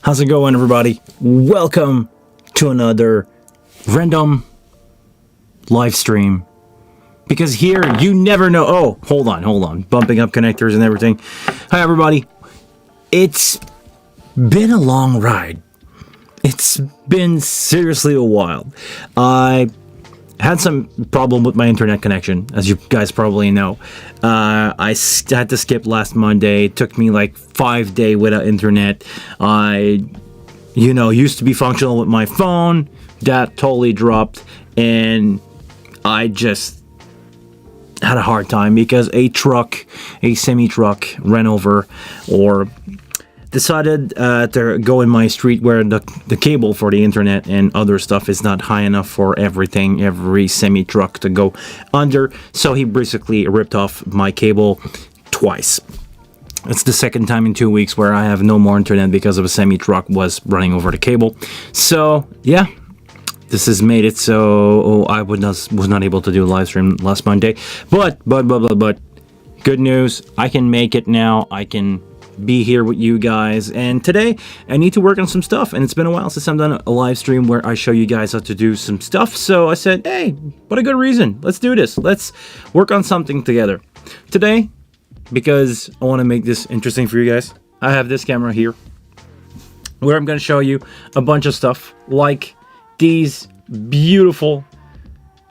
How's it going, everybody? Welcome to another random live stream. Because here, you never know. Oh, hold on. Bumping up connectors and everything. Hi, everybody. It's been a long ride. It's been seriously a while. I had some problem with my internet connection, as you guys probably know. I had to skip last Monday. It took me like 5 days without internet. I, used to be functional with my phone. That totally dropped, and I just had a hard time because a semi-truck ran over or decided to go in my street where the cable for the internet and other stuff is not high enough for every semi-truck to go under. So he basically ripped off my cable twice. It's the second time in 2 weeks where I have no more internet because of a semi-truck was running over the cable. So yeah, this has made it so I was not able to do a live stream last Monday. But good news, I can make it now. I can be here with you guys, and today I need to work on some stuff, and it's been a while since I've done a live stream where I show you guys how to do some stuff. So I said, hey, what a good reason, let's do this, let's work on something together today, because I want to make this interesting for you guys. I have this camera here where I'm going to show you a bunch of stuff, like these beautiful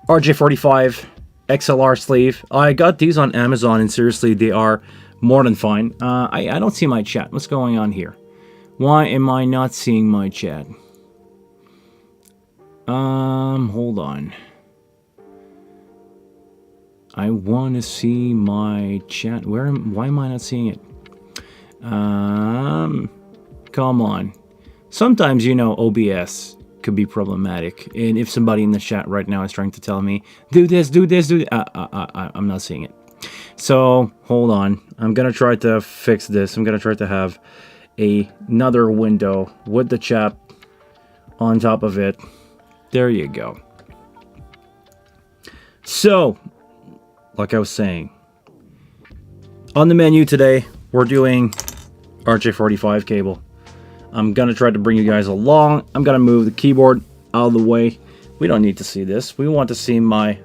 RJ45 XLR sleeve. I got these on Amazon, and seriously, they are more than fine. I don't see my chat. What's going on here? Why am I not seeing my chat? Hold on. I want to see my chat. Why am I not seeing it? Come on. Sometimes, OBS could be problematic. And if somebody in the chat right now is trying to tell me, do this, I'm not seeing it. So hold on, I'm gonna try to fix this. I'm gonna try to have another window with the chat on top of it. There you go. So, like I was saying, on the menu today, we're doing RJ45 cable. I'm gonna try to bring you guys along. I'm gonna move the keyboard out of the way. We don't need to see this. We want to see my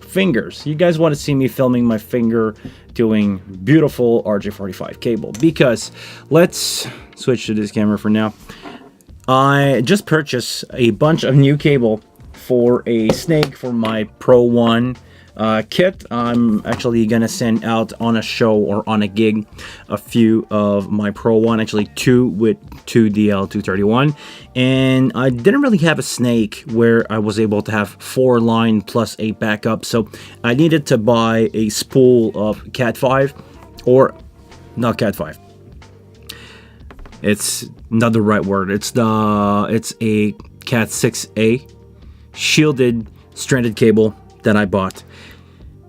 fingers. You guys want to see me filming my finger doing beautiful RJ45 cable, because let's switch to this camera for now. I just purchased a bunch of new cable for a snake for my Pro 1 kit. I'm actually gonna send out on a show or on a gig a few of my Pro 1, actually two with 2DL231, and I didn't really have a snake where I was able to have 4 line plus a backup, so I needed to buy a spool of Cat5, or not Cat5, it's not the right word, it's a Cat6A shielded stranded cable that I bought.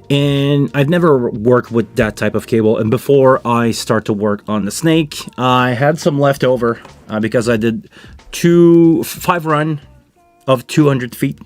And I've never worked with that type of cable, and before I start to work on the snake, I had some left over because I did 5 run of 200 feet.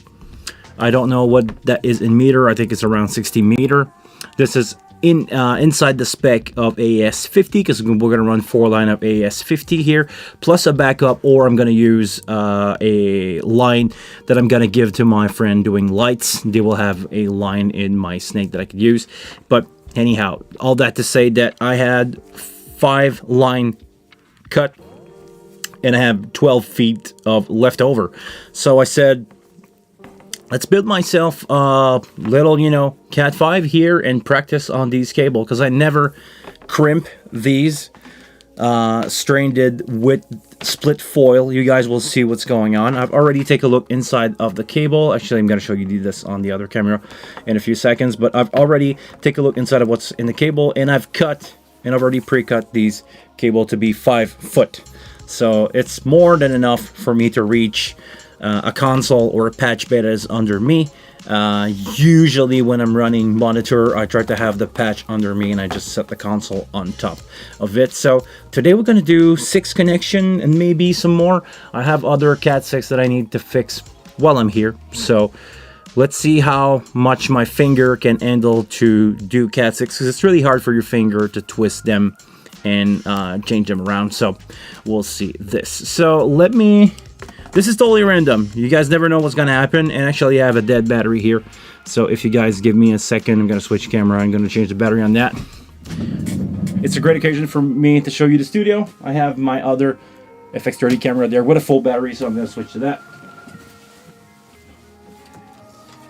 I don't know what that is in meter. I think it's around 60 meter. This is inside the spec of AS50, because we're going to run 4 line of AS50 here, plus a backup, or I'm going to use a line that I'm going to give to my friend doing lights. They will have a line in my snake that I could use. But anyhow, all that to say that I had 5 line cut, and I have 12 feet of leftover. So I said, let's build myself a little, Cat5 here and practice on these cable, because I never crimp these stranded with split foil. You guys will see what's going on. I've already taken a look inside of the cable. Actually, I'm going to show you this on the other camera in a few seconds, but I've already taken a look inside of what's in the cable, and I've already pre-cut these cable to be 5 foot. So it's more than enough for me to reach a console or a patch bed is under me. Usually when I'm running monitor, I try to have the patch under me, and I just set the console on top of it. So today we're going to do 6 connection and maybe some more. I have other Cat6 that I need to fix while I'm here. So let's see how much my finger can handle to do Cat6, because it's really hard for your finger to twist them and change them around. So we'll see this. So this is totally random. You guys never know what's gonna happen. And actually I have a dead battery here. So if you guys give me a second, I'm gonna switch camera. I'm gonna change the battery on that. It's a great occasion for me to show you the studio. I have my other FX30 camera there with a full battery, so I'm gonna switch to that.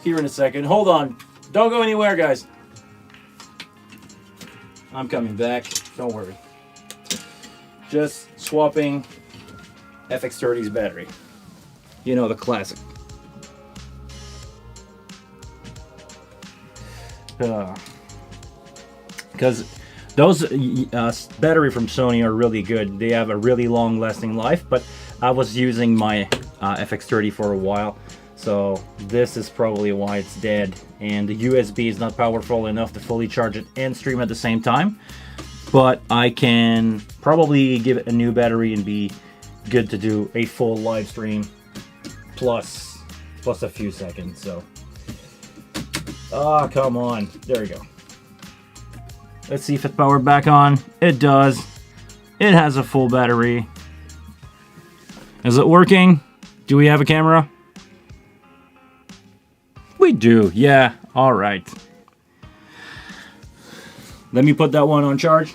Here in a second. Hold on. Don't go anywhere, guys. I'm coming back. Don't worry. Just swapping FX30's battery. You know, the classic. Because those battery from Sony are really good. They have a really long lasting life, but I was using my FX30 for a while. So this is probably why it's dead, and the USB is not powerful enough to fully charge it and stream at the same time. But I can probably give it a new battery and be good to do a full live stream plus a few seconds. So come on, there we go. Let's see if it powered back on. It does. It has a full battery. Is it working? Do we have a camera? We do, yeah, all right. Let me put that one on charge.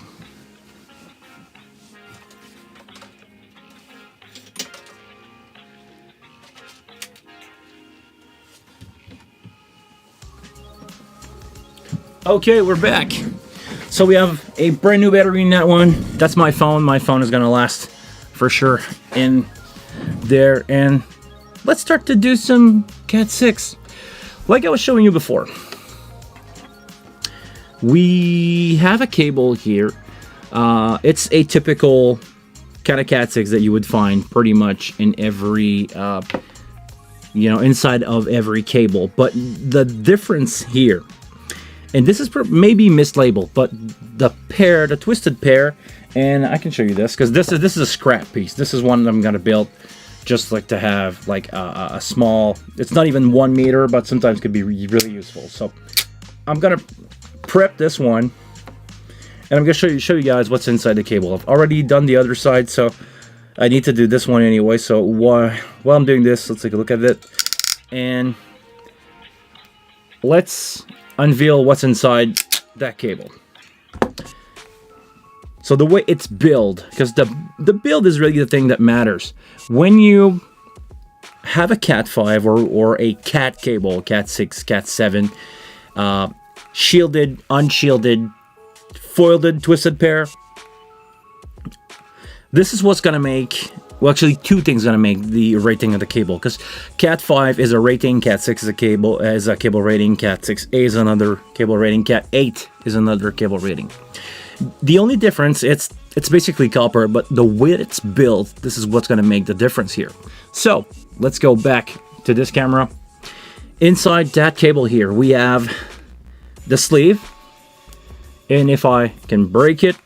Okay, we're back. So we have a brand new battery in that one. That's my phone. My phone is gonna last for sure in there. And let's start to do some Cat6. Like I was showing you before, we have a cable here. It's a typical kind of Cat6 that you would find pretty much in every, inside of every cable. But the difference here, and this is maybe mislabeled, but the twisted pair, and I can show you this because this is a scrap piece. This is one that I'm gonna build. Just like to have like a small, it's not even 1 meter, but sometimes could be really useful. So I'm gonna prep this one, and I'm gonna show you guys what's inside the cable. I've already done the other side, so I need to do this one anyway. So while I'm doing this, let's take a look at it, and let's unveil what's inside that cable. So the way it's built, because the build is really the thing that matters. When you have a Cat5 or a Cat cable, Cat6, Cat7, shielded, unshielded, foilded, twisted pair, this is what's gonna make, well, actually two things gonna make the rating of the cable, because Cat5 is a rating, Cat6 is a cable rating, Cat6A is another cable rating, Cat8 is another cable rating. The only difference, it's basically copper, but the way it's built, this is what's going to make the difference here. So let's go back to this camera. Inside that cable here, we have the sleeve, and if I can break it,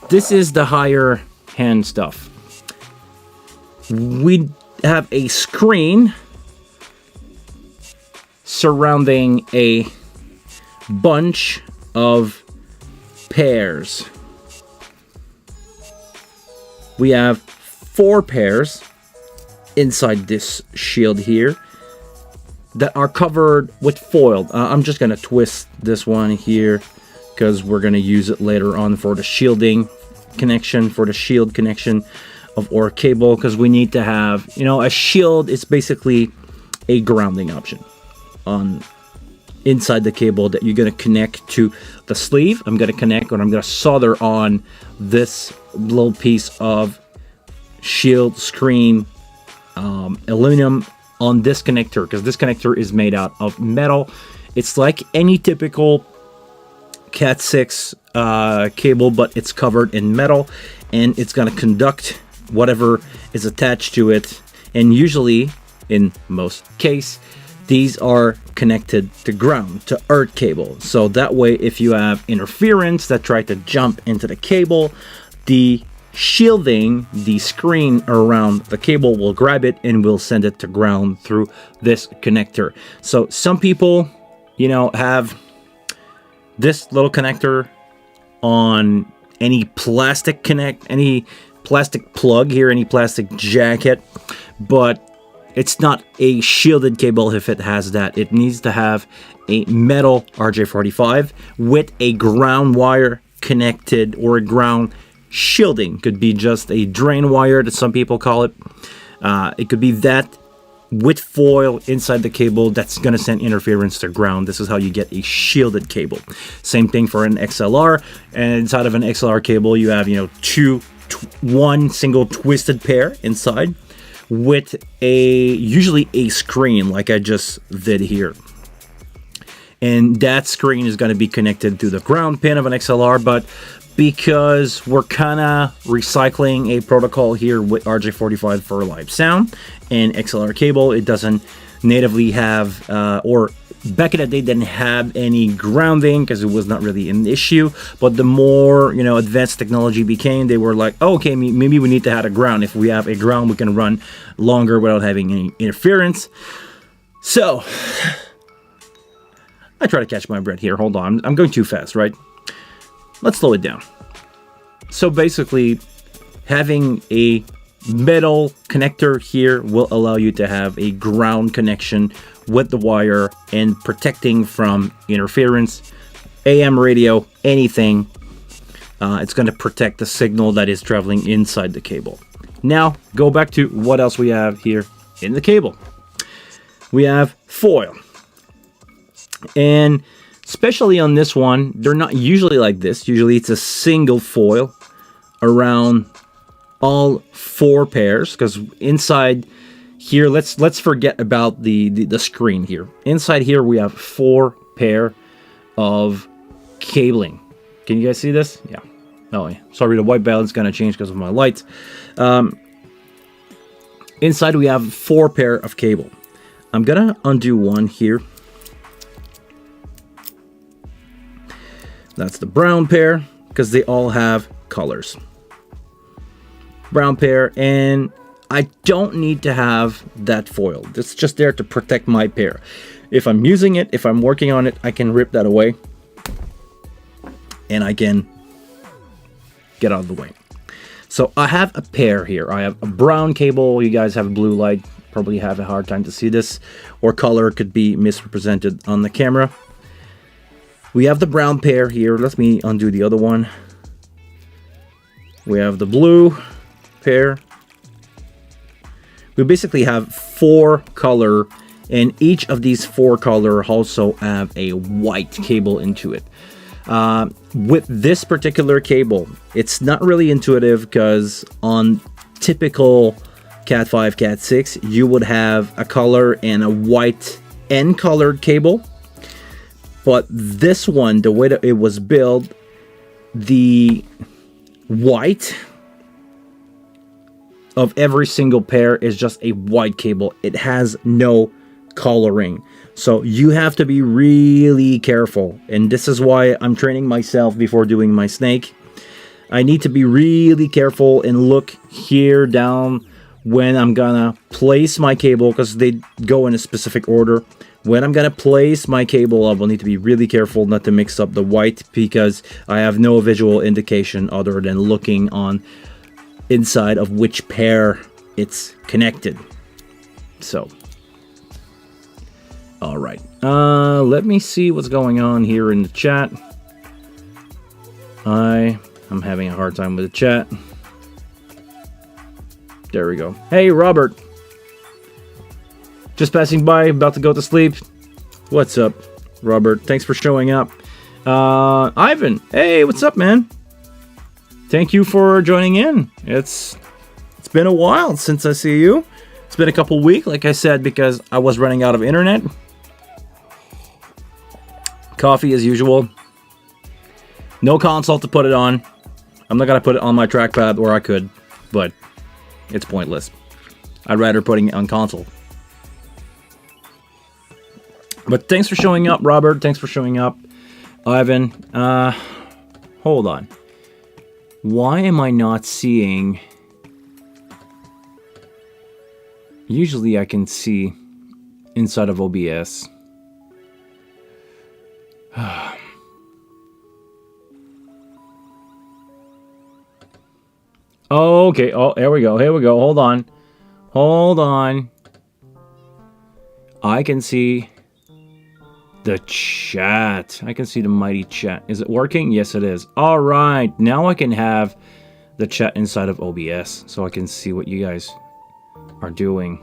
this is the higher hand stuff. We have a screen surrounding a bunch of pairs. We have 4 pairs inside this shield here that are covered with foil. I'm just gonna twist this one here because we're gonna use it later on for the shielding connection, for the shield connection of our cable, because we need to have, a shield is basically a grounding option on inside the cable that you're going to connect to the sleeve. I'm going to solder on this little piece of shield screen aluminum on this connector, because this connector is made out of metal. It's like any typical Cat6 cable, but it's covered in metal, and it's going to conduct whatever is attached to it. And usually, in most cases, these are connected to ground, to earth cable. So that way, if you have interference that try to jump into the cable, the shielding, the screen around the cable will grab it and will send it to ground through this connector. So some people, have this little connector on any plastic any plastic plug here, any plastic jacket, but it's not a shielded cable if it has that. It needs to have a metal RJ45 with a ground wire connected, or a ground shielding. Could be just a drain wire that some people call it. It could be that with foil inside the cable that's going to send interference to ground. This is how you get a shielded cable. Same thing for an XLR. And inside of an XLR cable, you have, one single twisted pair inside with usually a screen like I just did here. And that screen is going to be connected to the ground pin of an XLR, but because we're kind of recycling a protocol here with RJ45 for live sound and XLR cable, it doesn't natively have, or back in the day didn't have any grounding because it was not really an issue. But the more, advanced technology became, they were like, oh, okay, maybe we need to have a ground. If we have a ground, we can run longer without having any interference. So I try to catch my breath here. Hold on. I'm going too fast, right? Let's slow it down. So basically, having a metal connector here will allow you to have a ground connection with the wire and protecting from interference, AM radio, anything. It's going to protect the signal that is traveling inside the cable. Now, go back to what else we have here in the cable. We have foil. And especially on this one, they're not usually like this. Usually it's a single foil around all 4 pairs, because inside here, let's forget about the screen here. Inside here we have 4 pair of cabling. Can you guys see this? Yeah. Oh yeah. Sorry, the white balance is gonna change because of my lights. Inside we have 4 pair of cable. I'm gonna undo one here. That's the brown pair, because they all have colors. Brown pair, and I don't need to have that foil. It's just there to protect my pair. If I'm using it, if I'm working on it, I can rip that away. And I can get out of the way. So I have a pair here. I have a brown cable. You guys have a blue light. Probably have a hard time to see this. Or color could be misrepresented on the camera. We have the brown pair here. Let me undo the other one. We have the blue pair. We basically have 4 color, and each of these 4 color also have a white cable into it. With this particular cable, it's not really intuitive, because on typical Cat5, Cat6, you would have a color and a white and colored cable. But this one, the way that it was built, the white of every single pair is just a white cable. It has no coloring. So you have to be really careful. And this is why I'm training myself before doing my snake. I need to be really careful and look here down when I'm gonna place my cable, because they go in a specific order. When I'm gonna place my cable up, I'll need to be really careful not to mix up the white, because I have no visual indication other than looking on inside of which pair it's connected. So, all right. Let me see what's going on here in the chat. I'm having a hard time with the chat. There we go. Hey, Robert. Just passing by, about to go to sleep. What's up, Robert? Thanks for showing up. Ivan. Hey, what's up, man? Thank you for joining in. It's been a while since I see you. It's been a couple weeks, like I said, because I was running out of internet. Coffee as usual. No console to put it on. I'm not gonna put it on my trackpad, or I could, but it's pointless. I'd rather putting it on console. But thanks for showing up, Robert. Thanks for showing up, Ivan. Hold on. Why am I not seeing... Usually I can see inside of OBS. Okay. Oh, here we go. Here we go. Hold on. Hold on. I can see the chat. I can see the mighty chat. Is it working? Yes, it is. All right. Now I can have the chat inside of OBS so I can see what you guys are doing.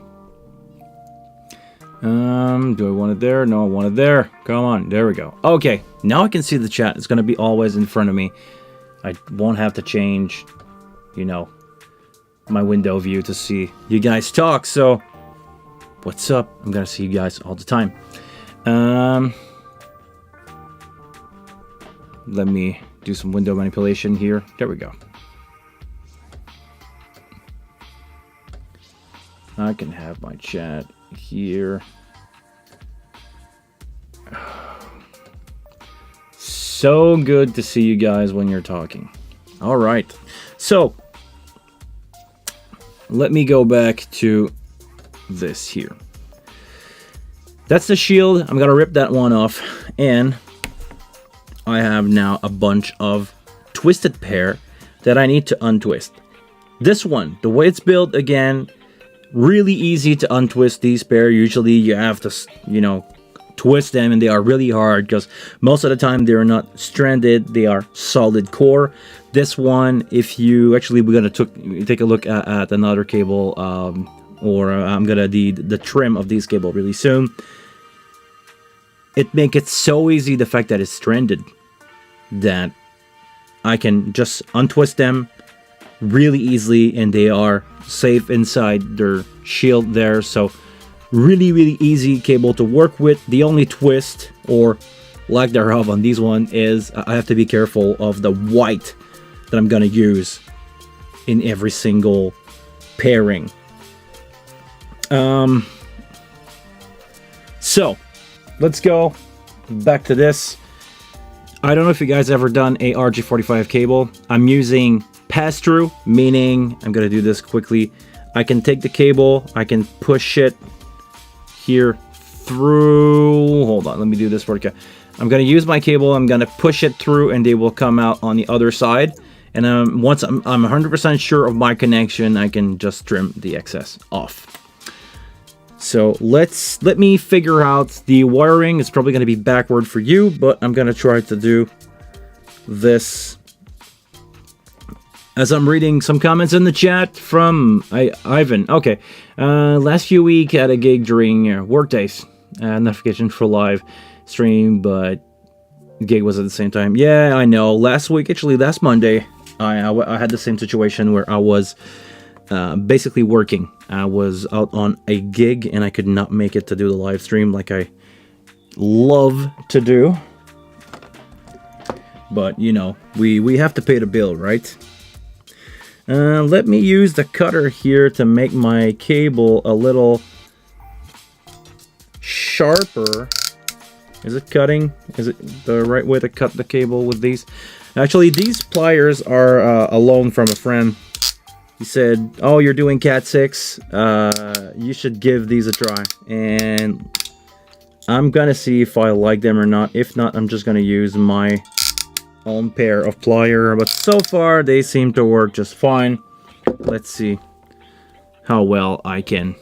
Do I want it there? No, I want it there. Come on. There we go. Okay. Now I can see the chat. It's going to be always in front of me. I won't have to change, you know, my window view to see you guys talk. So, what's up? I'm going to see you guys all the time. Let me do some window manipulation here. There we go. I can have my chat here. So good to see you guys when you're talking. All right. So, let me go back to this here. That's the shield. I'm going to rip that one off. And I have now a bunch of twisted pair that I need to untwist. This one, the way it's built, again, really easy to untwist these pair. Usually you have to, you know, twist them, and they are really hard because most of the time they're not stranded. They are solid core. This one, if you actually, we're going to take a look at another cable, or I'm going to need the trim of these cable really soon. It makes it so easy, the fact that it's stranded, that I can just untwist them really easily, and they are safe inside their shield there. So really easy cable to work with. The only twist, or lack thereof, on these one is I have to be careful of the white that I'm gonna use in every single pairing. So let's go back to this. I don't know if you guys ever done a RJ45 cable. I'm using pass-through, meaning I'm gonna do this quickly. I can take the cable, I can push it here through. Hold on, let me do this for you. I'm gonna use my cable, I'm gonna push it through, and they will come out on the other side. And once I'm 100% sure of my connection, I can just trim the excess off. So let me figure out the wiring. It's probably going to be backward for you, but I'm going to try to do this as I'm reading some comments in the chat from Ivan. Okay, last few weeks at a gig during work days, notification for live stream, but the gig was at the same time. Yeah, I know. Last week, actually last Monday, I had the same situation where I was basically working. I was out on a gig and I could not make it to do the live stream like I love to do. But, you know, we have to pay the bill, right? Let me use the cutter here to make my cable a little sharper. Is it cutting? Is it the right way to cut the cable with these? Actually, these pliers are a loan from a friend. He said, oh, you're doing Cat6. You should give these a try. And I'm gonna see if I like them or not. If not, I'm just gonna use my own pair of pliers. But so far, they seem to work just fine. Let's see how well I can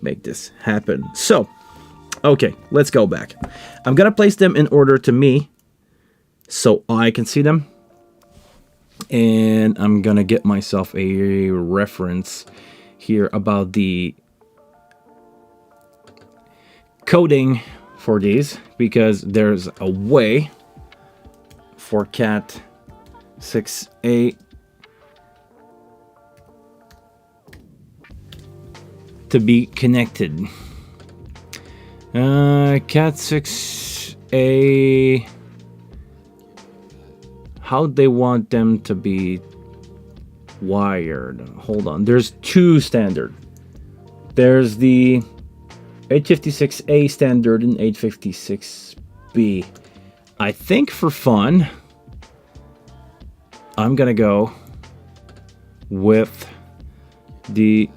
make this happen. So, okay, let's go back. I'm gonna place them in order to me so I can see them. And I'm gonna get myself a reference here about the coding for these, because there's a way for Cat6A to be connected. Cat6A, how they want them to be wired. Hold on, there's two standard. There's the 856A standard and 856B. I think for fun, I'm gonna go with the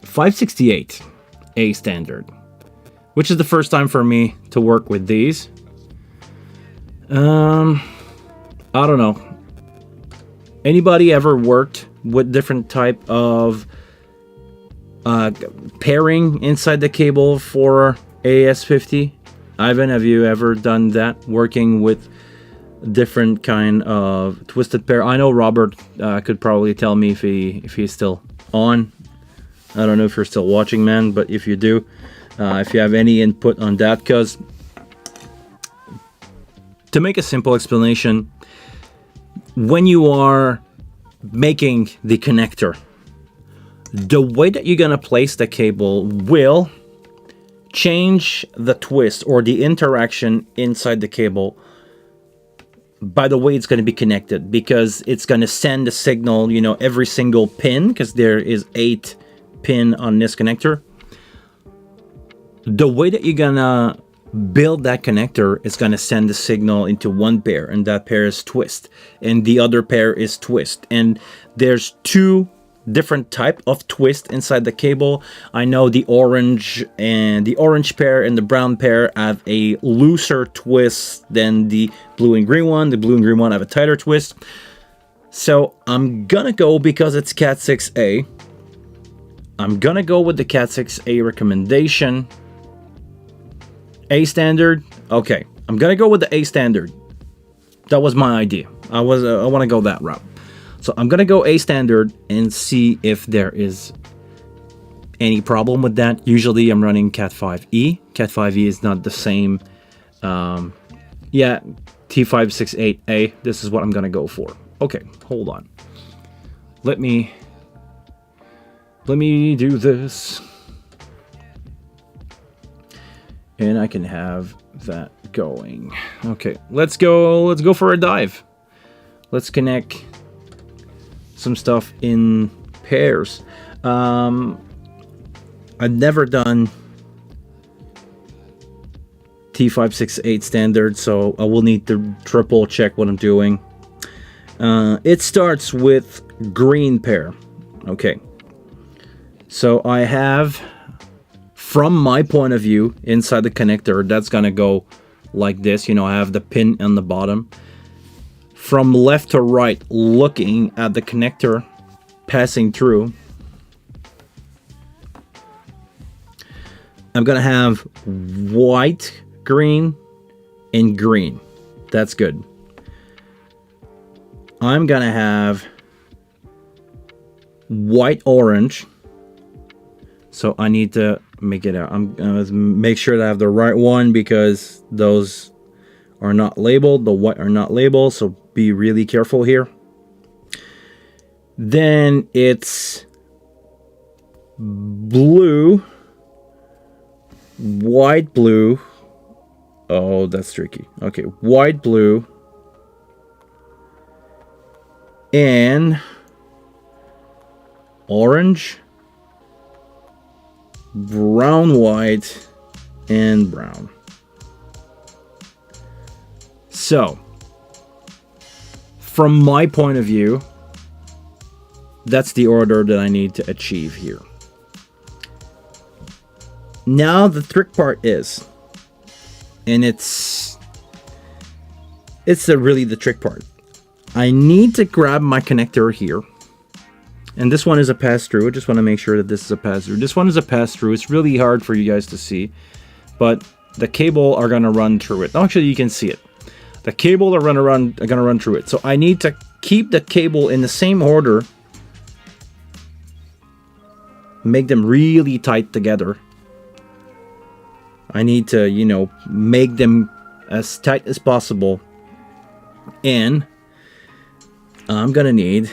568A standard. which is the first time for me to work with these. I don't know. Anybody ever worked with different type of pairing inside the cable for AS50? Ivan, have you ever done that, working with different kind of twisted pair? I know Robert could probably tell me if he's still on. I don't know if you're still watching, man, but if you do, if you have any input on that, because to make a simple explanation, when you are making the connector, the way that you're gonna place the cable will change the twist or the interaction inside the cable by the way it's going to be connected, because it's going to send a signal, you know, every single pin, because there is 8 pin on this connector. The way that you're gonna build that connector is going to send the signal into one pair, and that pair is twist, and the other pair is twist, and there's 2 different type of twist inside the cable. I know the orange pair and the brown pair have a looser twist than the blue and green one. The blue and green one have a tighter twist. So I'm gonna go, because it's Cat6A, I'm gonna go with the Cat6A recommendation. A standard, okay, I'm gonna go with the A standard. That was my idea. I want to go that route. So I'm gonna go A standard and see if there is any problem with that. Usually I'm running Cat5E. Cat5E is not the same. Yeah, T568A. This is what I'm gonna go for. Okay, hold on. Let me do this, and I can have that going. Okay, let's go for a dive. Let's connect some stuff in pairs. I've never done T568 standard, so I will need to triple check what I'm doing. It starts with green pair. Okay, so I have, from my point of view, inside the connector, that's gonna go like this. You know, I have the pin on the bottom. From left to right, looking at the connector passing through, I'm gonna have white, green, and green. That's good. I'm gonna have white, orange. So I need to make it out. I'm gonna make sure that I have the right one, because those are not labeled. The white are not labeled, so be really careful here. Then it's blue, white, blue. Oh, that's tricky. Okay, white, blue, and orange, brown, white, and brown. So, from my point of view, that's the order that I need to achieve here. Now the trick part is, and it's really the trick part. I need to grab my connector here, and this one is a pass-through. I just want to make sure that this is a pass-through. This one is a pass-through. It's really hard for you guys to see, but the cable are going to run through it. Actually, you can see it. The cable are gonna run through it. So I need to keep the cable in the same order, make them really tight together. I need to, you know, make them as tight as possible, and I'm gonna need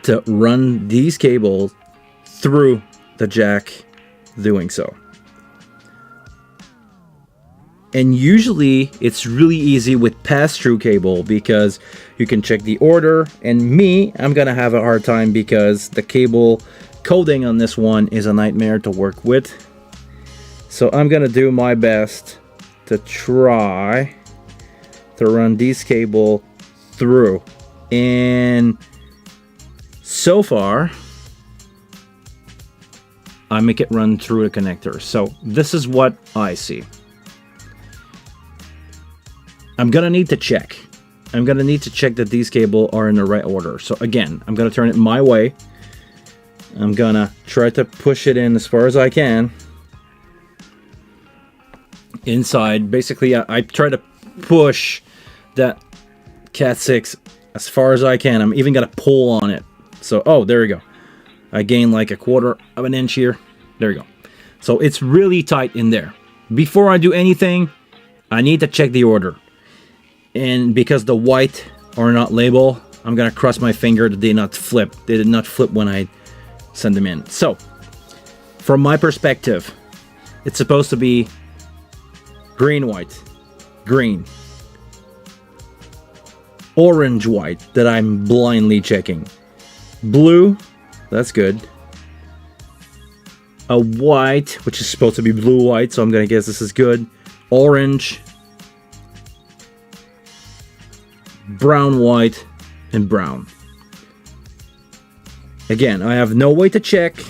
to run these cables through the jack doing so. And usually it's really easy with pass-through cable, because you can check the order, and I'm gonna have a hard time because the cable coding on this one is a nightmare to work with. So I'm gonna do my best to try to run these cable through, and so far I make it run through the connector. So this is what I see. I'm gonna need to check. I'm gonna need to check that these cables are in the right order. So again, I'm gonna turn it my way. I'm gonna try to push it in as far as I can. Inside, basically, I try to push that Cat6 as far as I can. I'm even gonna pull on it. So, oh, there we go. I gained like 1/4 of an inch here. There we go. So it's really tight in there. Before I do anything, I need to check the order. And because the white are not labeled, I'm gonna cross my finger that they did not flip. They did not flip when I send them in. So, from my perspective, it's supposed to be green, white, green, orange, white that I'm blindly checking. Blue, that's good. A white, which is supposed to be blue, white, so I'm gonna guess this is good. Orange, brown, white, and brown. Again, I have no way to check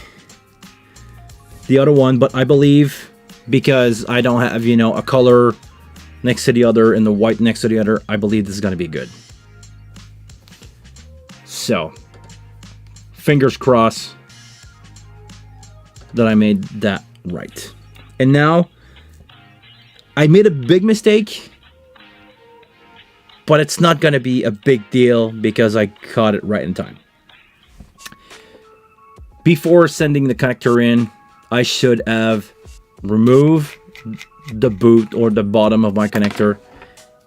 the other one, but I believe because I don't have, you know, a color next to the other and the white next to the other, I believe this is going to be good. So, fingers crossed that I made that right. And now, I made a big mistake, but it's not going to be a big deal because I caught it right in time. Before sending the connector in, I should have removed the boot or the bottom of my connector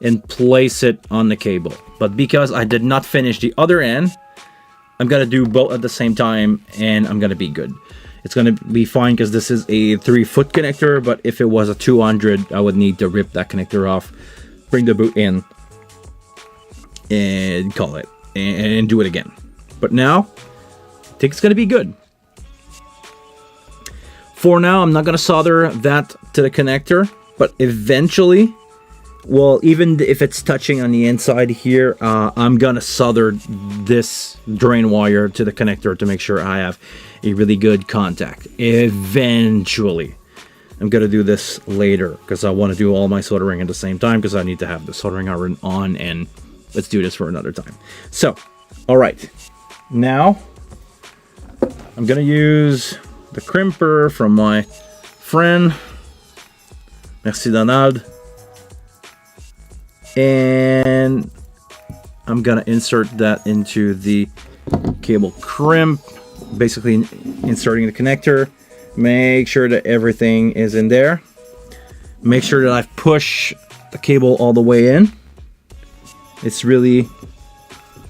and place it on the cable. But because I did not finish the other end, I'm going to do both at the same time and I'm going to be good. It's going to be fine because this is a 3-foot connector, but if it was a 200, I would need to rip that connector off, bring the boot in, and call it and do it again. But now I think it's gonna be good. For now, I'm not gonna solder that to the connector, but eventually, well, even if it's touching on the inside here, I'm gonna solder this drain wire to the connector to make sure I have a really good contact. Eventually. I'm gonna do this later because I want to do all my soldering at the same time because I need to have the soldering iron on, and let's do this for another time. So, all right. Now, I'm going to use the crimper from my friend. Merci, Donald. And I'm going to insert that into the cable crimp. Basically, inserting the connector. Make sure that everything is in there. Make sure that I've pushed the cable all the way in. It's really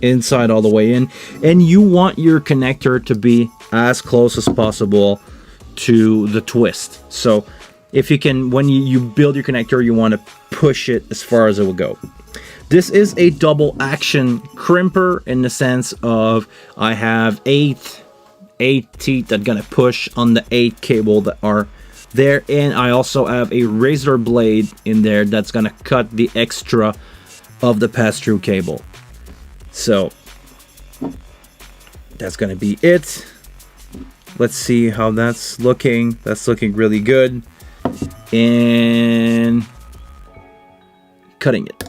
inside all the way in. And you want your connector to be as close as possible to the twist. So if you can, when you build your connector, you want to push it as far as it will go. This is a double action crimper in the sense of I have eight teeth that gonna push on the 8 cable that are there. And I also have a razor blade in there that's gonna cut the extra of the pass-through cable. So that's gonna be it. Let's see how that's looking. That's looking really good. And cutting it.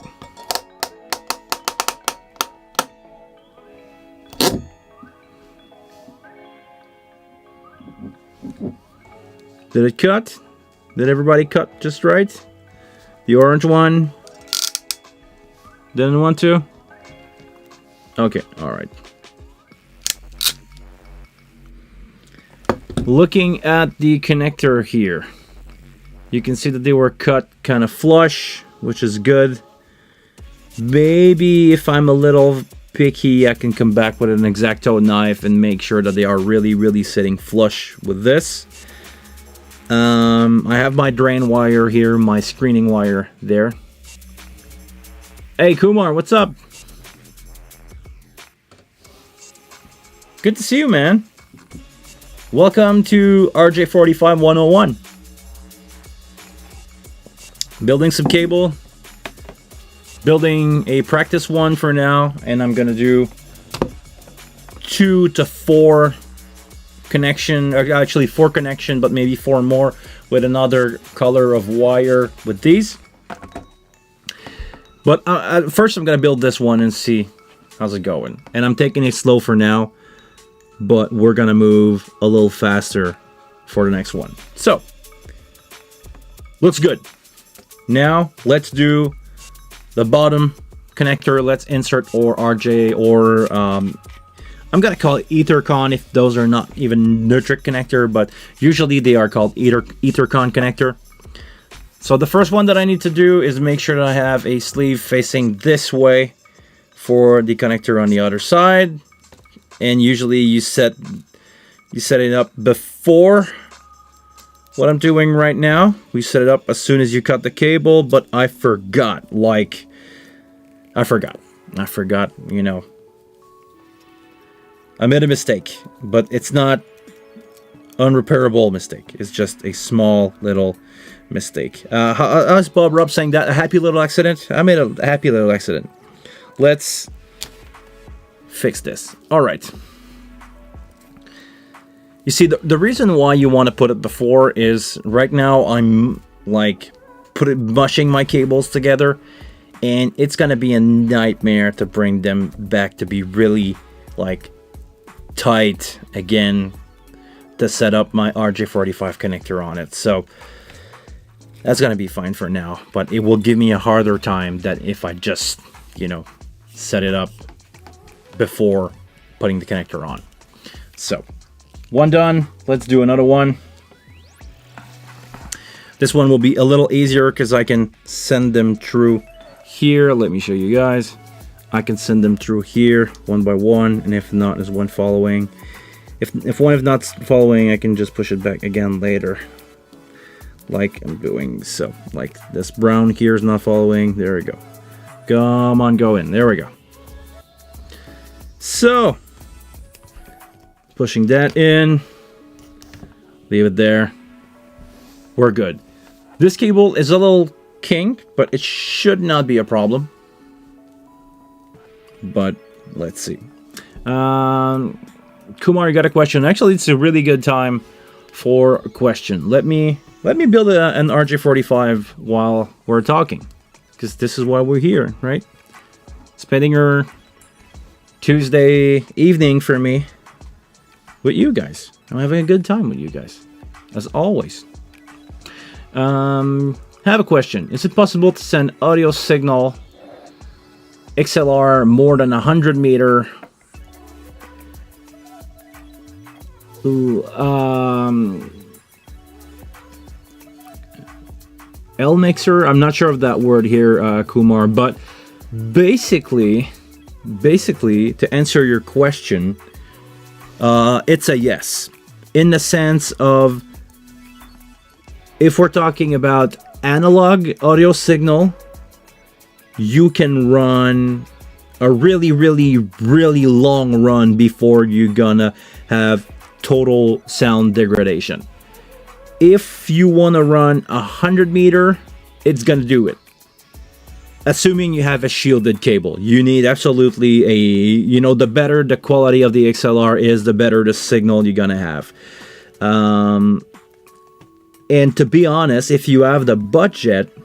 Did it cut? Did everybody cut just right? The orange one didn't want to? Okay, alright. Looking at the connector here, you can see that they were cut kind of flush, which is good. Maybe if I'm a little picky, I can come back with an X-Acto knife and make sure that they are really sitting flush with this. I have my drain wire here, my screening wire there. Hey Kumar, what's up? Good to see you, man. Welcome to RJ45 101. Building some cable. Building a practice one for now, and I'm gonna do 2 to 4 connection, or actually 4 connection, but maybe 4 more with another color of wire with these. But first I'm gonna build this one and see how's it going. And I'm taking it slow for now, but we're gonna move a little faster for the next one. So looks good. Now let's do the bottom connector. Let's insert or RJ or I'm gonna call it EtherCon if those are not even nitric connector, but usually they are called EtherCon connector. So the first one that I need to do is make sure that I have a sleeve facing this way for the connector on the other side. And usually you set it up before what I'm doing right now. We set it up as soon as you cut the cable, but I forgot, you know. I made a mistake, but it's not unrepairable mistake. It's just a small little mistake. How's Bob Rupp saying that? A happy little accident? I made a happy little accident. Let's fix this. All right. You see, the reason why you want to put it before is right now I'm like mushing my cables together, and it's gonna be a nightmare to bring them back to be really like tight again to set up my RJ45 connector on it. So that's gonna be fine for now, but it will give me a harder time than if I just, you know, set it up before putting the connector on. So one done, let's do another one. This one will be a little easier because I can send them through here. Let me show you guys. I can send them through here one by one, and if not, there's one following. If one is not following, I can just push it back again later, like I'm doing so. Like this brown here is not following. There we go. Come on, go in. There we go. So pushing that in, leave it there. We're good. This cable is a little kinked, but it should not be a problem. But let's see. Kumar, you got a question? Actually, it's a really good time for a question. Let me build an RJ45 while we're talking, because this is why we're here, right? Spending our Tuesday evening for me with you guys. I'm having a good time with you guys, as always. Have a question. Is it possible to send audio signal XLR more than 100 meter? L mixer? I'm not sure of that word here, Kumar, but basically, to answer your question, it's a yes. In the sense of, if we're talking about analog audio signal, you can run a really long run before you're gonna have total sound degradation. If you want to run 100 meter, it's gonna do it, assuming you have a shielded cable. You need absolutely a, you know, the better the quality of the XLR is, the better the signal you're gonna have. And to be honest, if you have the budget,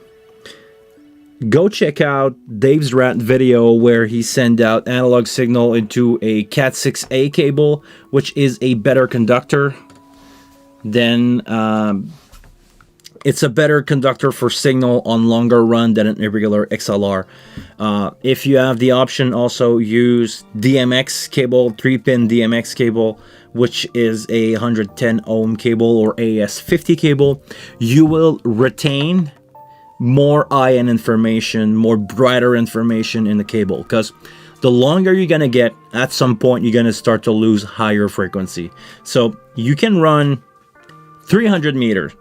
go check out Dave's Rat video where he sent out analog signal into a Cat6A cable, which is a better conductor than it's a better conductor for signal on longer run than an irregular XLR. If you have the option, also use DMX cable, 3-pin DMX cable, which is a 110 ohm cable or AS50 cable. You will retain more ion information, more brighter information in the cable, because the longer you're gonna get, at some point you're gonna start to lose higher frequency. So you can run 300 meters,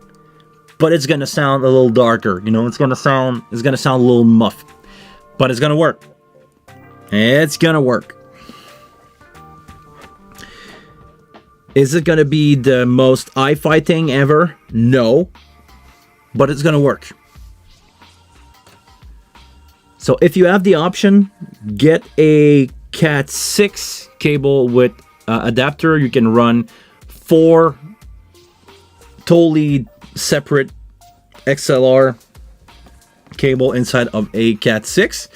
but it's gonna sound a little darker. You know, it's gonna sound a little muffed, but it's gonna work. It's gonna work. Is it gonna be the most hi-fi thing ever? No, but it's gonna work. So if you have the option, get a Cat6 cable with adapter. You can run 4 totally separate XLR cable inside of a Cat6.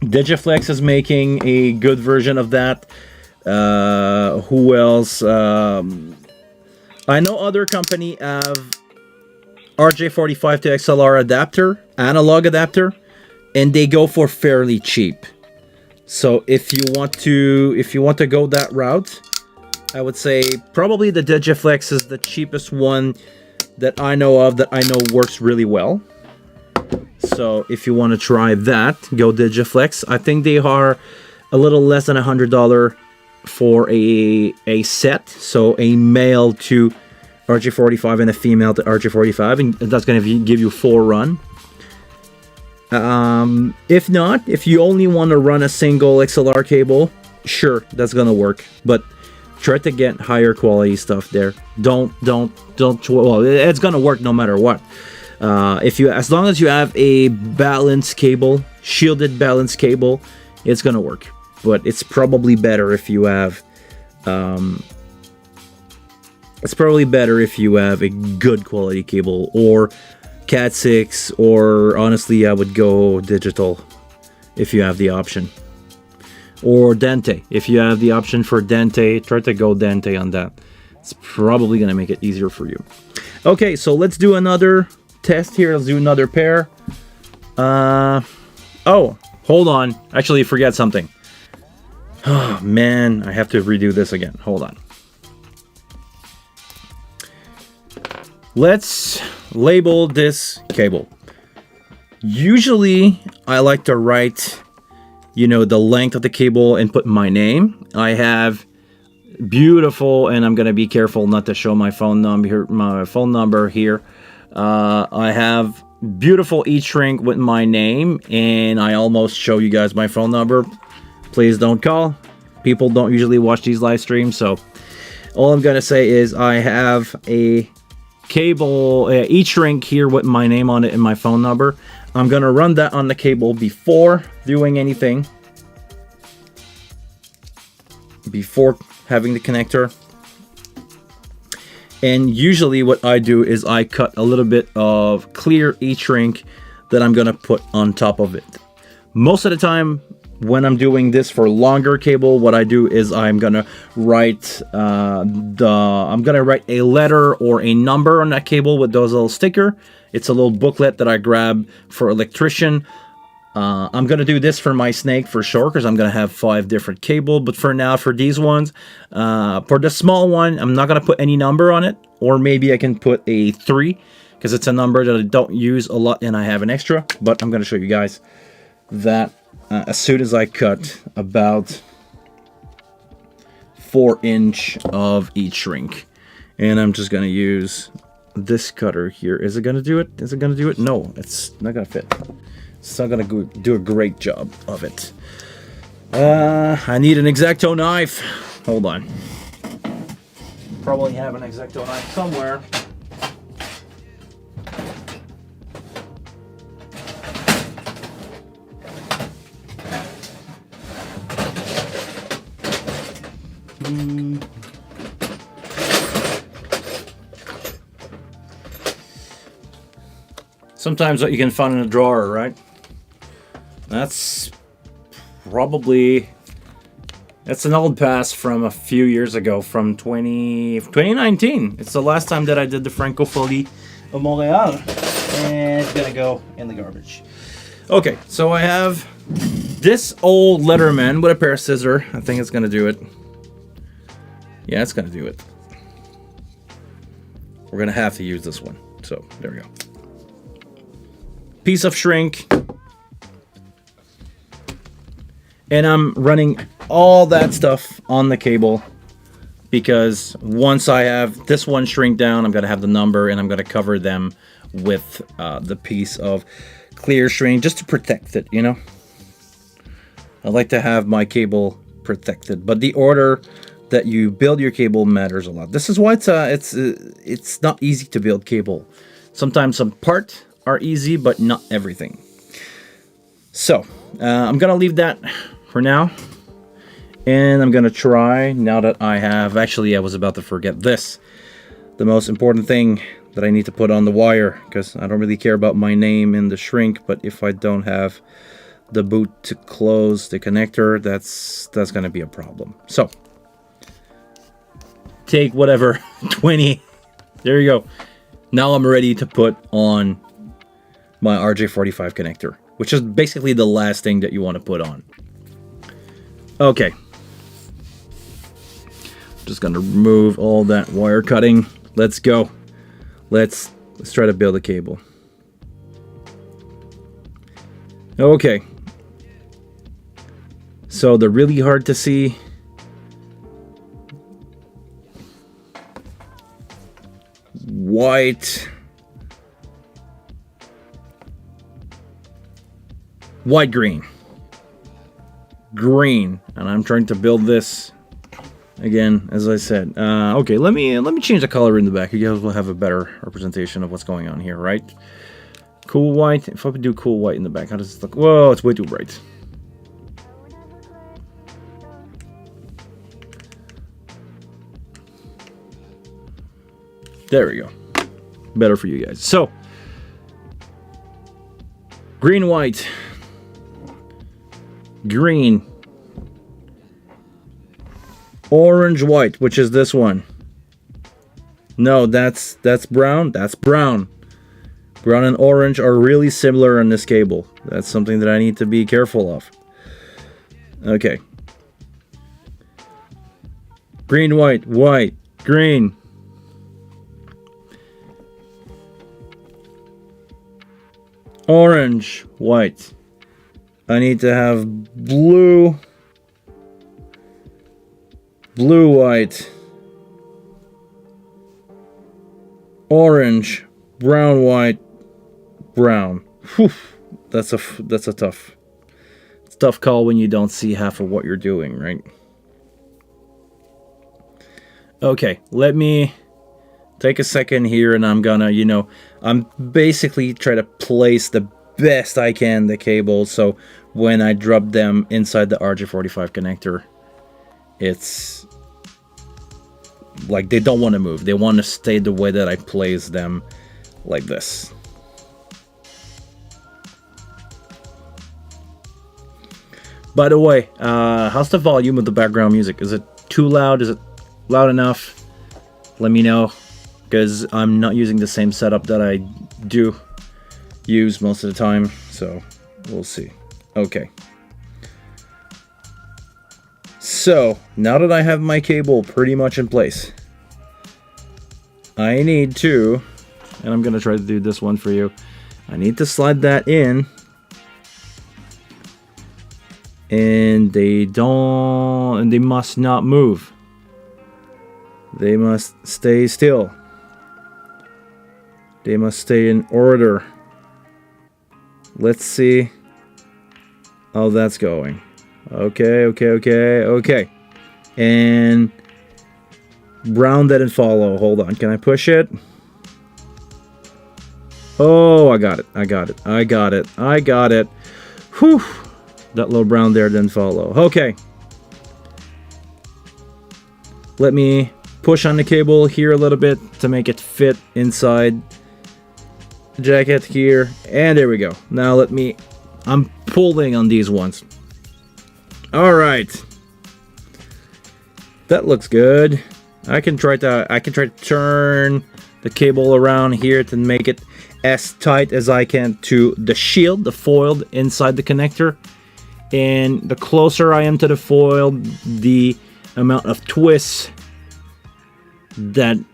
Digiflex is making a good version of that. Who else? I know other company have RJ45 to XLR adapter, analog adapter, and they go for fairly cheap. So if you want to go that route, I would say probably the Digiflex is the cheapest one that I know of, that I know works really well. So if you want to try that, go Digiflex. I think they are a little less than $100 for a set. So a male to RJ45 and a female to RJ45, and that's going to give you 4 run. If not, if you only want to run a single XLR cable, sure, that's going to work. But try to get higher quality stuff there. Don't. Well, it's going to work no matter what. As long as you have a balanced cable, shielded balanced cable, it's gonna work. But it's probably better if you have, a good quality cable, or Cat6, or honestly, I would go digital if you have the option, or Dente. If you have the option for Dente, try to go Dente on that. It's probably gonna make it easier for you. Okay, so let's do another test here. Let's do another pair. Oh, hold on. Actually, forget something. Oh man, I have to redo this again. Hold on. Let's label this cable. Usually, I like to write, the length of the cable and put my name. I have beautiful, and I'm gonna be careful not to show my phone number here. I have beautiful e-shrink with my name, and I almost show you guys my phone number. Please don't call. People don't usually watch these live streams, so all I'm gonna say is I have a cable e-shrink here with my name on it and my phone number. I'm gonna run that on the cable before doing anything, before having the connector. And usually what I do is I cut a little bit of clear e-shrink that I'm gonna put on top of it. Most of the time when I'm doing this for longer cable, what I do is I'm gonna write a letter or a number on that cable with those little sticker. It's a little booklet that I grab for electrician. I'm gonna do this for my snake for sure, because I'm gonna have 5 different cable. But for now, for these ones, for the small one, I'm not gonna put any number on it, or maybe I can put a 3, because it's a number that I don't use a lot and I have an extra. But I'm gonna show you guys that as soon as I cut about 4" of each shrink, and I'm just gonna use this cutter here. Is it gonna do it? Is it gonna do it? No, it's not gonna fit. It's not gonna do a great job of it. I need an X-Acto knife. Hold on. Probably have an X-Acto knife somewhere. Sometimes what you can find in a drawer, right? That's an old pass from a few years ago, from 2019. It's the last time that I did the Francophonie of Montreal, and it's gonna go in the garbage. Okay, so I have this old Letterman with a pair of scissors. I think it's gonna do it. Yeah, it's gonna do it. We're gonna have to use this one. So there we go. Piece of shrink. And I'm running all that stuff on the cable, because once I have this one shrink down, I'm gonna have the number, and I'm gonna cover them with the piece of clear shrink just to protect it, you know? I like to have my cable protected, but the order that you build your cable matters a lot. This is why it's not easy to build cable. Sometimes some parts are easy, but not everything. So I'm gonna leave that for now, And I'm gonna try, now that I have, actually I was about to forget this, the most important thing that I need to put on the wire, because I don't really care about my name in the shrink, but if I don't have the boot to close the connector, that's gonna be a problem. So take whatever 20, there you go. Now I'm ready to put on my RJ45 connector, which is basically the last thing that you want to put on. Okay, just gonna remove all that wire cutting. Let's go. Let's try to build a cable. Okay, so they're really hard to see. White, green, and I'm trying to build this again, as I said. Okay, let me change the color in the back. You guys will have a better representation of what's going on here, right? Cool white. If I do cool white in the back, how does it look? Whoa, it's way too bright. There we go. Better for you guys. So, green, white, green, orange, white, which is this one. No, that's brown. That's brown. Brown and orange are really similar on this cable. That's something that I need to be careful of. Okay. Green, white, white, green. Orange, white. I need to have blue, white, orange, brown, white, brown. Whew. That's a tough call when you don't see half of what you're doing, right? Okay, let me take a second here, and I'm gonna, I'm basically try to place the best I can the cable, so when I drop them inside the RJ45 connector, it's like they don't want to move. They want to stay the way that I place them, like this. By the way, how's the volume of the background music? Is it too loud? Is it loud enough? Let me know, because I'm not using the same setup that I do use most of the time, so we'll see. Okay. So, now that I have my cable pretty much in place, I need to, and I'm going to try to do this one for you, I need to slide that in, and they must not move. They must stay still. They must stay in order. Let's see how that's going. Okay. And brown didn't follow. Hold on. Can I push it? Oh, I got it. Whew. That little brown there didn't follow. Okay. Let me push on the cable here a little bit to make it fit inside the jacket here. And there we go. Now I'm pulling on these ones. All right, that looks good. I can try to turn the cable around here to make it as tight as I can to the shield, the foil inside the connector. And the closer I am to the foil, the amount of twists that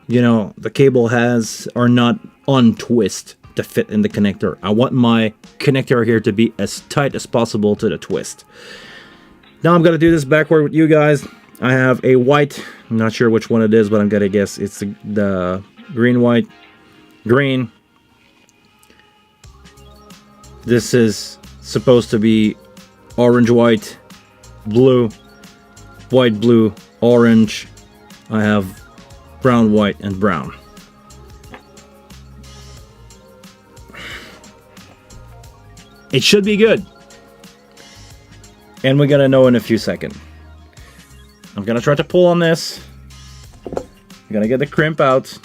the cable has are not untwist to fit in the connector. I want my connector here to be as tight as possible to the twist. Now I'm gonna do this backward with you guys. I have a white, I'm not sure which one it is, but I'm gonna guess it's the green, white, green. This is supposed to be orange, white, blue, white, blue, orange. I have brown, white, and brown. It should be good. And we're gonna know in a few seconds. I'm gonna try to pull on this. I'm gonna get the crimp out.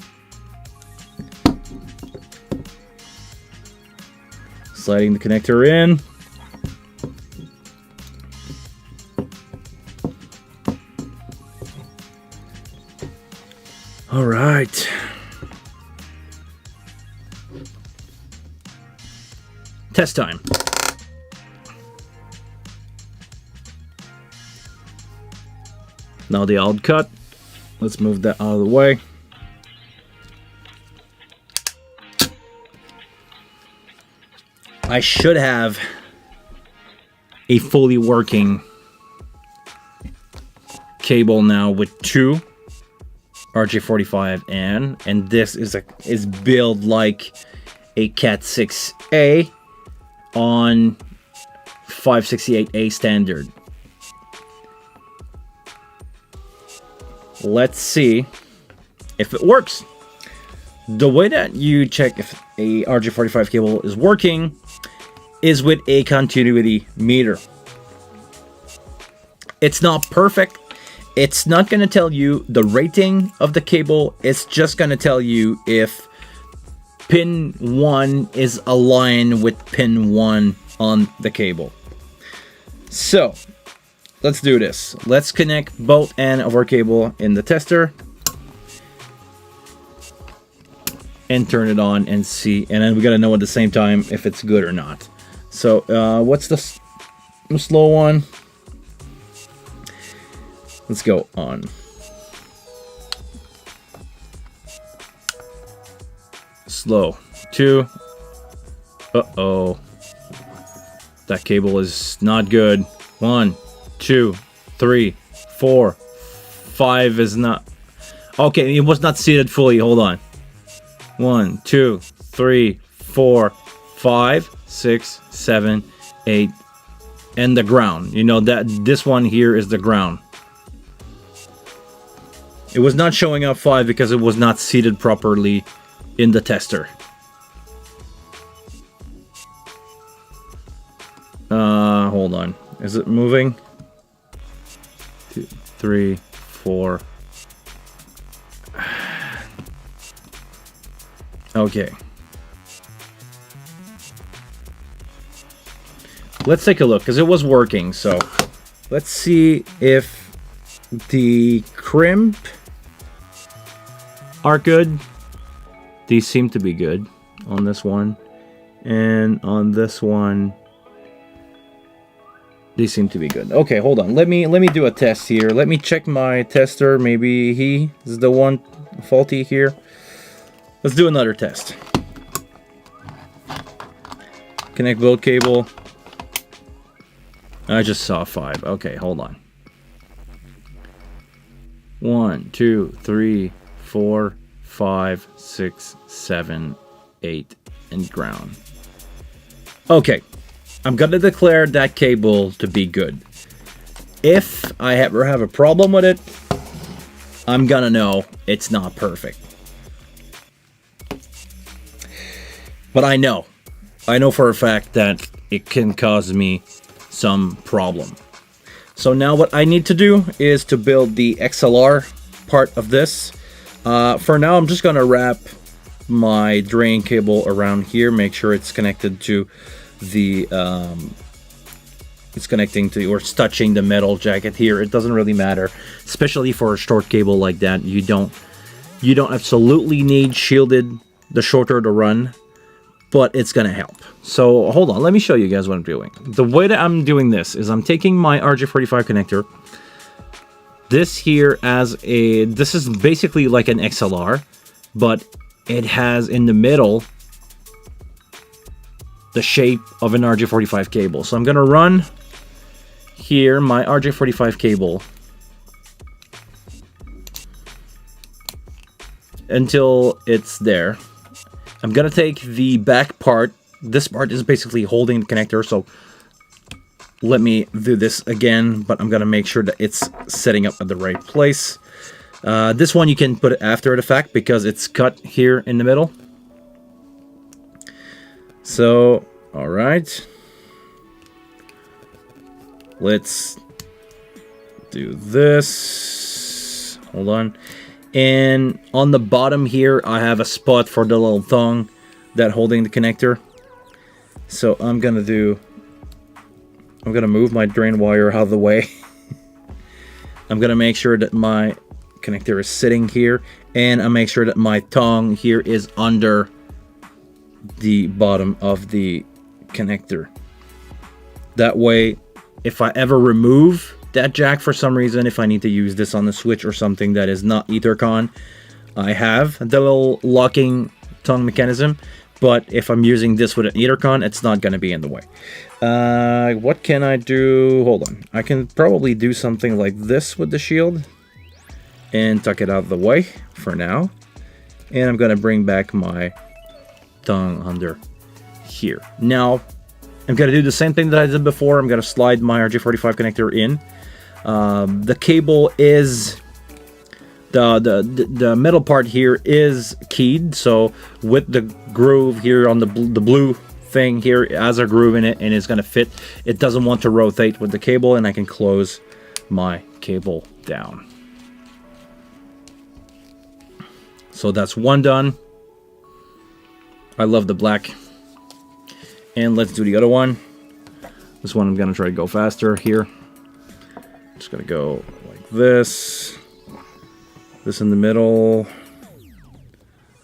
Sliding the connector in. All right. Test time. Now the odd cut. Let's move that out of the way. I should have a fully working cable now with two RJ45 and this is built like a Cat6A on 568A standard. Let's see if it works. The way that you check if a RJ45 cable is working is with a continuity meter. It's not perfect. It's not going to tell you the rating of the cable. It's just going to tell you if pin 1 is aligned with pin 1 on the cable. So let's do this. Let's connect both ends of our cable in the tester and turn it on and see. And then we got to know at the same time if it's good or not. So what's the slow one? Let's go on. Slow 2. Uh-oh. That cable is not good. 1, 2, 3, 4, 5 is not. Okay, it was not seated fully. Hold on. 1, 2, 3, 4, 5, 6, 7, 8, and the ground. You know that this one here is the ground. It was not showing up 5 because it was not seated properly in the tester. Hold on. Is it moving? 2, 3, 4. Okay. Let's take a look because it was working. So let's see if the crimp are good. These seem to be good on this one, and on this one these seem to be good. Okay, hold on. Let me do a test here. Let me check my tester. Maybe he is the one faulty here. Let's do another test. Connect both cable. I just saw 5. Okay, hold on. 1, 2, 3, 4, 5, 6, 7, 8, and ground. Okay, I'm gonna declare that cable to be good. If I ever have a problem with it, I'm gonna know it's not perfect. But I know for a fact that it can cause me some problem. So now what I need to do is to build the XLR part of this. For now, I'm just gonna wrap my drain cable around here, make sure it's connected to the it's connecting to or it's touching the metal jacket here. It doesn't really matter, especially for a short cable like that. You don't absolutely need shielded the shorter the run, but it's gonna help. So hold on, let me show you guys what I'm doing. The way that I'm doing this is I'm taking my RJ45 connector, this here this is basically like an XLR, but it has in the middle the shape of an RJ45 cable. So I'm gonna run here my RJ45 cable until it's there. I'm gonna take the back part. This part is basically holding the connector, so let me do this again, but I'm gonna make sure that it's setting up at the right place. This one you can put it after the fact because it's cut here in the middle. So, all right. Let's do this. Hold on. And on the bottom here, I have a spot for the little thong that holding the connector. So I'm gonna move my drain wire out of the way. I'm gonna make sure that my connector is sitting here, and I make sure that my tongue here is under the bottom of the connector. That way, if I ever remove that jack for some reason, if I need to use this on the switch or something that is not Ethercon, I have the little locking tongue mechanism. But if I'm using this with an Ethercon, it's not going to be in the way. What can I do? Hold on. I can probably do something like this with the shield and tuck it out of the way for now. And I'm going to bring back my tongue under here. Now, I'm going to do the same thing that I did before. I'm going to slide my RJ45 connector in. The cable is... The metal part here is keyed, so with the groove here on the blue thing here has a groove in it, and it's going to fit. It doesn't want to rotate with the cable, and I can close my cable down. So that's one done. I love the black. And let's do the other one. This one I'm going to try to go faster here. Just going to go like this. This in the middle.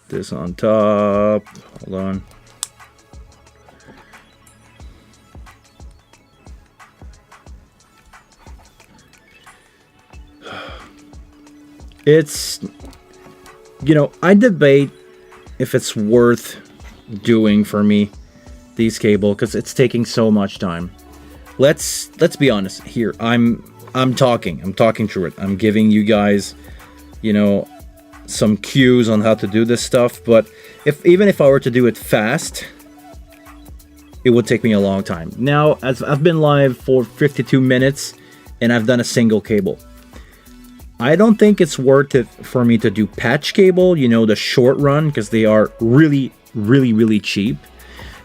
This on top. Hold on. It's, you know, I debate if it's worth doing for me, these cable, because it's taking so much time. Let's be honest here. I'm talking through it. I'm giving you guys, you know, some cues on how to do this stuff, but even if I were to do it fast, it would take me a long time. Now, as I've been live for 52 minutes and I've done a single cable. I don't think it's worth it for me to do patch cable, you know, the short run, because they are really, really, really cheap.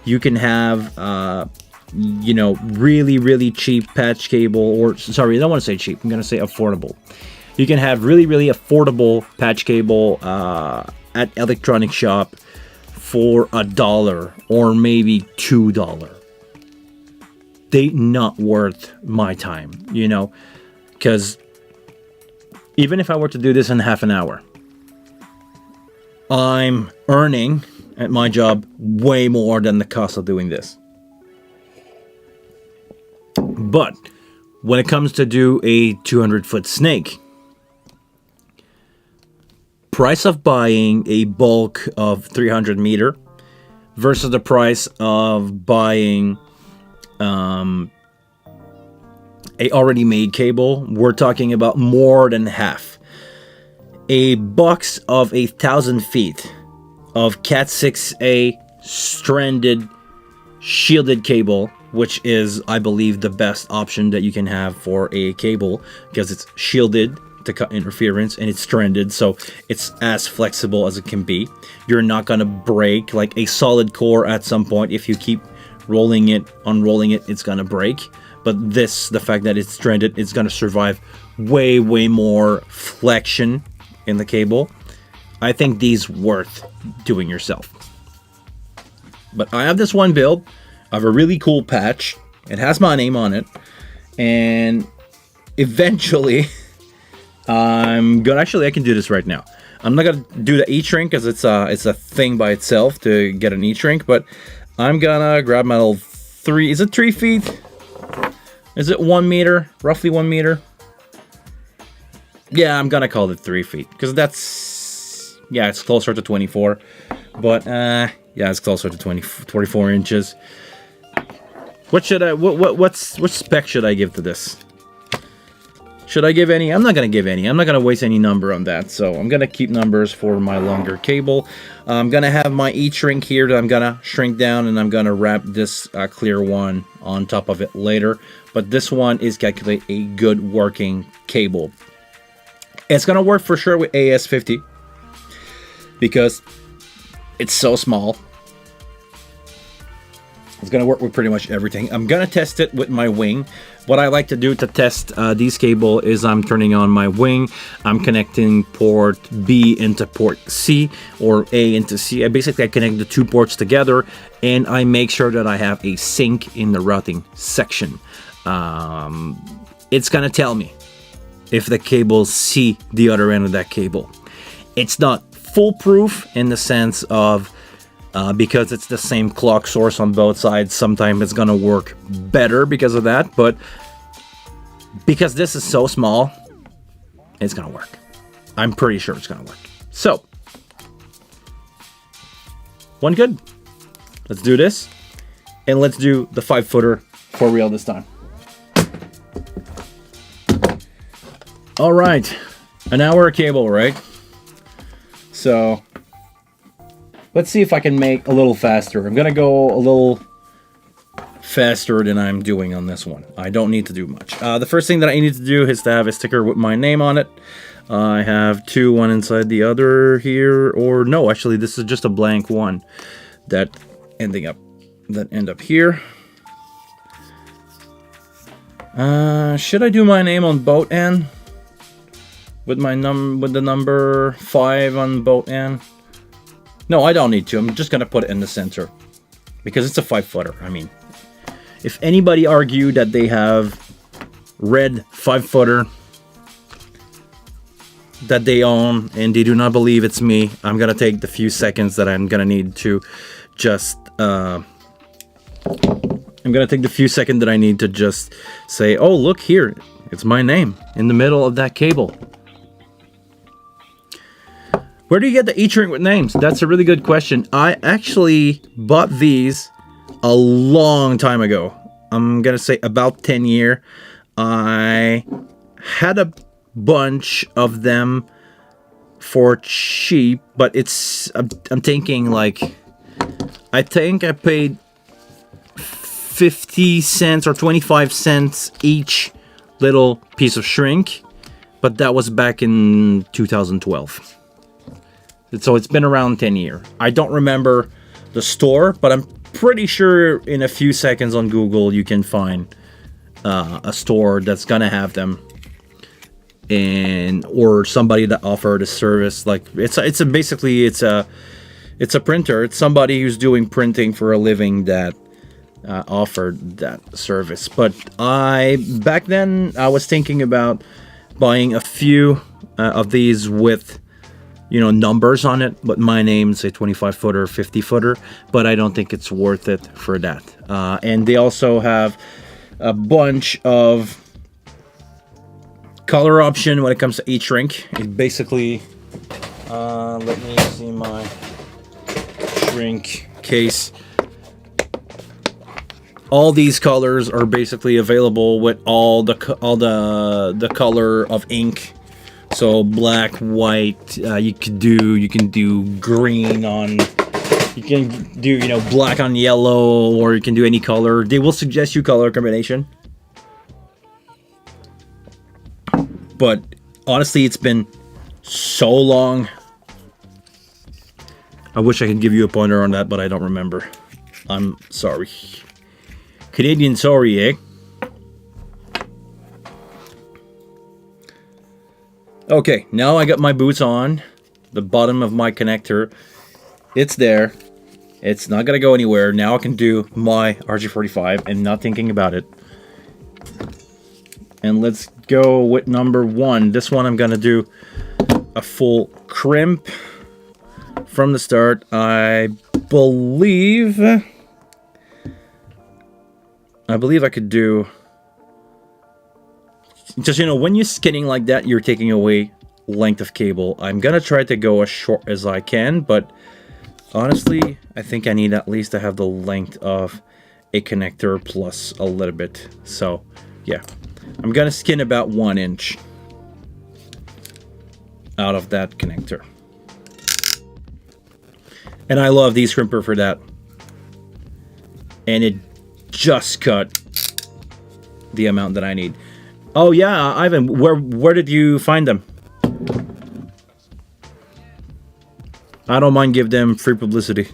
You can have, you know, really, really cheap patch cable, or sorry, I don't want to say cheap. I'm going to say affordable. You can have really, really affordable patch cable at electronic shop for $1 or maybe $2. They not worth my time, you know, because even if I were to do this in half an hour, I'm earning at my job way more than the cost of doing this. But when it comes to do a 200-foot snake, price of buying a bulk of 300 meter versus the price of buying a already made cable, we're talking about more than half. A box of 1,000 feet of Cat6A stranded shielded cable, which is, I believe, the best option that you can have for a cable, because it's shielded to cut interference and it's stranded, so it's as flexible as it can be. You're not gonna break like a solid core at some point. If you keep rolling it, unrolling it, it's gonna break. But this, the fact that it's stranded, it's gonna survive way more flexion in the cable. I think these worth doing yourself. But I have this one build. I have a really cool patch. It has my name on it, and eventually I'm gonna, actually I can do this right now. I'm not gonna do the E-shrink because it's a thing by itself to get an E-shrink, but I'm gonna grab my little 3, is it 3 feet? Is it 1 meter? Roughly 1 meter? Yeah, I'm gonna call it 3 feet because that's, yeah, it's closer to 24, but yeah, it's closer to 24 inches. What should I, what spec should I give to this? Should I give any? I'm not going to give any. I'm not going to waste any number on that. So I'm going to keep numbers for my longer cable. I'm going to have my E-shrink here that I'm going to shrink down, and I'm going to wrap this clear one on top of it later. But this one is calculate a good working cable. It's going to work for sure with AS50 because it's so small. It's gonna work with pretty much everything. I'm gonna test it with my wing. What I like to do to test these cable is I'm turning on my wing. I'm connecting port B into port C or A into C. I connect the 2 ports together, and I make sure that I have a sync in the routing section. It's gonna tell me if the cables see the other end of that cable. It's not foolproof in the sense of because it's the same clock source on both sides, sometimes it's gonna work better because of that, but because this is so small, it's gonna work. I'm pretty sure it's gonna work. So, one good. Let's do this, and let's do the 5-footer for real this time. All right, an hour cable, right? So, let's see if I can make a little faster. I'm gonna go a little faster than I'm doing on this one. I don't need to do much. The first thing that I need to do is to have a sticker with my name on it. I have 2, one inside the other here, or no, actually this is just a blank one that end up here. Should I do my name on both end? With the number 5 on both end? No, I don't need to. I'm just gonna put it in the center because it's a 5-footer. I mean, if anybody argued that they have red 5-footer that they own and they do not believe it's me, I'm gonna take the few seconds that I'm gonna need to just say, oh, look here, it's my name in the middle of that cable. Where do you get the e-shrink with names? That's a really good question. I actually bought these a long time ago. I'm gonna say about 10 years. I had a bunch of them for cheap, but I'm thinking like, I think I paid 50 cents or 25 cents each little piece of shrink, but that was back in 2012. So it's been around 10 years. I don't remember the store, but I'm pretty sure in a few seconds on Google you can find a store that's gonna have them, or somebody that offered a service. Like it's a printer. It's somebody who's doing printing for a living that offered that service. But back then I was thinking about buying a few of these with numbers on it, but my name, say 25-footer, 50-footer, but I don't think it's worth it for that. And they also have a bunch of color option when it comes to e-shrink. It basically, let me see my shrink case. All these colors are basically available with all the color of ink. So black, white, you can do green on, you can do, black on yellow, or you can do any color. They will suggest you color combination. But honestly, it's been so long. I wish I could give you a pointer on that, but I don't remember. I'm sorry. Canadian sorry, eh? Okay, now I got my boots on. The bottom of my connector, it's there. It's not gonna go anywhere. Now I can do my RJ45 and not thinking about it. And let's go with number 1. This one I'm gonna do a full crimp from the start. I believe I could do, just, when you're skinning like that, you're taking away length of cable. I'm gonna try to go as short as I can, but honestly, I think I need at least to have the length of a connector plus a little bit. So, yeah. I'm gonna skin about 1 inch out of that connector. And I love these crimper for that. And it just cut the amount that I need. Oh yeah, Ivan, where did you find them? I don't mind give them free publicity.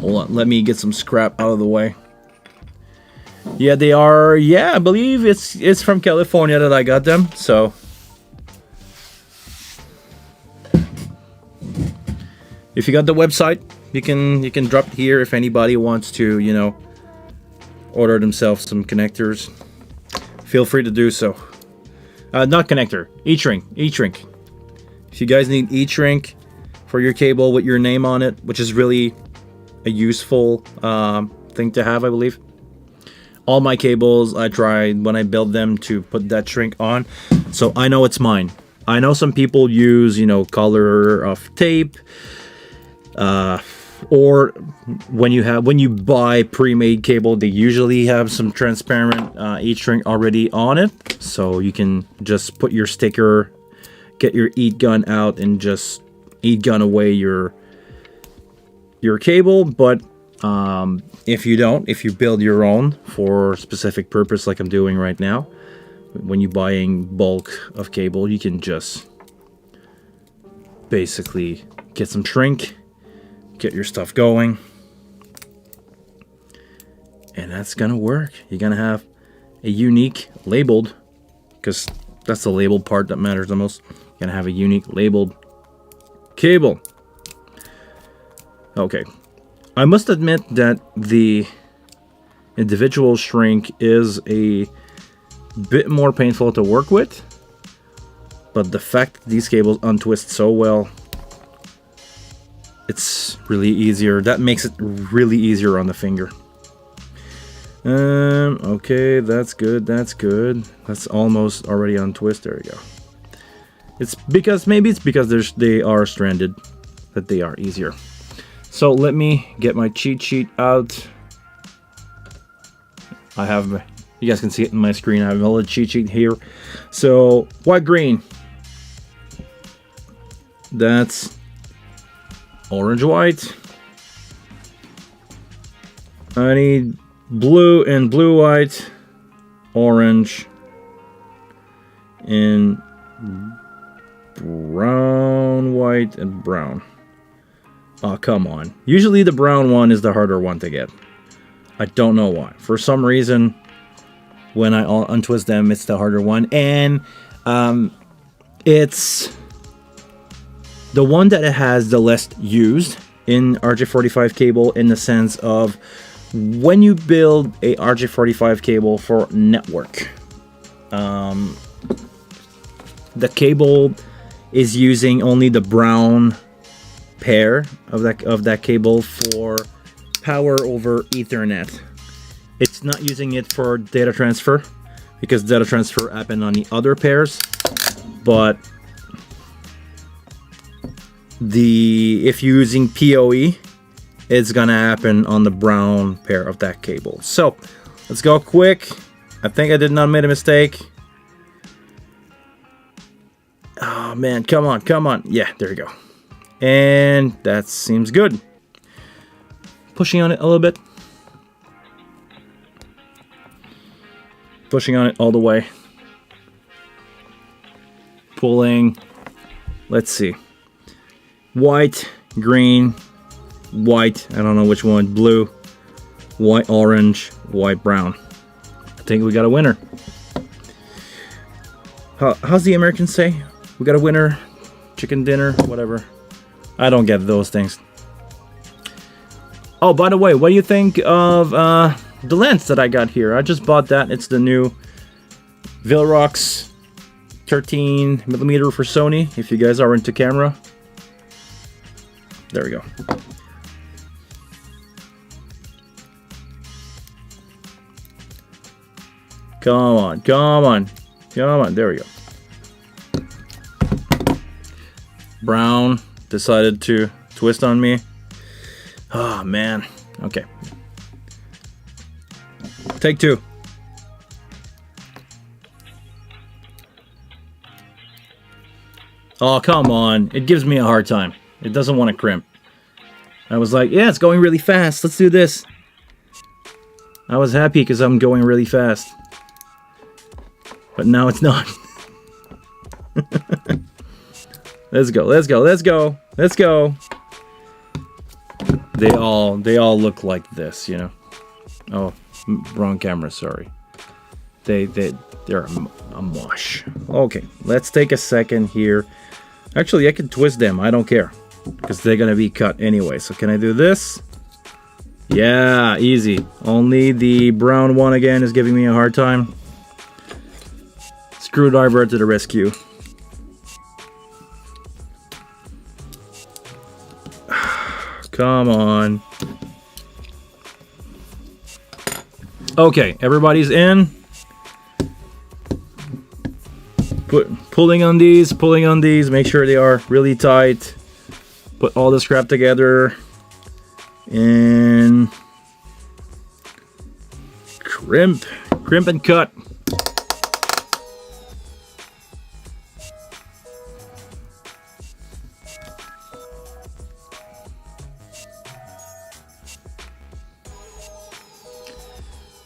Hold on, let me get some scrap out of the way. Yeah, they are. Yeah, I believe it's from California that I got them. So if you got the website, you can drop it here if anybody wants to, you know, order themselves some connectors. Feel free to do so. Not connector, e-shrink. If you guys need e-shrink for your cable with your name on it, which is really a useful thing to have, I believe. All my cables, I tried when I build them to put that shrink on, so I know it's mine. I know some people use, you know, color of tape, or when you buy pre-made cable, they usually have some transparent e-shrink already on it, so you can just put your sticker, get your heat gun out, and just heat gun away your cable. But if you build your own for a specific purpose, like I'm doing right now, when you're buying bulk of cable, you can just basically get some shrink, get your stuff going, and that's gonna work. You're gonna have a unique labeled, because that's the labeled part that matters the most. You're gonna have a unique labeled cable. Okay, I must admit that the individual shrink is a bit more painful to work with, but the fact that these cables untwist so well, it's really easier. That makes it really easier on the finger. Okay, that's good. That's almost already untwist. There we go. Maybe it's because they are stranded that they are easier. So let me get my cheat sheet out. You guys can see it in my screen. I have a little cheat sheet here. So white, green. That's orange, white. I need blue and blue, white, orange, and brown, white, and brown. Oh, come on. Usually the brown one is the harder one to get. I don't know why. For some reason, when I untwist them, it's the harder one. And it's the one that it has the less used in RJ45 cable, in the sense of when you build a RJ45 cable for network, the cable is using only the brown pair of that cable for power over Ethernet. It's not using it for data transfer, because data transfer happened on the other pairs. But if you're using PoE, it's gonna happen on the brown pair of that cable. So let's go quick. I think I did not make a mistake. Oh man, come on. Yeah, there we go. And that seems good. Pushing on it a little bit. Pushing on it all the way. Pulling. Let's see. White, green, white. I don't know which one. Blue, white, orange, white, brown. I think we got a winner. How's the Americans say? We got a winner. Chicken dinner, whatever. I don't get those things. Oh, by the way, what do you think of the lens that I got here? I just bought that. It's the new Vilrox 13mm for Sony, if you guys are into camera. There we go. Come on. There we go. Brown decided to twist on me. Oh, man. Okay. Take two. Oh, come on. It gives me a hard time. It doesn't want to crimp. I was like, yeah, it's going really fast. Let's do this. I was happy because I'm going really fast. But now it's not. Let's go. they all look like this, you know. Oh, wrong camera, sorry. They're a mush. Okay, let's take a second here. Actually, I can twist them, I don't care, because they're gonna be cut anyway. So can I do this? Yeah, easy. Only the brown one again is giving me a hard time. Screwdriver to the rescue. Come on. Okay, everybody's in. Pulling on these, make sure they are really tight. Put all the scrap together. And crimp and cut.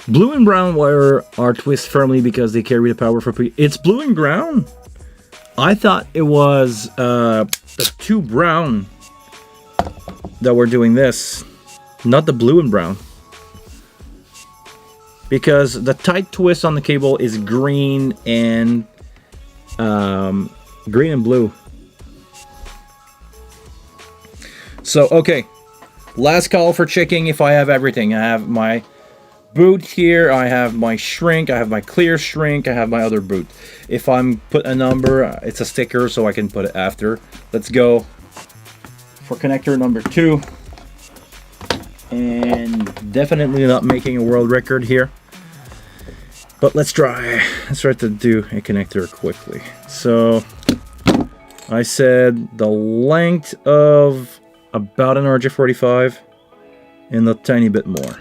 Blue and brown wire are twisted firmly because they carry the power for It's blue and brown? I thought it was the two brown that were doing this, not the blue and brown. Because the tight twist on the cable is green and blue. So, okay. Last call for checking if I have everything. I have my boot here, I have my shrink, I have my clear shrink, I have my other boot. If I'm put a number, it's a sticker so I can put it after. Let's go for connector number 2. And definitely not making a world record here. But let's try to do a connector quickly. So I said the length of about an RJ45 and a tiny bit more.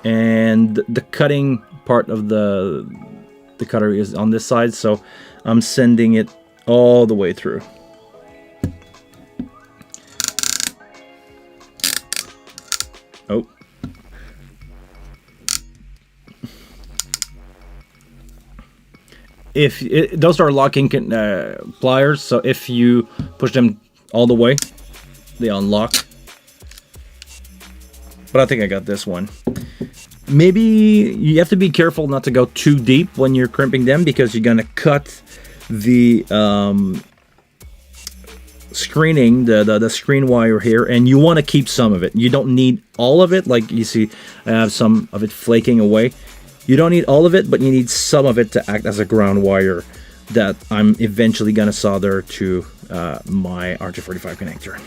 And the cutting part of the cutter is on this side, so I'm sending it all the way through. Oh. Those are locking pliers, so if you push them all the way, they unlock. But I think I got this one. Maybe you have to be careful not to go too deep when you're crimping them, because you're gonna cut the screening, the screen wire here, and you want to keep some of it. You don't need all of it. Like you see, I have some of it flaking away. You don't need all of it, but you need some of it to act as a ground wire that I'm eventually gonna solder to my RJ45 connector.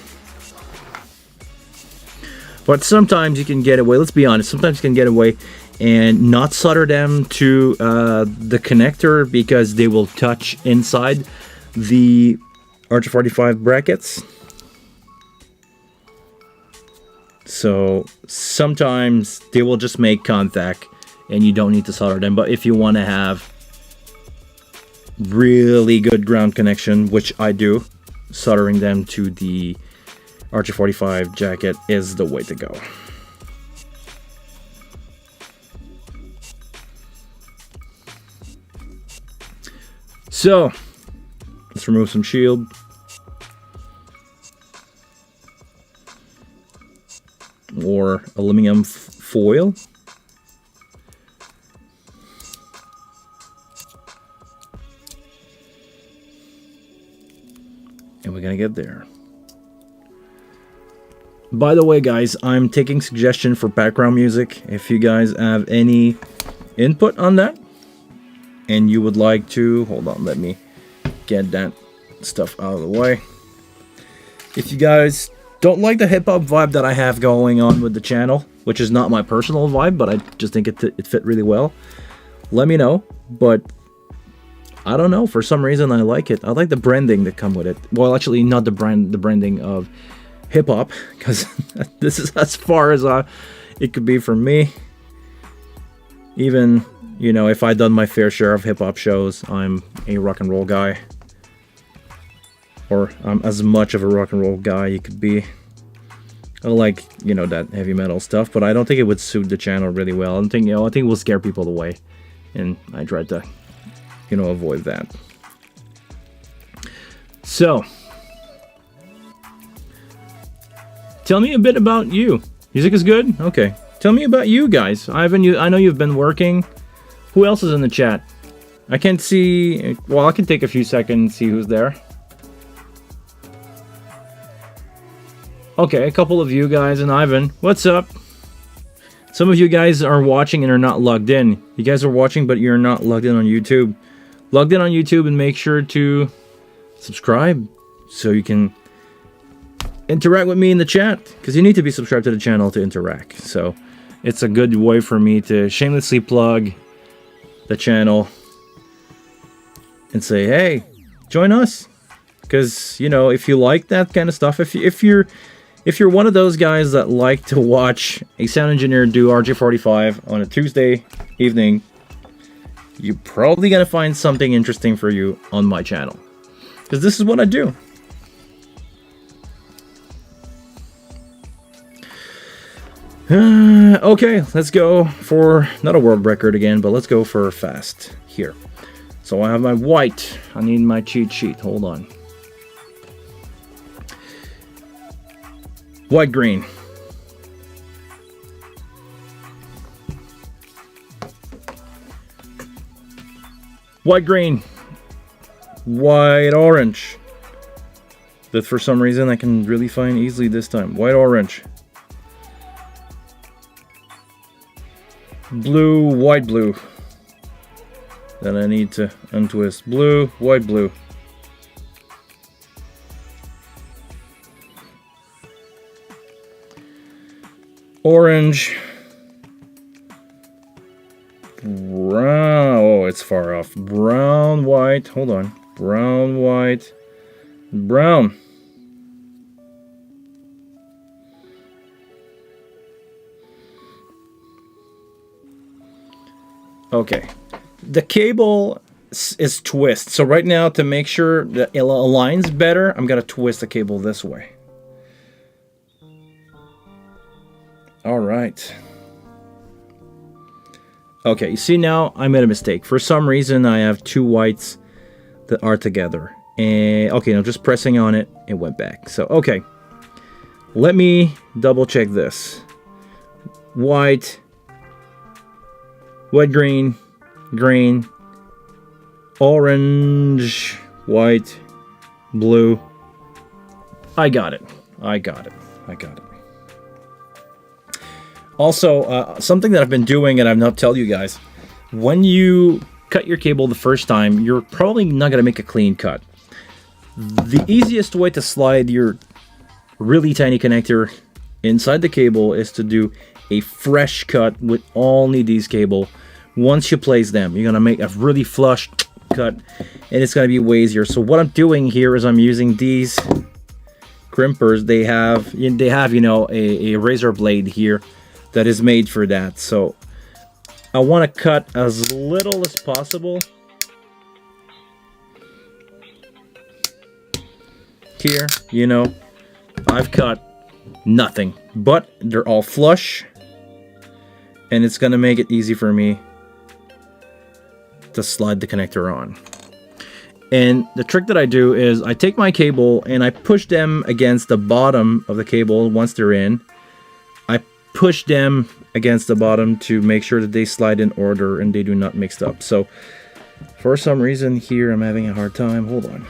But sometimes you can get away, let's be honest, sometimes you can get away and not solder them to the connector because they will touch inside the RJ45 brackets. So sometimes they will just make contact and you don't need to solder them. But if you want to have really good ground connection, which I do, soldering them to the RJ45 jacket is the way to go. So let's remove some shield. Or aluminum foil. And we're gonna get there. By the way, guys, I'm taking suggestion for background music. If you guys have any input on that and you would like to, hold on, let me get that stuff out of the way. If you guys don't like the hip-hop vibe that I have going on with the channel, which is not my personal vibe, but I just think it fit really well, let me know. But I don't know, for some reason I like it. I like the branding that come with it. Well, actually, not the branding of hip-hop, because this is as far as it could be for me. Even, you know, if I'd done my fair share of hip-hop shows, I'm a rock and roll guy. Or I'm as much of a rock and roll guy you could be. I like, you know, that heavy metal stuff, but I don't think it would suit the channel really well. I don't think, you know, I think it will scare people away. And I tried to, you know, avoid that. So tell me a bit about you. Music is good? Okay. Tell me about you guys. Ivan, I know you've been working. Who else is in the chat? I can't see... Well, I can take a few seconds and see who's there. Okay, a couple of you guys and Ivan. What's up? Some of you guys are watching and are not logged in. You guys are watching, but you're not logged in on YouTube. Logged in on YouTube and make sure to subscribe so you can interact with me in the chat, because you need to be subscribed to the channel to interact. So it's a good way for me to shamelessly plug the channel and say, hey, join us. Because, you know, if you like that kind of stuff, if you're one of those guys that like to watch a sound engineer do RJ45 on a Tuesday evening, you're probably gonna find something interesting for you on my channel, because this is what I do. Okay, let's go for not a world record again, but let's go for fast here. So I have my white. I need my cheat sheet. Hold on. White, green. White, green. White, orange. That for some reason I can really find easily this time. White, orange. Blue, white, blue. Then I need to untwist. Blue, white, blue. Orange. Brown. Oh, it's far off. Brown, white. Hold on. Brown, white. Brown. Okay. The cable is twist. So right now, to make sure that it aligns better, I'm going to twist the cable this way. All right. Okay, you see now I made a mistake. For some reason I have two whites that are together. And okay, now just pressing on it, it went back. So okay. Let me double check this. White, white, green, green, orange, white, blue. I got it. I got it. I got it. Also, something that I've been doing and I've not told you guys, when you cut your cable the first time, you're probably not going to make a clean cut. The easiest way to slide your really tiny connector inside the cable is to do a fresh cut with only these cable. Once you place them, you're going to make a really flush cut and it's going to be way easier. So what I'm doing here is I'm using these crimpers. They have you know, a razor blade here that is made for that. So I want to cut as little as possible here. You know, I've cut nothing, but they're all flush and it's gonna make it easy for me to slide the connector on. And the trick that I do is I take my cable and I push them against the bottom of the cable. Once they're in, I push them against the bottom to make sure that they slide in order and they do not mix up. So for some reason here I'm having a hard time. Hold on.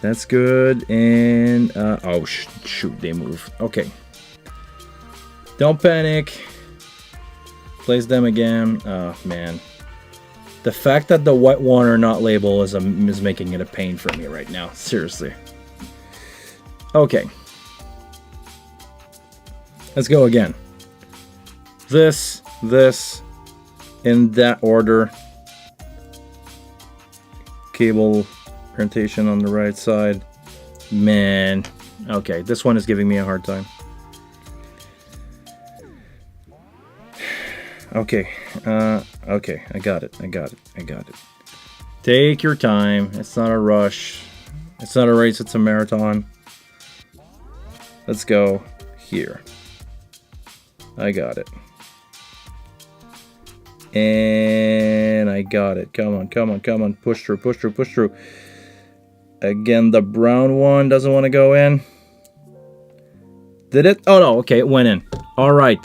That's good. And oh shoot, they move. Okay, don't panic. Place them again. Oh man, the fact that the white one are not labeled is making it a pain for me right now, seriously. Okay, let's go again. This, in that order. Cable orientation on the right side. Man, okay, this one is giving me a hard time. Okay, okay, I got it. Take your time. It's not a rush. It's not a race, it's a marathon. Let's go here. I got it. And I got it. Come on. Push through. Again, the brown one doesn't want to go in. Did it? Oh no, okay, it went in. All right.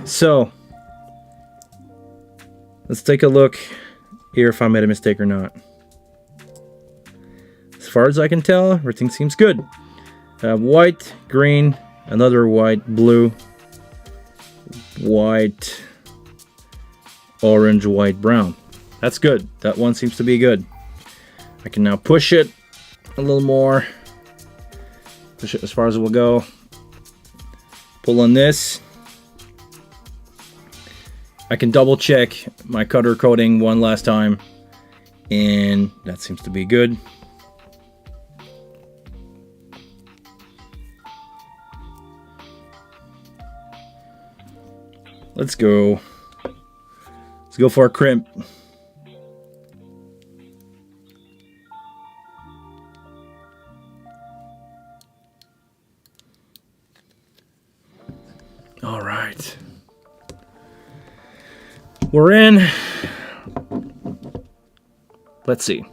So, let's take a look here if I made a mistake or not. As far as I can tell, everything seems good. White, green, another white, blue, white, orange, white, brown. That's good. That one seems to be good. I can now push it a little more. Push it as far as it will go. Pull on this. I can double check my cutter coating one last time, and that seems to be good. Let's go. Let's go for a crimp. All right. We're in. Let's see.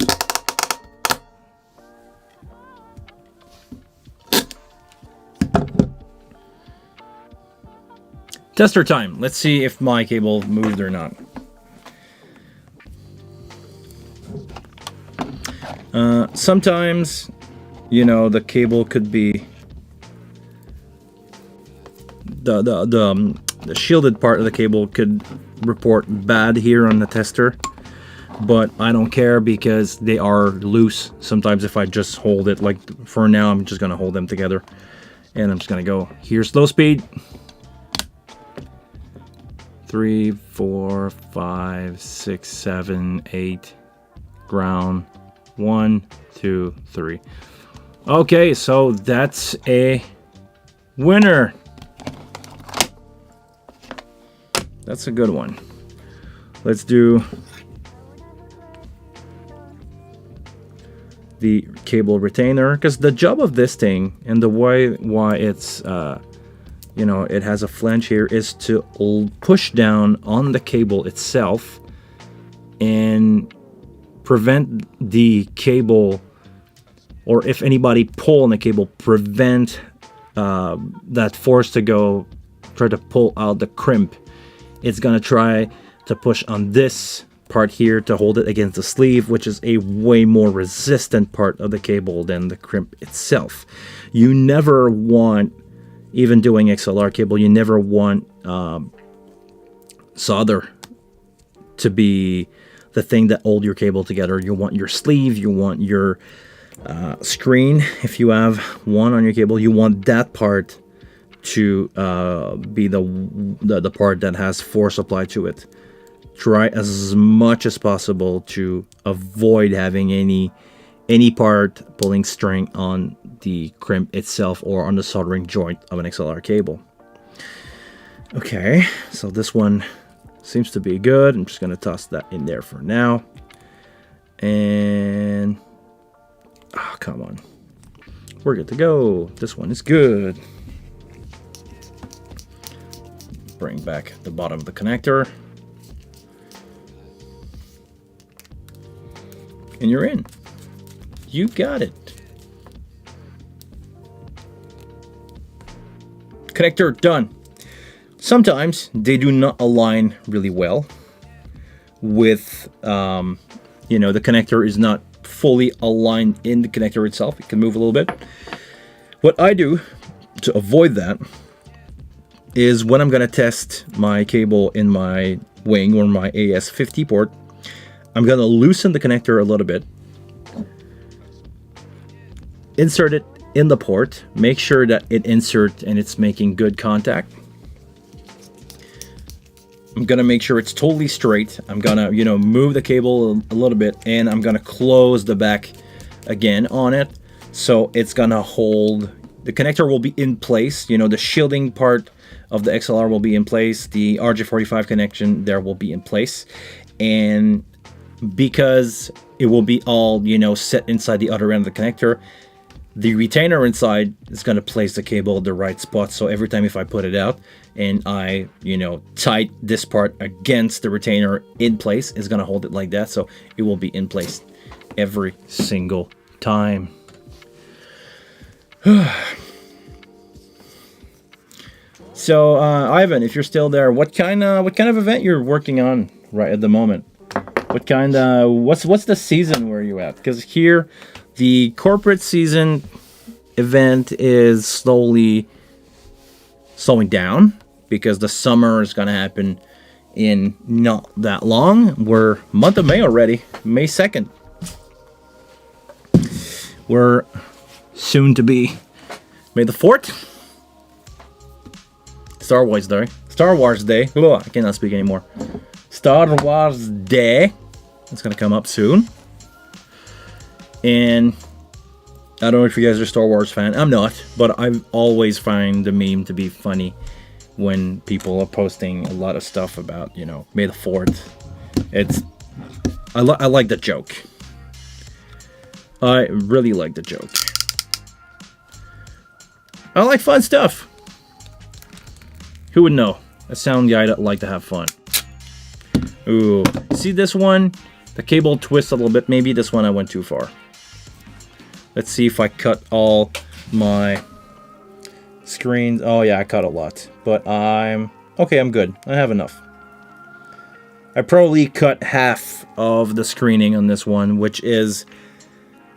Tester time. Let's see if my cable moved or not. Sometimes, you know, the cable could be the shielded part of the cable could report bad here on the tester, but I don't care because they are loose. Sometimes if I just hold it, like for now, I'm just gonna hold them together, and I'm just gonna go here, slow speed. 3, 4, 5, 6, 7, 8, ground, 1, 2, 3. Okay, so that's a winner. That's a good one. Let's do the cable retainer, because the job of this thing and the way why it's you know, it has a flange here is to push down on the cable itself and prevent the cable, or if anybody pull on the cable, prevent that force to go try to pull out the crimp. It's gonna try to push on this part here to hold it against the sleeve, which is a way more resistant part of the cable than the crimp itself. You never want, even doing XLR cable, you never want solder to be the thing that holds your cable together. You want your sleeve, you want your screen, if you have one on your cable, you want that part to be the part that has force applied to it. Try as much as possible to avoid having any part pulling string on the crimp itself or on the soldering joint of an XLR cable. Okay, so this one seems to be good. I'm just going to toss that in there for now. And oh, come on, we're good to go. This one is good. Bring back the bottom of the connector, and you're in. You got it. Connector done. Sometimes they do not align really well with, you know, the connector is not fully aligned in the connector itself. It can move a little bit. What I do to avoid that is when I'm going to test my cable in my wing or my AS50 port, I'm going to loosen the connector a little bit, insert it in the port, make sure that it inserts and it's making good contact. I'm going to make sure it's totally straight. I'm going to, you know, move the cable a little bit, and I'm going to close the back again on it. So it's going to hold, the connector will be in place, you know, the shielding part of the XLR will be in place, the RJ45 connection there will be in place, and because it will be all, you know, set inside the other end of the connector, the retainer inside is going to place the cable at the right spot. So every time if I put it out and I, you know, tight this part against the retainer in place, it's going to hold it like that. So it will be in place every single time. So, Ivan, if you're still there, what kind of event you're working on right at the moment? What's the season where you at? Because here, the corporate season event is slowly slowing down because the summer is gonna happen in not that long. We're month of May already, May 2nd. We're soon to be May the 4th. Star Wars Day. Oh, I cannot speak anymore. Star Wars Day. It's gonna come up soon. And I don't know if you guys are a Star Wars fan. I'm not, but I always find the meme to be funny when people are posting a lot of stuff about, you know, May the 4th. I like the joke. I really like the joke. I like fun stuff. Who would know? A sound guy that like to have fun. Ooh, see this one? The cable twists a little bit. Maybe this one I went too far. Let's see if I cut all my screens. Oh yeah, I cut a lot. But I'm good. I have enough. I probably cut half of the screening on this one, which is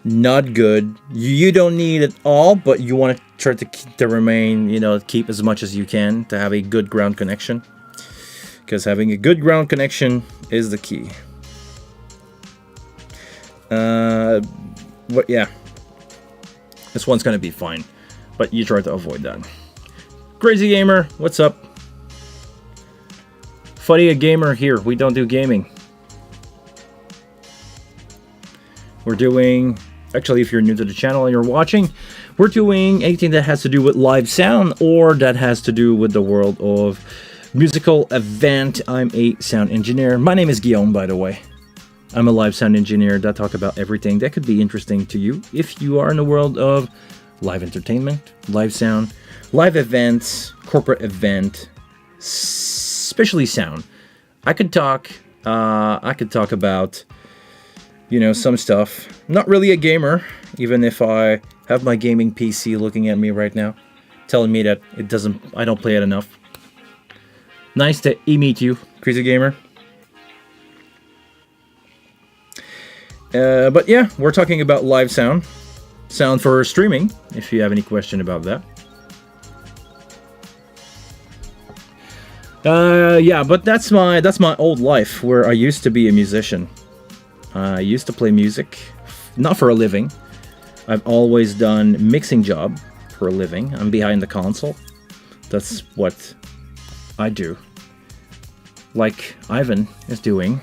not good. You don't need it all, but you want to try to remain, you know, keep as much as you can to have a good ground connection. Because having a good ground connection is the key. But yeah, this one's gonna be fine, but you try to avoid that. Crazy Gamer, what's up? Funny a gamer here. We don't do gaming. We're doing, actually, if you're new to the channel and you're watching, we're doing anything that has to do with live sound or that has to do with the world of musical event. I'm a sound engineer. My name is Guillaume, by the way. I'm a live sound engineer that talk about everything that could be interesting to you if you are in the world of live entertainment, live sound, live events, corporate event, especially sound. I could talk about, you know, some stuff. Not really a gamer, even if I have my gaming PC looking at me right now, telling me that I don't play it enough. Nice to meet you, Crazy Gamer. But yeah, we're talking about live sound for streaming, if you have any question about that. Yeah, but that's my old life, where I used to be a musician. I used to play music, not for a living. I've always done mixing job for a living. I'm behind the console. That's what I do. Like Ivan is doing.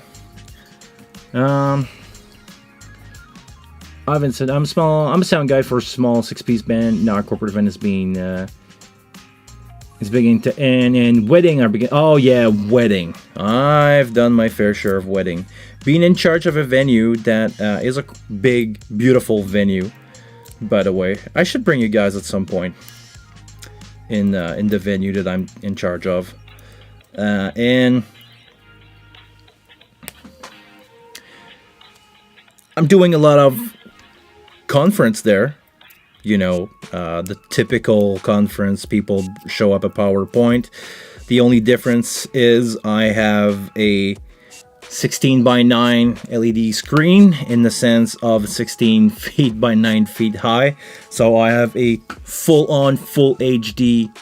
Ivan said, I'm a sound guy for a small 6-piece band. Now our corporate event is being beginning to end, and wedding are beginning. Oh yeah, wedding. I've done my fair share of wedding. Being in charge of a venue that is a big, beautiful venue. By the way, I should bring you guys at some point in the venue that I'm in charge of, and I'm doing a lot of conference there. You know, the typical conference, people show up a PowerPoint. The only difference is I have a 16 by 9 LED screen in the sense of 16 feet by 9 feet high. So I have a full-on full HD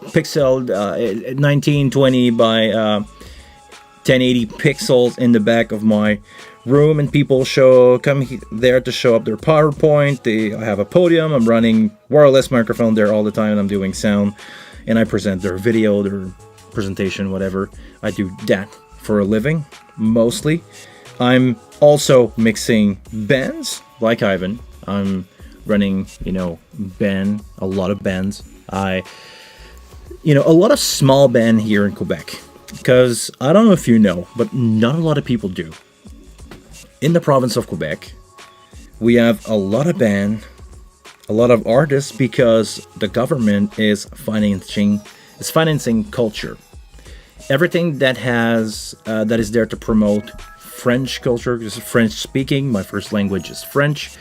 pixel 1920 by 1080 pixels in the back of my room, and people come there to show up their PowerPoint. I have a podium. I'm running wireless microphone there all the time, and I'm doing sound, and I present their video, their presentation, whatever. I do that for a living, mostly. I'm also mixing bands, like Ivan. I'm running, you know, a lot of bands. A lot of small band here in Quebec, because I don't know if you know, but not a lot of people do. In the province of Quebec, we have a lot of band, a lot of artists, because the government is financing culture. Everything that is there to promote French culture. This is French speaking. My first language is French.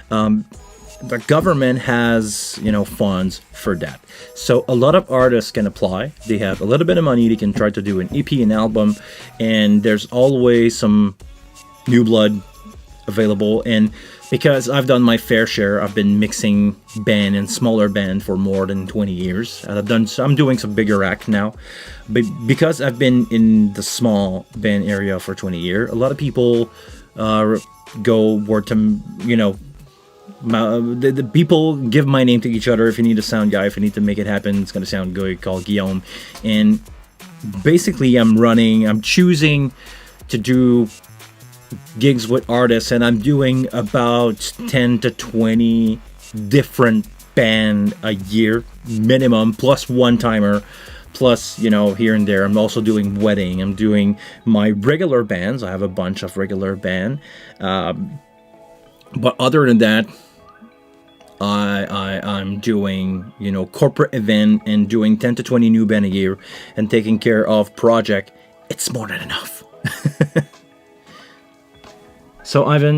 The government has, you know, funds for that. So a lot of artists can apply. They have a little bit of money. They can try to do an EP, an album, and there's always some new blood available. And because I've done my fair share, I've been mixing band and smaller band for more than 20 years. And I'm doing some bigger act now. But because I've been in the small band area for 20 years, a lot of people go word to, you know, the people give my name to each other. If you need a sound guy, if you need to make it happen, it's going to sound good, call Guillaume. And basically I'm choosing to do gigs with artists, and I'm doing about 10 to 20 different band a year minimum, plus one-timer, plus, you know, here and there. I'm also doing wedding. I'm doing my regular bands. I have a bunch of regular band. But other than that, I'm doing, you know, corporate event and doing 10 to 20 new band a year and taking care of project. It's more than enough. So I've been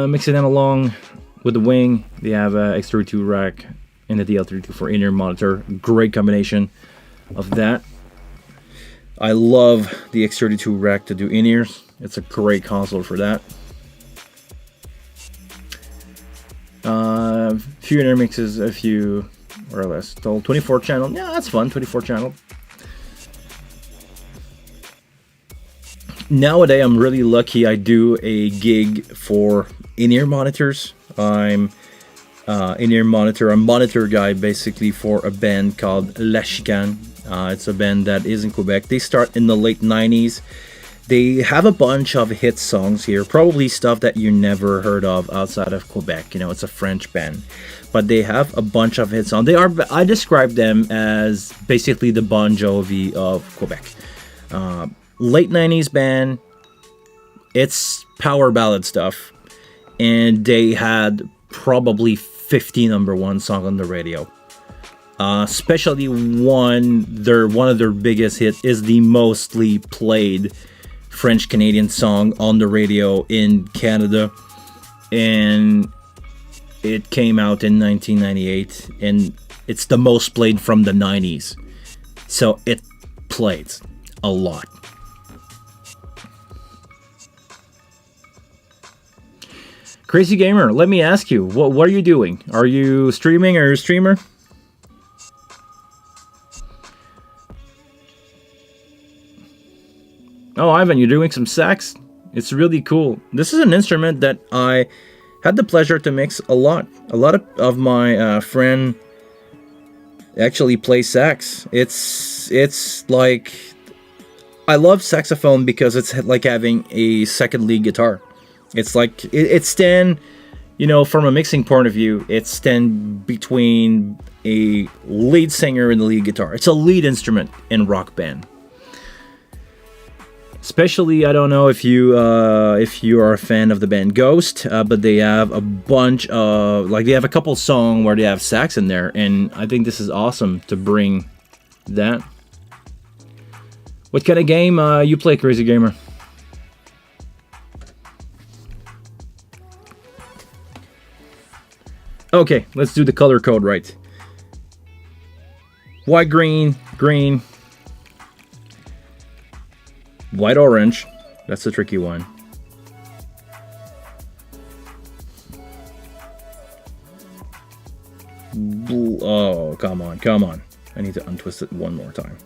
mixing them along with the wing. They have a X32 rack and the DL32 for in-ear monitor. Great combination of that. I love the X32 rack to do in-ears. It's a great console for that. Few in-ear mixes, a few or less. So 24 channel. Yeah, that's fun. 24 channel. Nowadays, I'm really lucky. I do a gig for in-ear monitors. I'm in-ear monitor, a monitor guy basically for a band called La Chicane. It's a band that is in Quebec. They start in the late 90s. They have a bunch of hit songs here, probably stuff that you never heard of outside of Quebec. You know, it's a French band, but they have a bunch of hit songs. I describe them as basically the Bon Jovi of Quebec. Late 90s band. It's power ballad stuff, and they had probably 50 number one songs on the radio. Especially one of their biggest hits is the mostly played French Canadian song on the radio in Canada, and it came out in 1998, and it's the most played from the 90s, so it played a lot. Crazy Gamer, let me ask you, what are you doing? Are you streaming? Are you a streamer? Oh, Ivan, you're doing some sax? It's really cool. This is an instrument that I had the pleasure to mix a lot. A lot of my friend actually play sax. It's like, I love saxophone because it's like having a second lead guitar. It's like, it's stand, you know, from a mixing point of view, it's stand between a lead singer and the lead guitar. It's a lead instrument in rock band. Especially, I don't know if you are a fan of the band Ghost, but they have a bunch of, like, they have a couple songs where they have sax in there, and I think this is awesome to bring that. What kind of game you play, Crazy Gamer? Okay, let's do the color code right. White, green, green. White, orange. That's the tricky one. Blue. Oh, come on, come on. I need to untwist it one more time.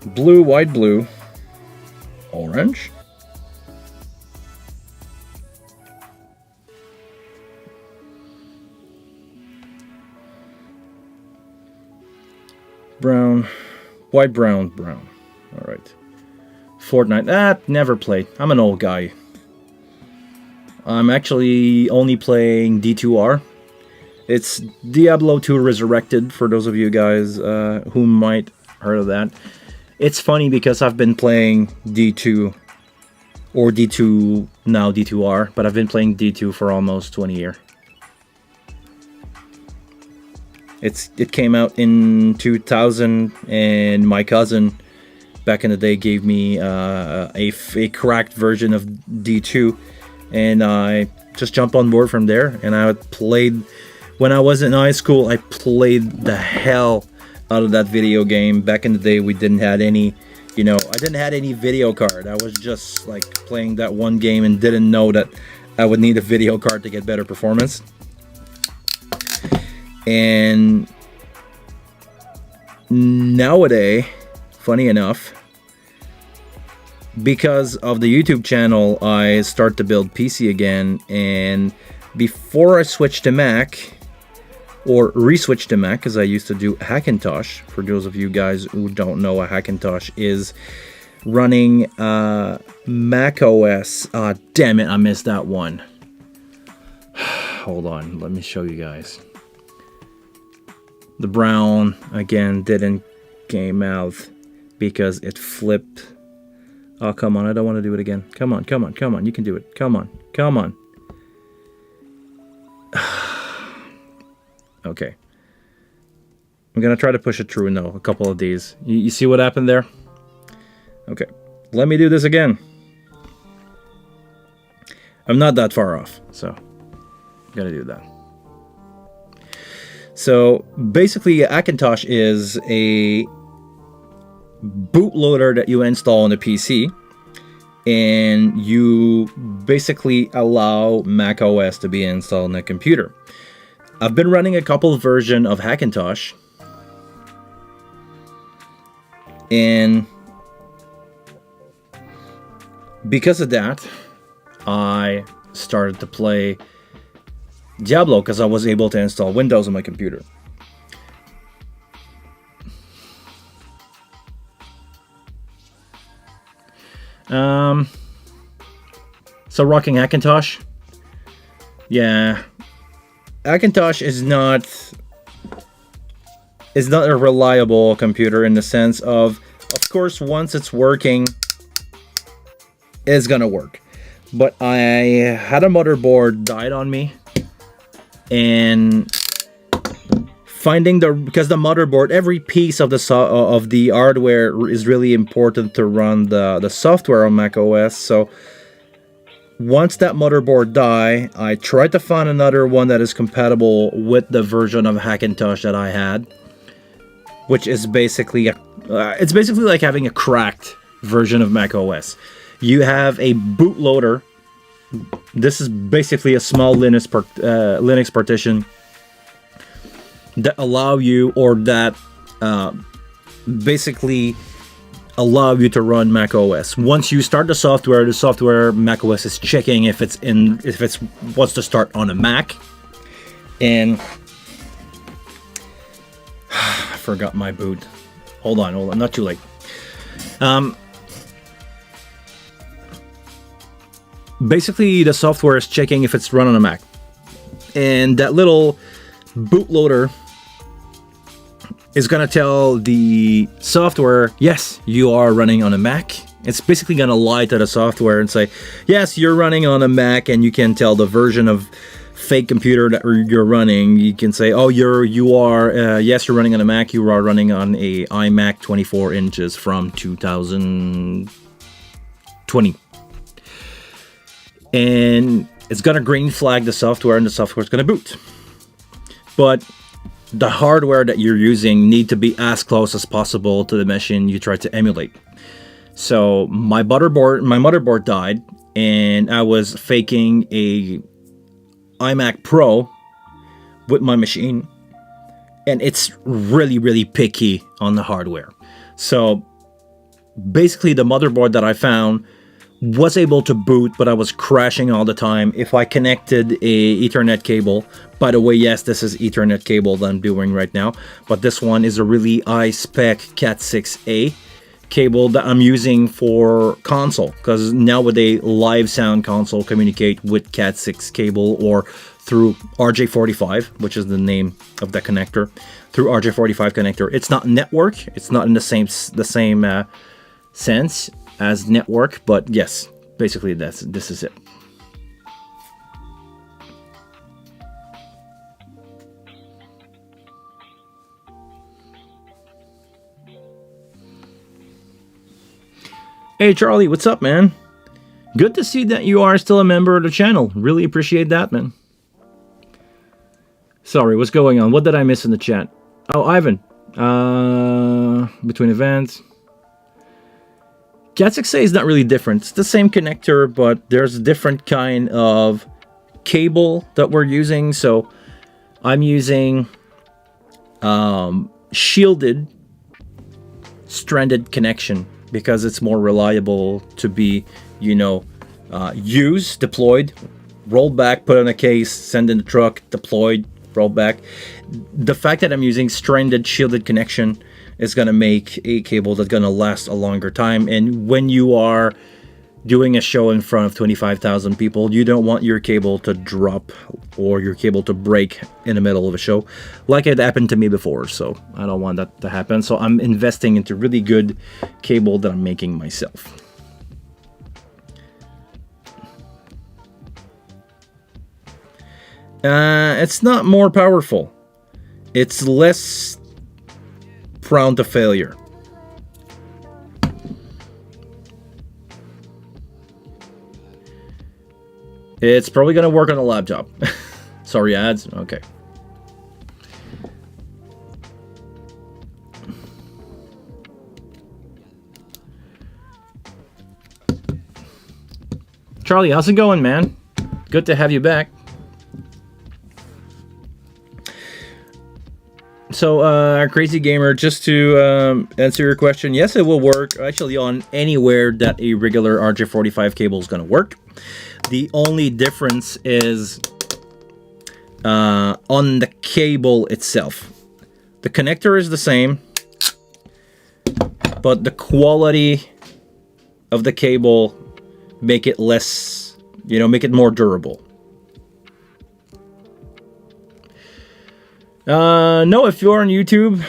Blue, white, blue. Orange. Brown, white, brown, brown. All right. Fortnite. Never played. I'm an old guy. I'm actually only playing D2R. It's Diablo 2 Resurrected, for those of you guys who might heard of that. It's funny because I've been playing D2, or D2, now D2R, but I've been playing D2 for almost 20 years. It came out in 2000, and my cousin back in the day gave me a cracked version of D2, and I just jumped on board from there. And I played, when I was in high school, I played the hell out of that video game. Back in the day, we didn't have any, I didn't have any video card. I was just like playing that one game and didn't know that I would need a video card to get better performance. And nowadays, funny enough, because of the YouTube channel, I start to build PC again. And before I switch to Mac, or re-switch to Mac, because I used to do Hackintosh. For those of you guys who don't know, a Hackintosh is running Mac OS. Damn it, I missed that one. Hold on, let me show you guys. The brown, again, didn't came out because it flipped. Oh, come on, I don't want to do it again. Come on, come on, come on, you can do it. Come on, come on. Okay. I'm going to try to push it through now, a couple of these. You see what happened there? Okay, let me do this again. I'm not that far off, so I'm going to do that. So basically, Hackintosh is a bootloader that you install on the PC, and you basically allow Mac OS to be installed on the computer. I've been running a couple of versions of Hackintosh, and because of that, I started to play Diablo because I was able to install Windows on my computer. So rocking Hackintosh, yeah. Hackintosh is not a reliable computer in the sense of course, once it's working, it's gonna work. But I had a motherboard died on me, and finding because the motherboard, every piece of the hardware is really important to run the software on Mac OS. So once that motherboard died, I tried to find another one that is compatible with the version of Hackintosh that I had, which is basically it's basically like having a cracked version of Mac OS. You have a bootloader. This is basically a small Linux partition that allow you, or that basically allow you to run Mac OS. Once you start the software Mac OS is checking if it's wants to start on a Mac. And I forgot my boot. Hold on, not too late. Basically, the software is checking if it's run on a Mac, and that little bootloader is gonna tell the software, yes, you are running on a Mac. It's basically gonna lie to the software and say, yes, you're running on a Mac, and you can tell the version of fake computer that you're running. You can say, oh, you are yes, you're running on a Mac. You are running on a iMac 24 inches from 2020, and it's gonna green flag the software, and the software is gonna boot. But the hardware that you're using need to be as close as possible to the machine you try to emulate. So my motherboard died, and I was faking a iMac Pro with my machine, and it's really, really picky on the hardware. So basically, the motherboard that I found was able to boot, but I was crashing all the time. If I connected a Ethernet cable, by the way, yes, this is Ethernet cable that I'm doing right now, but this one is a really high-spec Cat6A cable that I'm using for console, because nowadays live sound console communicate with Cat6 cable or through RJ45, which is the name of the connector, through RJ45 connector. It's not network, it's not in the same sense as network, but yes, basically this is it. Hey Charlie, what's up, man? Good to see that you are still a member of the channel. Really appreciate that, man. Sorry, what's going on? What did I miss in the chat? Oh, Ivan. Between events. Cat6A is not really different. It's the same connector, but there's a different kind of cable that we're using. So I'm using shielded stranded connection because it's more reliable to be, you know, used, deployed, rolled back, put in a case, send in the truck, deployed, rolled back. The fact that I'm using stranded shielded connection is going to make a cable that's going to last a longer time. And when you are doing a show in front of 25,000 people, you don't want your cable to drop or your cable to break in the middle of a show like it happened to me before. So I don't want that to happen. So I'm investing into really good cable that I'm making myself. It's not more powerful. It's less prone to failure. It's probably going to work on a laptop. Sorry, ads. Okay. Charlie, how's it going, man? Good to have you back. So, Crazy Gamer, just to answer your question, yes, it will work actually on anywhere that a regular RJ45 cable is going to work. The only difference is on the cable itself. The connector is the same, but the quality of the cable make it less, you know, make it more durable. No, if you're on YouTube,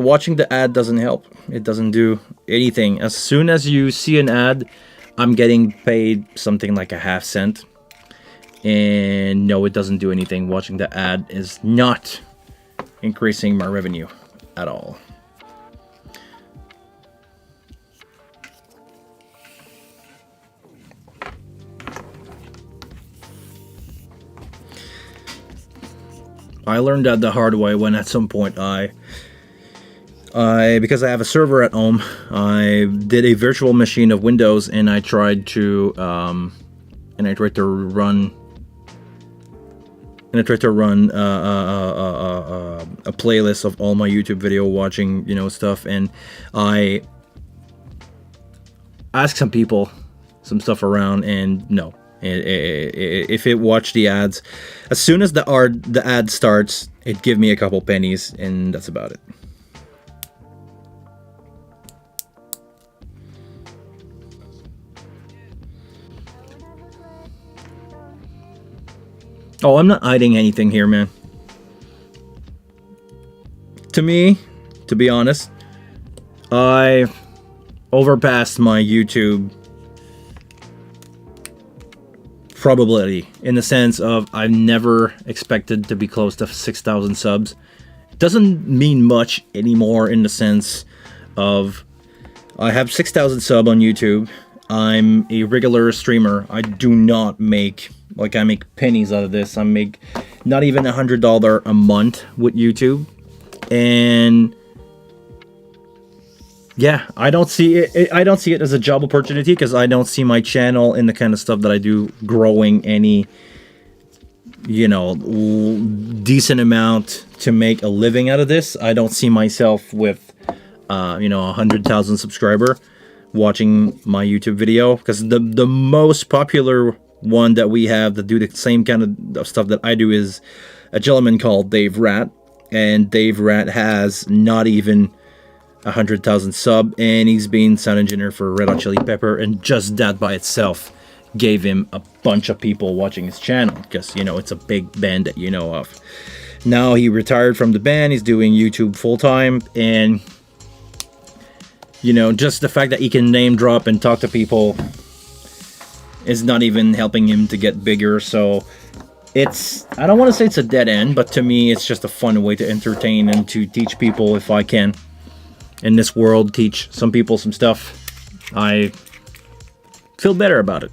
watching the ad doesn't help. It doesn't do anything. As soon as you see an ad, I'm getting paid something like a half cent. And no, it doesn't do anything. Watching the ad is not increasing my revenue at all. I learned that the hard way when at some point because I have a server at home, I did a virtual machine of Windows and I tried to run a playlist of all my YouTube video watching, you know, stuff, and I asked some people some stuff around, and no. If it watched the ads, as soon as the ad starts, it give me a couple pennies, and that's about it. Oh, I'm not hiding anything here, man. To me, to be honest, I overpassed my YouTube probability in the sense of I've never expected to be close to 6,000 subs. It doesn't mean much anymore in the sense of I have 6,000 sub on YouTube. I'm a regular streamer. I do not make, like, I make pennies out of this. I make not even $100 a month with YouTube. And yeah, I don't see it. I don't see it as a job opportunity because I don't see my channel and the kind of stuff that I do growing any, you know, decent amount to make a living out of this. I don't see myself with, you know, 100,000 subscriber watching my YouTube video, because the most popular one that we have that do the same kind of stuff that I do is a gentleman called Dave Rat, and Dave Rat has not even 100,000 sub, and he's been sound engineer for Red Hot Chili Pepper, and just that by itself gave him a bunch of people watching his channel, because, you know, it's a big band that you know of. Now he retired from the band, he's doing YouTube full-time, and, you know, just the fact that he can name drop and talk to people is not even helping him to get bigger. So it's, I don't want to say it's a dead end, but to me it's just a fun way to entertain and to teach people, if I can in this world teach some people some stuff. I feel better about it.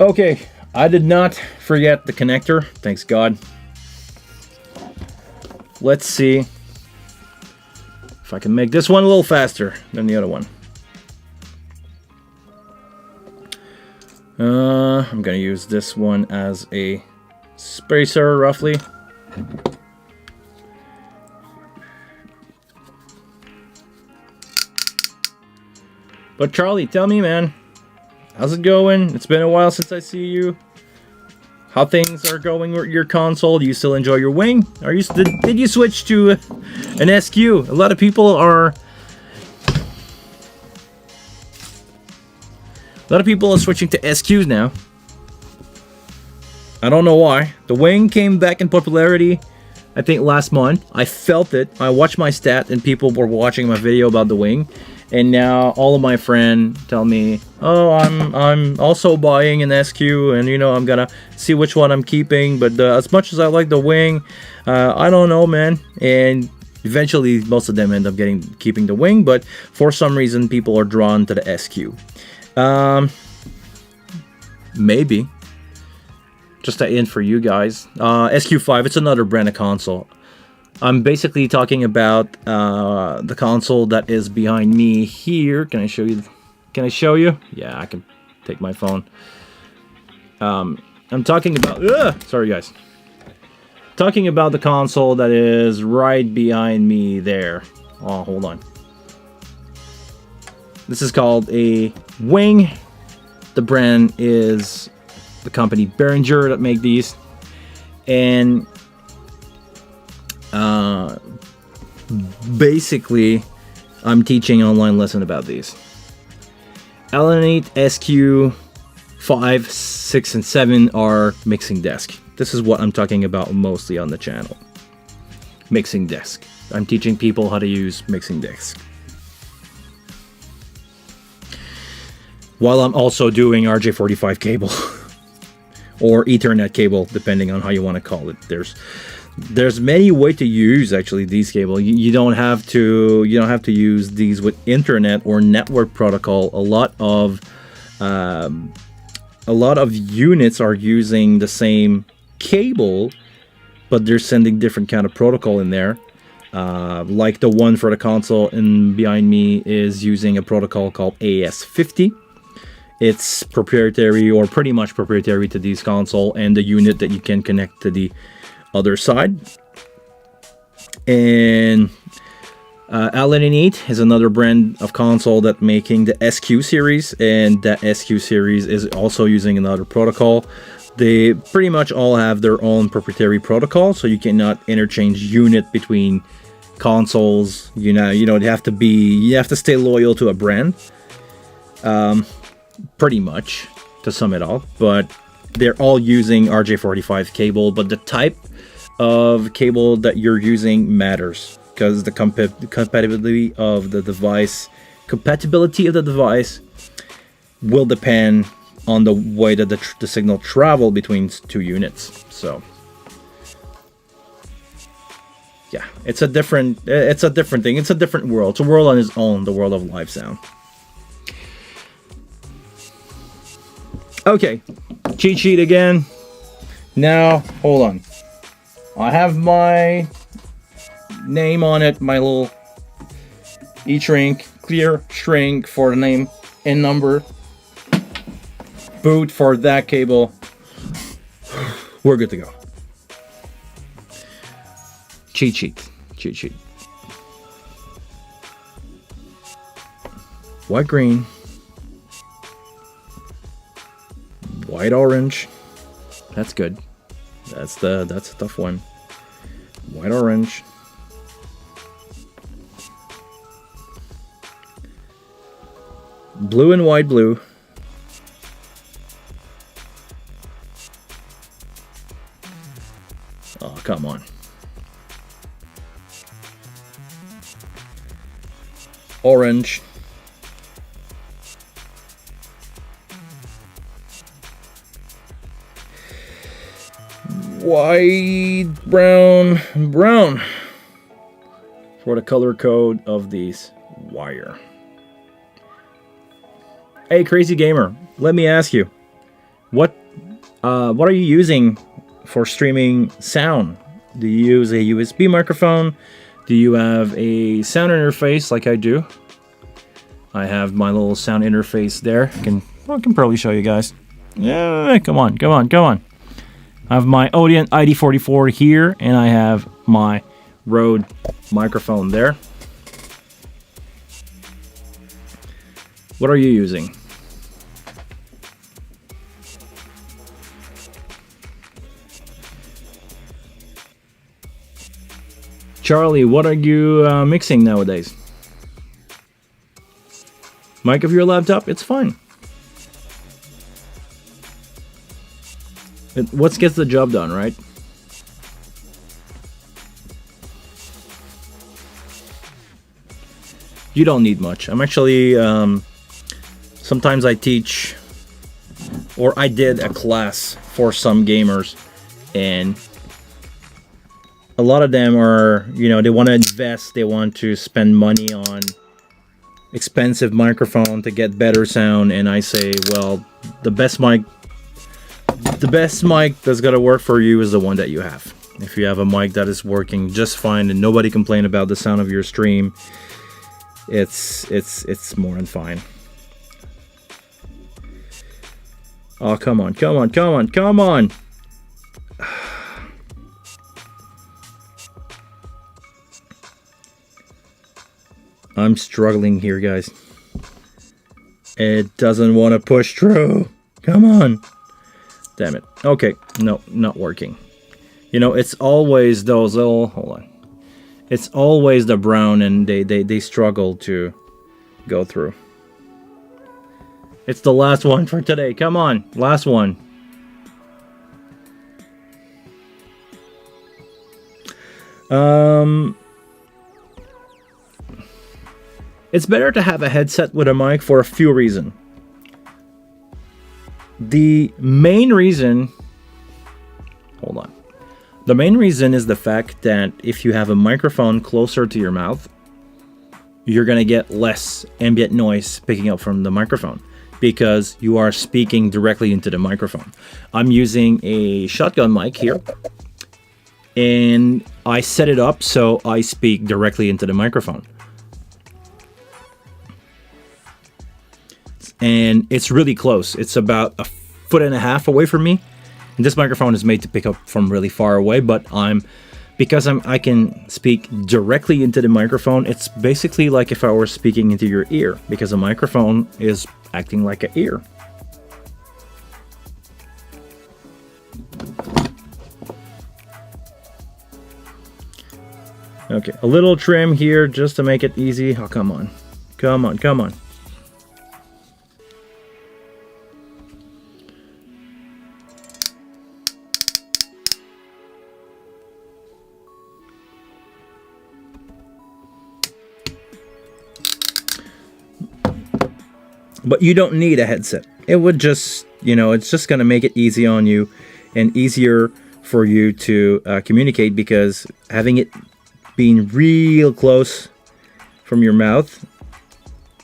Okay, I did not forget the connector, thanks God. Let's see if I can make this one a little faster than the other one. I'm gonna use this one as a spacer, roughly. But Charlie, tell me, man, how's it going? It's been a while since I see you. How things are going with your console? Do you still enjoy your wing? Are you did you switch to an SQ? A lot of people are switching to SQs now. I don't know why. The wing came back in popularity, I think last month. I felt it. I watched my stat and people were watching my video about the wing. And now all of my friends tell me, oh, I'm also buying an SQ, and you know, I'm gonna see which one I'm keeping. But as much as I like the wing, I don't know, man. And eventually, most of them end up keeping the wing. But for some reason, people are drawn to the SQ. Maybe just a hint for you guys. SQ5, it's another brand of console. I'm basically talking about the console that is behind me here. Can I show you? Can I show you? Yeah, I can take my phone. I'm talking about... sorry, guys. Talking about the console that is right behind me there. Oh, hold on. This is called a wing. The brand is the company Behringer that make these. And... basically, I'm teaching an online lesson about these. L8, SQ, 5, 6, and 7 are mixing desk. This is what I'm talking about mostly on the channel. Mixing desk. I'm teaching people how to use mixing desk. While I'm also doing RJ45 cable. Or Ethernet cable, depending on how you want to call it. There's many ways to use actually these cable. You don't have to use these with internet or network protocol. A lot of units are using the same cable, but they're sending different kind of protocol in there. Like the one for the console and behind me is using a protocol called AS50. It's proprietary or pretty much proprietary to these console and the unit that you can connect to the other side. And L8 is another brand of console that making the SQ series, and that SQ series is also using another protocol. They pretty much all have their own proprietary protocol, so you cannot interchange unit between consoles. You have to stay loyal to a brand. Pretty much, to sum it all, but they're all using RJ45 cable, but the type of cable that you're using matters because the compatibility of the device will depend on the way that the signal travel between two units. So yeah, it's a different thing. It's a different world. It's a world on its own, the world of live sound. Okay, cheat sheet again. Now, hold on. I have my name on it, my little e-shrink, clear shrink for the name and number. Boot for that cable. We're good to go. Cheat sheet. White, green. White, orange. That's good. That's a tough one. White, orange. Blue and white, blue. Oh, come on. Orange. White, brown, brown for the color code of these wire. Hey, Crazy Gamer, let me ask you, what are you using for streaming sound? Do you use a USB microphone? Do you have a sound interface like I do? I have my little sound interface there. I can probably show you guys. Yeah, come on. I have my Odeon ID44 here, and I have my Rode microphone there. What are you using? Charlie, what are you mixing nowadays? Mic of your laptop? It's fine. What gets the job done, right? You don't need much. I'm actually, sometimes I teach, or I did a class for some gamers, and a lot of them are, you know, they want to invest, they want to spend money on expensive microphone to get better sound, and I say, well, the best mic that's gonna work for you is the one that you have. If you have a mic that is working just fine and nobody complain about the sound of your stream, it's more than fine. Oh, come on. I'm struggling here, guys. It doesn't want to push through. Come on. Damn it. Okay. No, not working. You know, it's always those little... Hold on. It's always the brown, and they struggle to go through. It's the last one for today. Come on. Last one. It's better to have a headset with a mic for a few reasons. The main reason... Hold on. The main reason is the fact that if you have a microphone closer to your mouth, you're going to get less ambient noise picking up from the microphone because you are speaking directly into the microphone. I'm using a shotgun mic here, and I set it up so I speak directly into the microphone. And it's really close. It's about 1.5 feet away from me. And this microphone is made to pick up from really far away, but because I can speak directly into the microphone. It's basically like if I were speaking into your ear, because a microphone is acting like an ear. Okay, a little trim here just to make it easy. Oh, come on. But you don't need a headset. It would just, you know, it's just going to make it easy on you and easier for you to communicate, because having it being real close from your mouth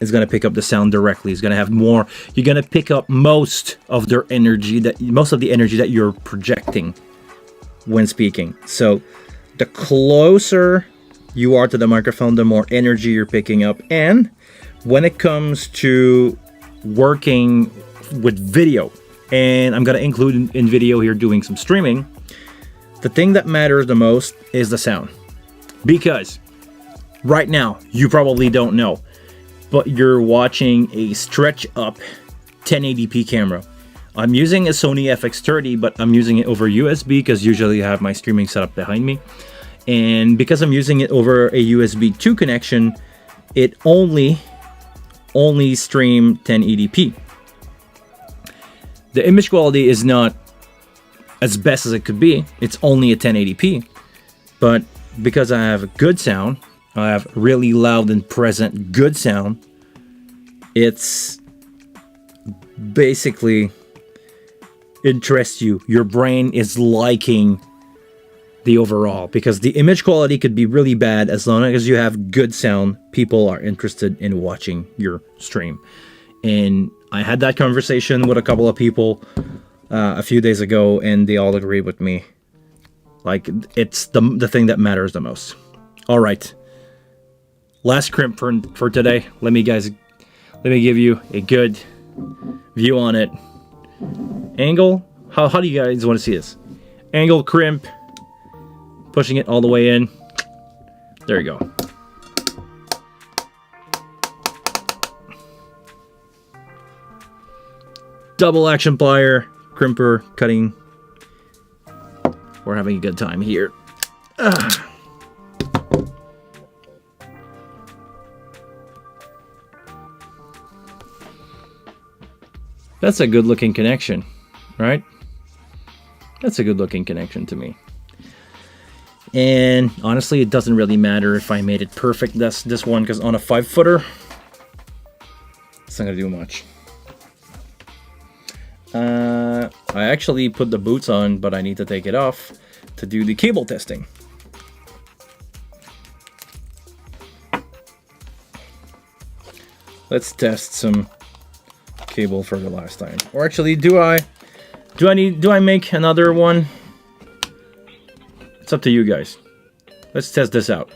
is going to pick up the sound directly. It's going to have more. You're going to pick up most of the energy that you're projecting when speaking. So the closer you are to the microphone, the more energy you're picking up. And when it comes to working with video, and I'm going to include in video here doing some streaming, the thing that matters the most is the sound. Because right now, you probably don't know, but you're watching a stretch up 1080p camera. I'm using a Sony FX30, but I'm using it over USB because usually I have my streaming setup behind me. And because I'm using it over a USB 2 connection, it only stream 1080p. The image quality is not as best as it could be. It's only a 1080p. But because I have good sound, I have really loud and present good sound, it's basically interests you. Your brain is liking the overall, because the image quality could be really bad. As long as you have good sound, people are interested in watching your stream. And I had that conversation with a couple of people a few days ago, and they all agreed with me. Like, it's the thing that matters the most. All right. Last crimp for today. Let me give you a good view on it. Angle. How do you guys want to see this? Angle crimp. Pushing it all the way in. There you go. Double action plier, crimper, cutting. We're having a good time here. That's a good looking connection, right? That's a good looking connection to me. And honestly, it doesn't really matter if I made it perfect, this one, because on a 5-footer, it's not gonna do much. I actually put the boots on, but I need to take it off to do the cable testing. Let's test some cable for the last time. Or actually, do I make another one? It's up to you guys. Let's test this out.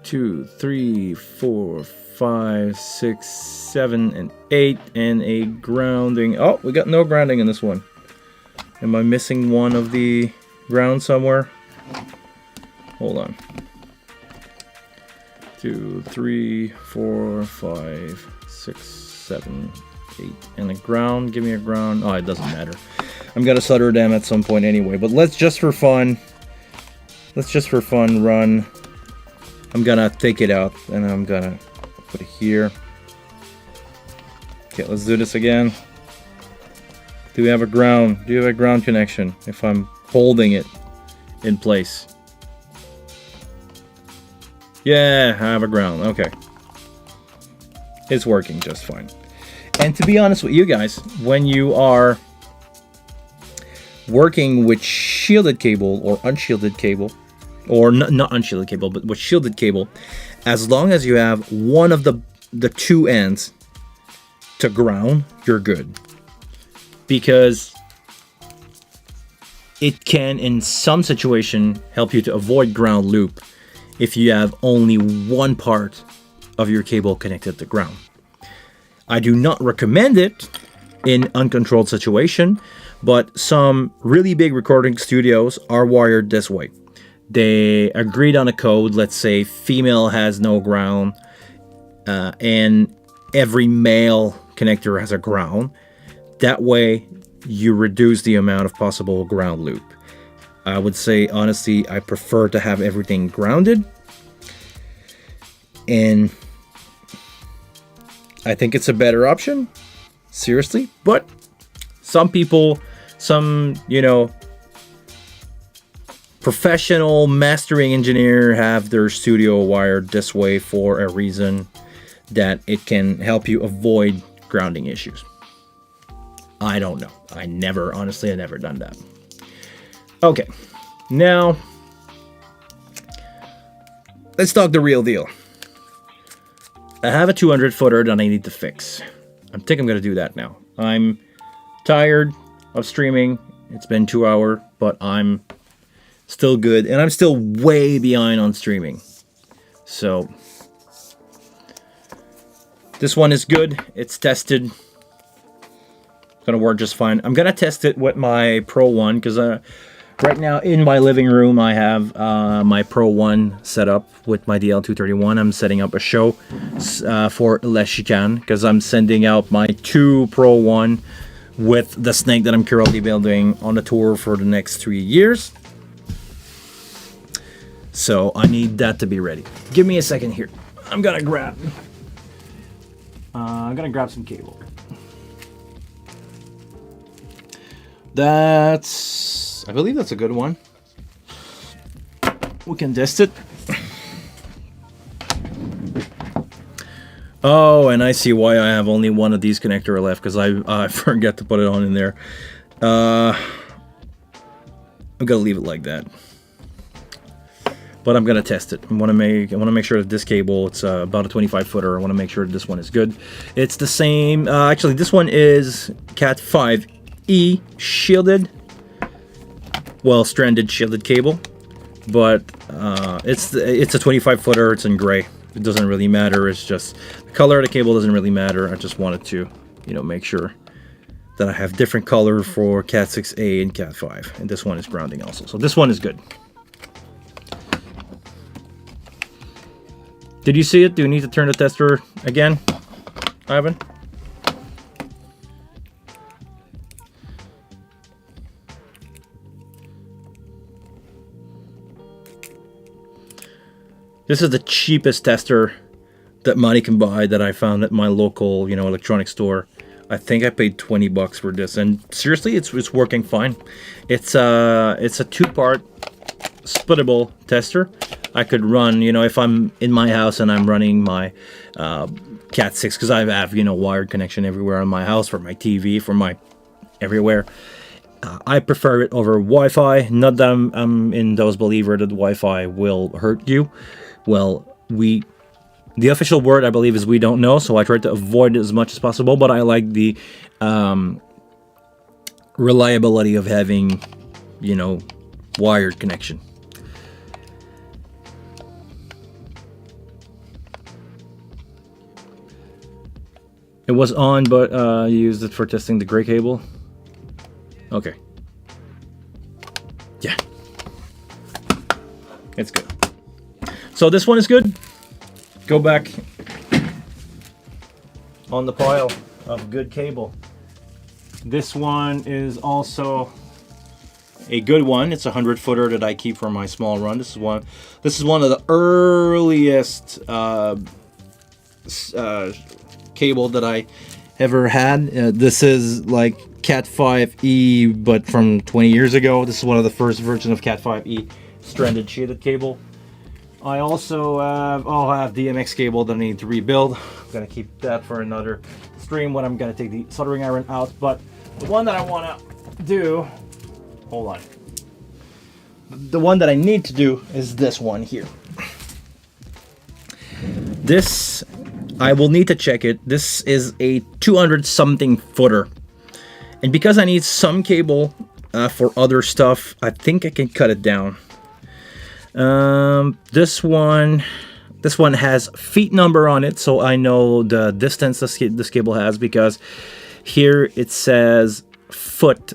Two, three, 4, 5, 6, 7, and 8, and a grounding. Oh, we got no grounding in this one. Am I missing one of the ground somewhere? Hold on. 2, 3, 4, 5, 6, 7, 8, and a ground. Give me a ground. Oh, it doesn't matter. I'm gonna solder them at some point anyway. But let's just for fun run. I'm gonna take it out and I'm gonna put it here. Okay, let's do this again. Do we have a ground? Do you have a ground connection if I'm holding it in place? Yeah, I have a ground. Okay. It's working just fine. And to be honest with you guys, when you are working with shielded cable or unshielded cable, or not unshielded cable, but with shielded cable, as long as you have one of the two ends to ground, you're good. Because it can, in some situation, help you to avoid ground loop if you have only one part of your cable connected to ground. I do not recommend it in uncontrolled situation, but some really big recording studios are wired this way. They agreed on a code. Let's say female has no ground, and every male connector has a ground. That way, you reduce the amount of possible ground loop. I would say, honestly, I prefer to have everything grounded. And I think it's a better option. Seriously. But some people, professional mastering engineer have their studio wired this way for a reason that it can help you avoid grounding issues. I don't know. I never done that. Okay, now let's talk the real deal. I have a 200-footer that I need to fix. I think I'm gonna do that now. I'm tired of streaming. It's been 2 hours, but I'm still good, and I'm still way behind on streaming. So this one is good. It's tested. It's gonna work just fine. I'm gonna test it with my Pro 1 because right now in my living room I have my Pro 1 set up with my DL231. I'm setting up a show for Les Chicanes because I'm sending out my 2 Pro 1 with the snake that I'm currently building on the tour for the next 3 years. So I need that to be ready. Give me a second here. I'm gonna grab some cable. I believe that's a good one. We can test it. Oh, and I see why I have only one of these connector left, because I forget to put it on in there. I'm gonna leave it like that. but I'm gonna test it. I want to make sure that this cable, it's about a 25 footer. I want to make sure that this one is good. It's the same. Actually, this one is Cat6A shielded, well, stranded shielded cable, but it's a 25 footer. It's in gray. It doesn't really matter. It's just the color of the cable doesn't really matter. I just wanted to, make sure that I have different color for Cat6A and Cat5, and this one is grounding also. So this one is good. Did you see it? Do you need to turn the tester again, Ivan? This is the cheapest tester that money can buy that I found at my local, electronics store. I think I paid $20 for this, and seriously, it's working fine. It's a 2-part splittable tester. I could run, if I'm in my house and I'm running my Cat6, because I have, wired connection everywhere in my house for my TV, for my everywhere. I prefer it over Wi-Fi. Not that I'm in those believer that Wi-Fi will hurt you. Well, the official word, I believe, is we don't know, so I try to avoid it as much as possible, but I like the reliability of having, wired connection. It was on, but you used it for testing the gray cable. Okay. Yeah. It's good. So this one is good. Go back on the pile of good cable. This one is also a good one. It's a 100-footer that I keep for my small run. This is one of the earliest cable that I ever had. This is like Cat5A, but from 20 years ago. This is one of the first versions of Cat5A stranded shaded cable. I also have DMX cable that I need to rebuild. I'm gonna keep that for another stream when I'm gonna take the soldering iron out. But the one that I wanna do, hold on. The one that I need to do is this one here. This, I will need to check it. This is a 200-something footer. And because I need some cable for other stuff, I think I can cut it down. This one has feet number on it, so I know the distance this cable has, because here it says foot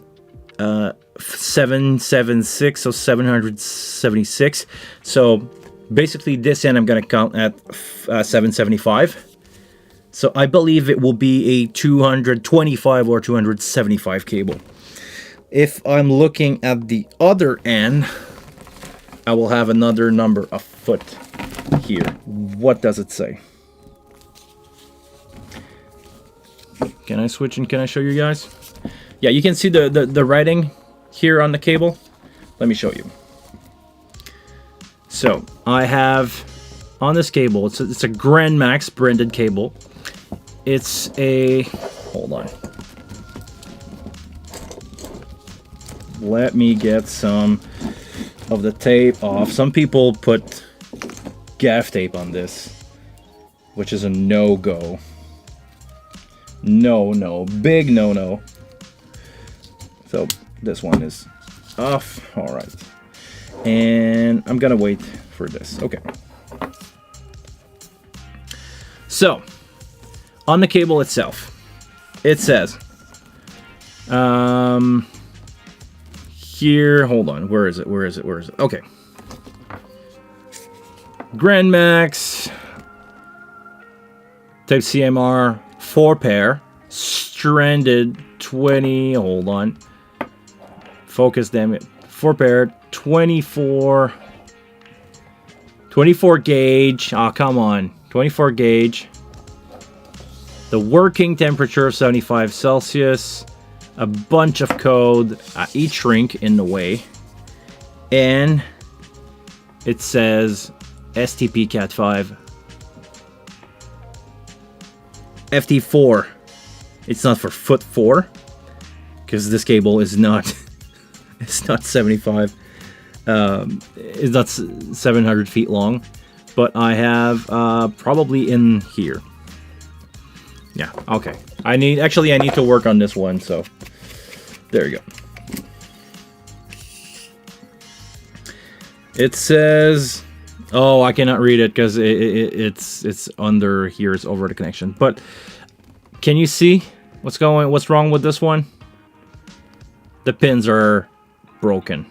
776, so 776. So basically this end I'm gonna count at 775. So I believe it will be a 225 or 275 cable. If I'm looking at the other end, I will have another number of foot here. What does it say? Can I switch and can I show you guys? Yeah, you can see the writing here on the cable. Let me show you. So I have on this cable, it's a Grand Max branded cable. It's a, hold on. Let me get some of the tape off. Some people put gaff tape on this, which is a no-go. No, big no. So this one is off. All right, and I'm gonna wait for this. Okay. So on the cable itself, it says here, hold on, where is it? Okay. Grand Max type CMR 4-pair stranded 20, hold on. Focus, damn it. 4-pair 24 gauge. Oh, come on. 24 gauge. The working temperature of 75 Celsius. A bunch of code, e-shrink in the way, and it says STP Cat5 FT4. It's not for foot 4, because this cable is not it's not 75. That's 700 feet long, but I have probably in here. Yeah, okay. I need to work on this one, so there you go. It says, oh, I cannot read it because it's under here. It's over the connection. But can you see what's wrong with this one? The pins are broken.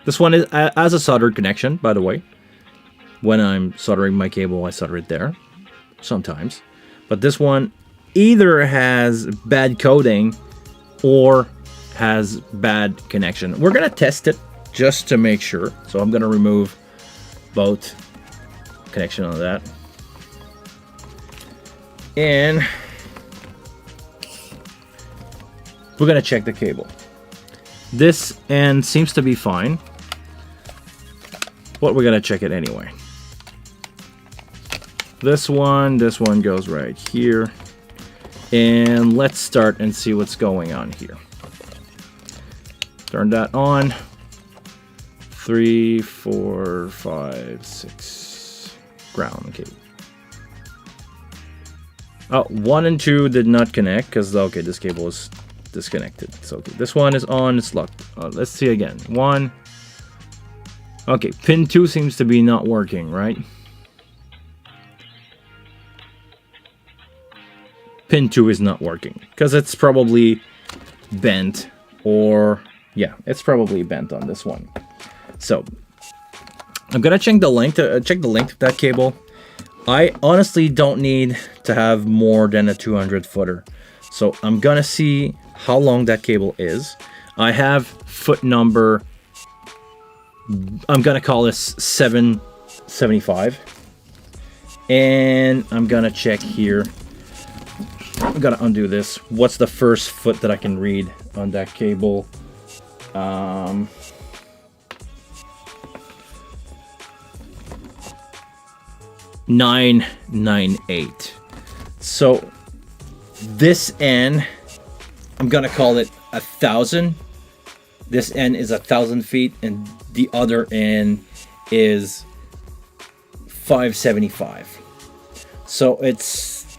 This one is as a soldered connection, by the way. When I'm soldering my cable, I solder it there sometimes. But this one either has bad coding or has bad connection. We're gonna test it just to make sure. So I'm gonna remove both connection on that. And we're gonna check the cable. This end seems to be fine, but we're gonna check it anyway. This one goes right here. And let's start and see what's going on here. Turn that on. 3, 4, 5, 6. Ground, okay. Oh, 1 and 2 did not connect because, okay, this cable is disconnected. So okay, this one is on, it's locked. Let's see again. 1. Okay, pin 2 seems to be not working, right? Pin 2 is not working because it's probably bent, or yeah, it's probably bent on this one. So I'm gonna check the length of that cable. I honestly don't need to have more than a 200 footer. So I'm gonna see how long that cable is. I have foot number, I'm gonna call this 775. And I'm gonna check here. I'm gonna undo this. What's the first foot that I can read on that cable? 998. So this end, I'm gonna call it 1,000. This end is 1,000 feet, and the other end is 575. So it's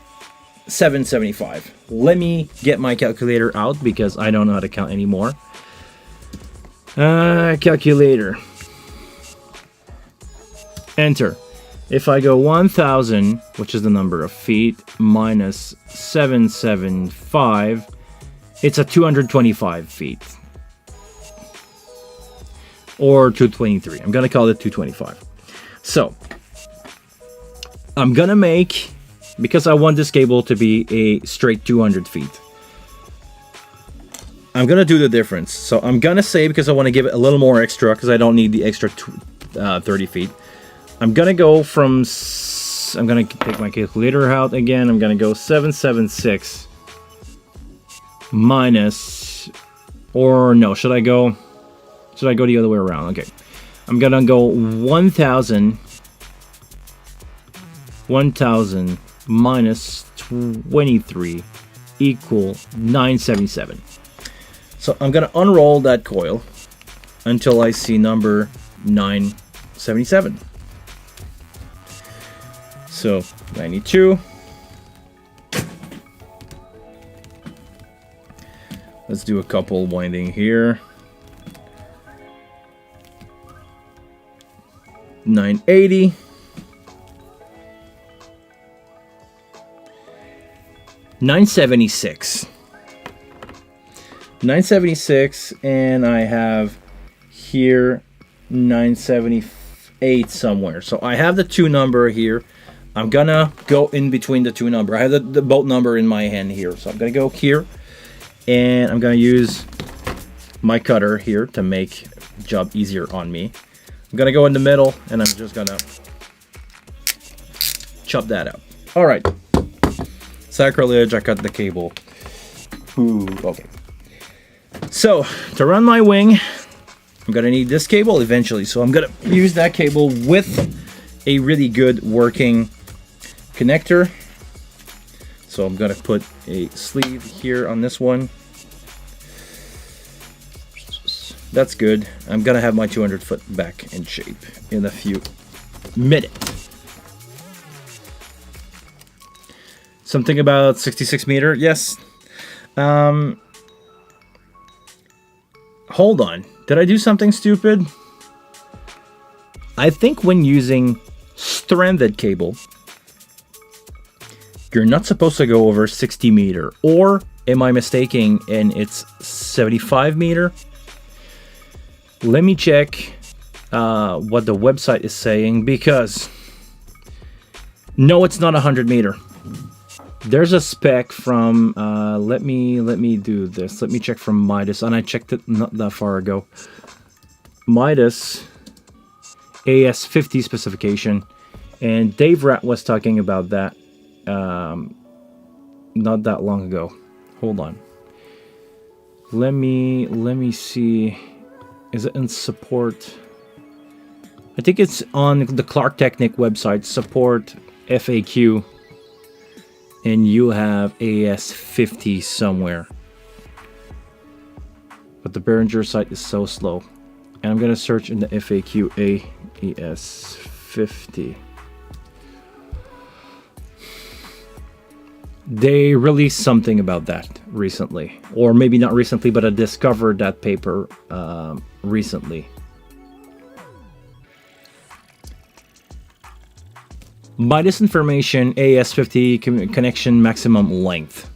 775. Let me get my calculator out because I don't know how to count anymore. Calculator. Enter. If I go 1,000, which is the number of feet, minus 775, it's a 225 feet. Or 223. I'm gonna call it 225. So, I'm gonna make, because I want this cable to be a straight 200 feet, I'm gonna do the difference. So I'm gonna say, because I want to give it a little more extra, because I don't need the extra 30 feet, I'm gonna go from, I'm gonna take my calculator out again. I'm gonna go 776 minus, or no, should I go the other way around? Okay, I'm gonna go 1,000 minus 23 equal 977. So I'm gonna unroll that coil until I see number 977. So 92. Let's do a couple winding here. 980. 976. 976, and I have here 978 somewhere. So I have the 2 number here. I'm gonna go in between the 2 number. I have the bolt number in my hand here. So I'm gonna go here, and I'm gonna use my cutter here to make the job easier on me. I'm gonna go in the middle, and I'm just gonna chop that up. All right. Sacrilege, I cut the cable. Ooh, okay. So, to run my wing, I'm gonna need this cable eventually. So I'm gonna use that cable with a really good working connector. So I'm gonna put a sleeve here on this one. That's good. I'm gonna have my 200 foot back in shape in a few minutes. Something about 66 meter, yes. Hold on, did I do something stupid? I think when using stranded cable, you're not supposed to go over 60 meter, or am I mistaken and it's 75 meter? Let me check what the website is saying, because no, it's not 100 meter. There's a spec from let me do this. Let me check from Midas, and I checked it not that far ago. Midas AS50 specification, and Dave Rat was talking about that not that long ago. Hold on. Let me see. Is it in support? I think it's on the Clark Technic website, support FAQ, and you have AS50 somewhere. But the Behringer site is so slow. And I'm gonna search in the FAQ AS50. They released something about that recently, or maybe not recently, but I discovered that paper recently. By this information, AS50 connection maximum length.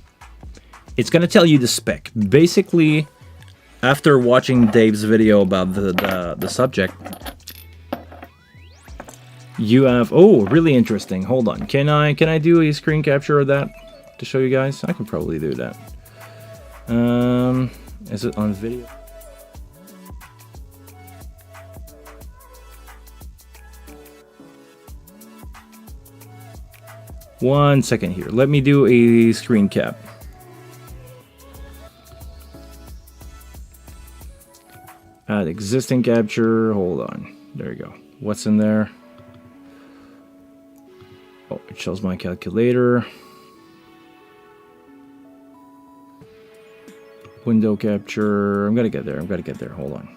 It's going to tell you the spec. Basically, after watching Dave's video about the subject, you have, oh, really interesting. Hold on. Can I do a screen capture of that to show you guys? I can probably do that. Is it on video? One second here. Let me do a screen cap. Add existing capture. Hold on. There you go. What's in there? Oh, it shows my calculator. Window capture. I'm gonna get there. Hold on.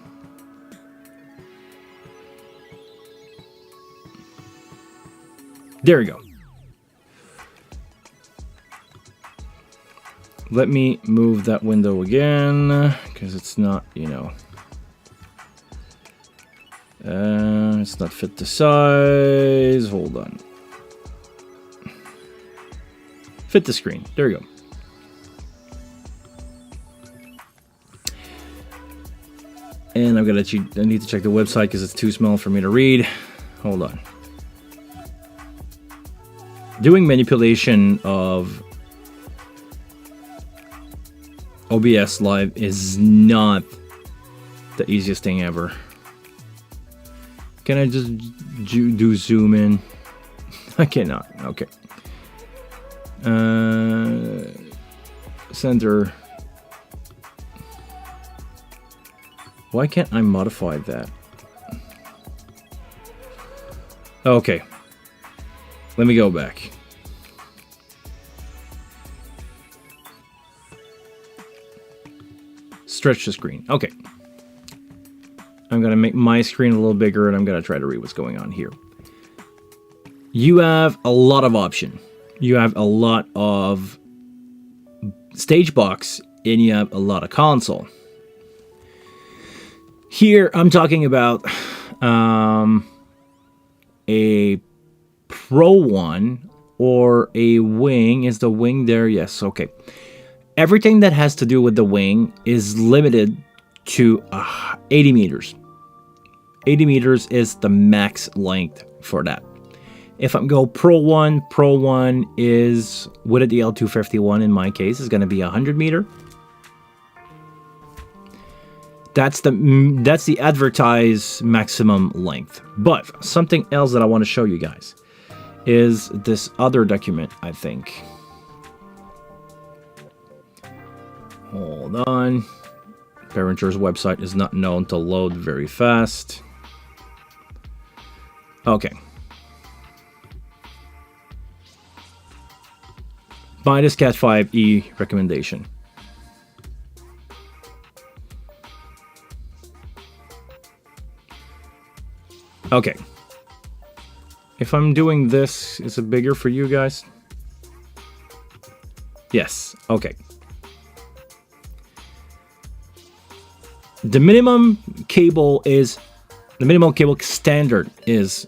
There we go. Let me move that window again, because it's not, you know, it's not fit to size. Hold on. Fit the screen. There we go. And I'm gonna let you, I need to check the website because it's too small for me to read. Hold on. Doing manipulation of OBS Live is not the easiest thing ever. Can I just do zoom in? I cannot. Okay. Center. Why can't I modify that? Okay. Let me go back. Stretch the screen. Okay. I'm going to make my screen a little bigger, and I'm going to try to read what's going on here. You have a lot of option. You have a lot of stage box, and you have a lot of console. Here, I'm talking about a Pro One or a wing. Is the wing there? Yes. Okay. Everything that has to do with the wing is limited to 80 meters. 80 meters is the max length for that. If I'm go Pro One is, with a DL251 in my case, is going to be 100 meter. That's the advertised maximum length. But something else that I want to show you guys is this other document, I think. Hold on. Behringer's website is not known to load very fast. Okay. Buy this Cat6A recommendation. Okay. If I'm doing this, is it bigger for you guys? Yes. Okay. The minimum cable standard is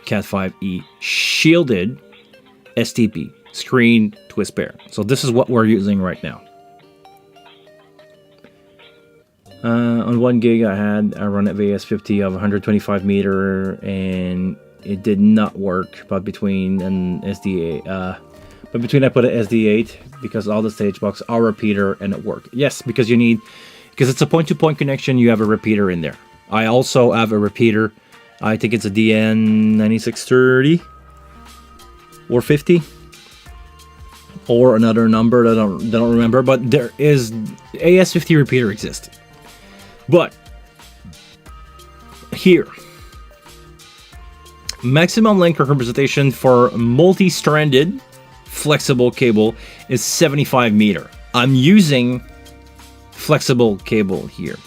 Cat5e shielded STP, screen twist pair. So this is what we're using right now. On 1 gig I run at VS50 of 125 meter and it did not work, but between an SD8 I put an SD8 because all the stage box are repeater and it worked. Yes, because it's a point-to-point connection, you have a repeater in there. I also have a repeater. I think it's a DN9630 or 50 or another number that I don't remember, but there is AS50 repeater exists. But here, maximum length representation for multi-stranded flexible cable is 75 meter. I'm using flexible cable here.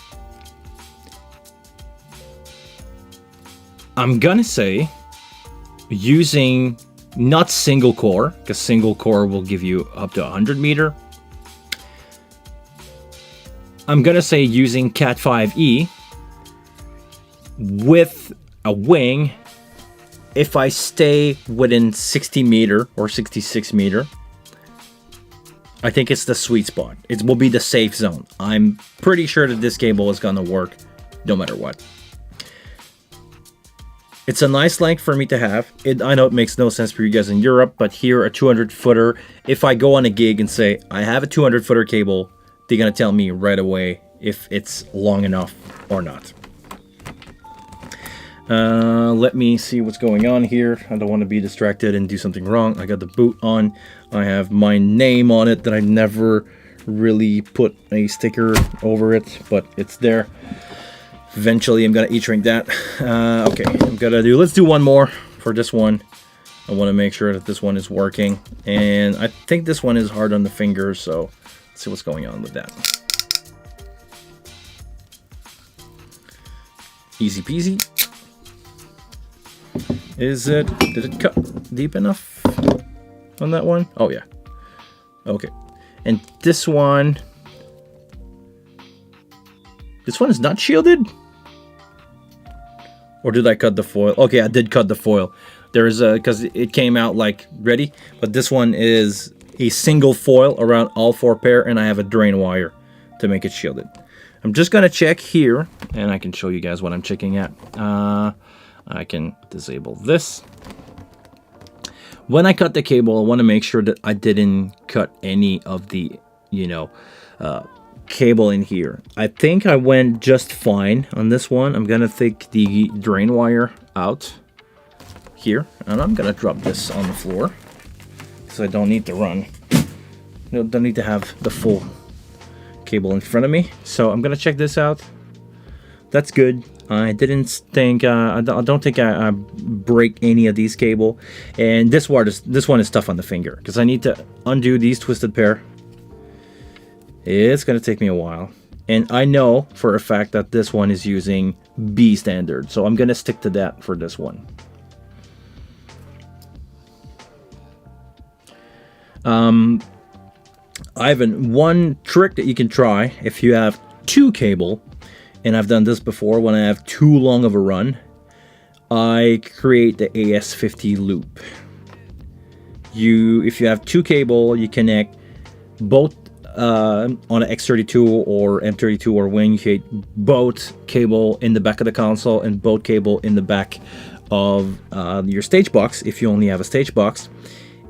I'm gonna say using not single core, because single core will give you up to 100 meter. I'm gonna say using Cat5e with a wing if I stay within 60 meter or 66 meter. I think it's the sweet spot. It will be the safe zone. I'm pretty sure that this cable is gonna work no matter what. It's a nice length for me to have. I know it makes no sense for you guys in Europe, but here a 200 footer, if I go on a gig and say I have a 200 footer cable, they're gonna tell me right away if it's long enough or not. Let me see what's going on here. I don't want to be distracted and do something wrong. I got the boot on. I have my name on it that I never really put a sticker over it, but it's there. Eventually I'm gonna e-shrink that. Okay, let's do one more for this one. I want to make sure that this one is working, and I think this one is hard on the fingers, so let's see what's going on with that. Easy peasy. Did it cut deep enough on that one? Oh yeah. Okay. And this one is not shielded? Or did I cut the foil? Okay, I did cut the foil. There is because it came out like ready, but this one is a single foil around all 4 pair, and I have a drain wire to make it shielded. I'm just gonna check here, and I can show you guys what I'm checking at. I can disable this. When I cut the cable, I want to make sure that I didn't cut any of the, cable in here. I think I went just fine on this one. I'm gonna take the drain wire out here, and I'm gonna drop this on the floor because I don't need to run. Don't need to have the full cable in front of me. So I'm gonna check this out. That's good. I didn't think I don't think I break any of these cable, and this one is tough on the finger because I need to undo these twisted pair. It's gonna take me a while, and I know for a fact that this one is using B standard, so I'm gonna stick to that for this one. Ivan, one trick that you can try if you have 2 cable, and I've done this before when I have too long of a run, I create the AS50 loop. If you have 2 cable, you connect both on an X32 or M32 or wing, you create both cable in the back of the console and both cable in the back of your stage box if you only have a stage box,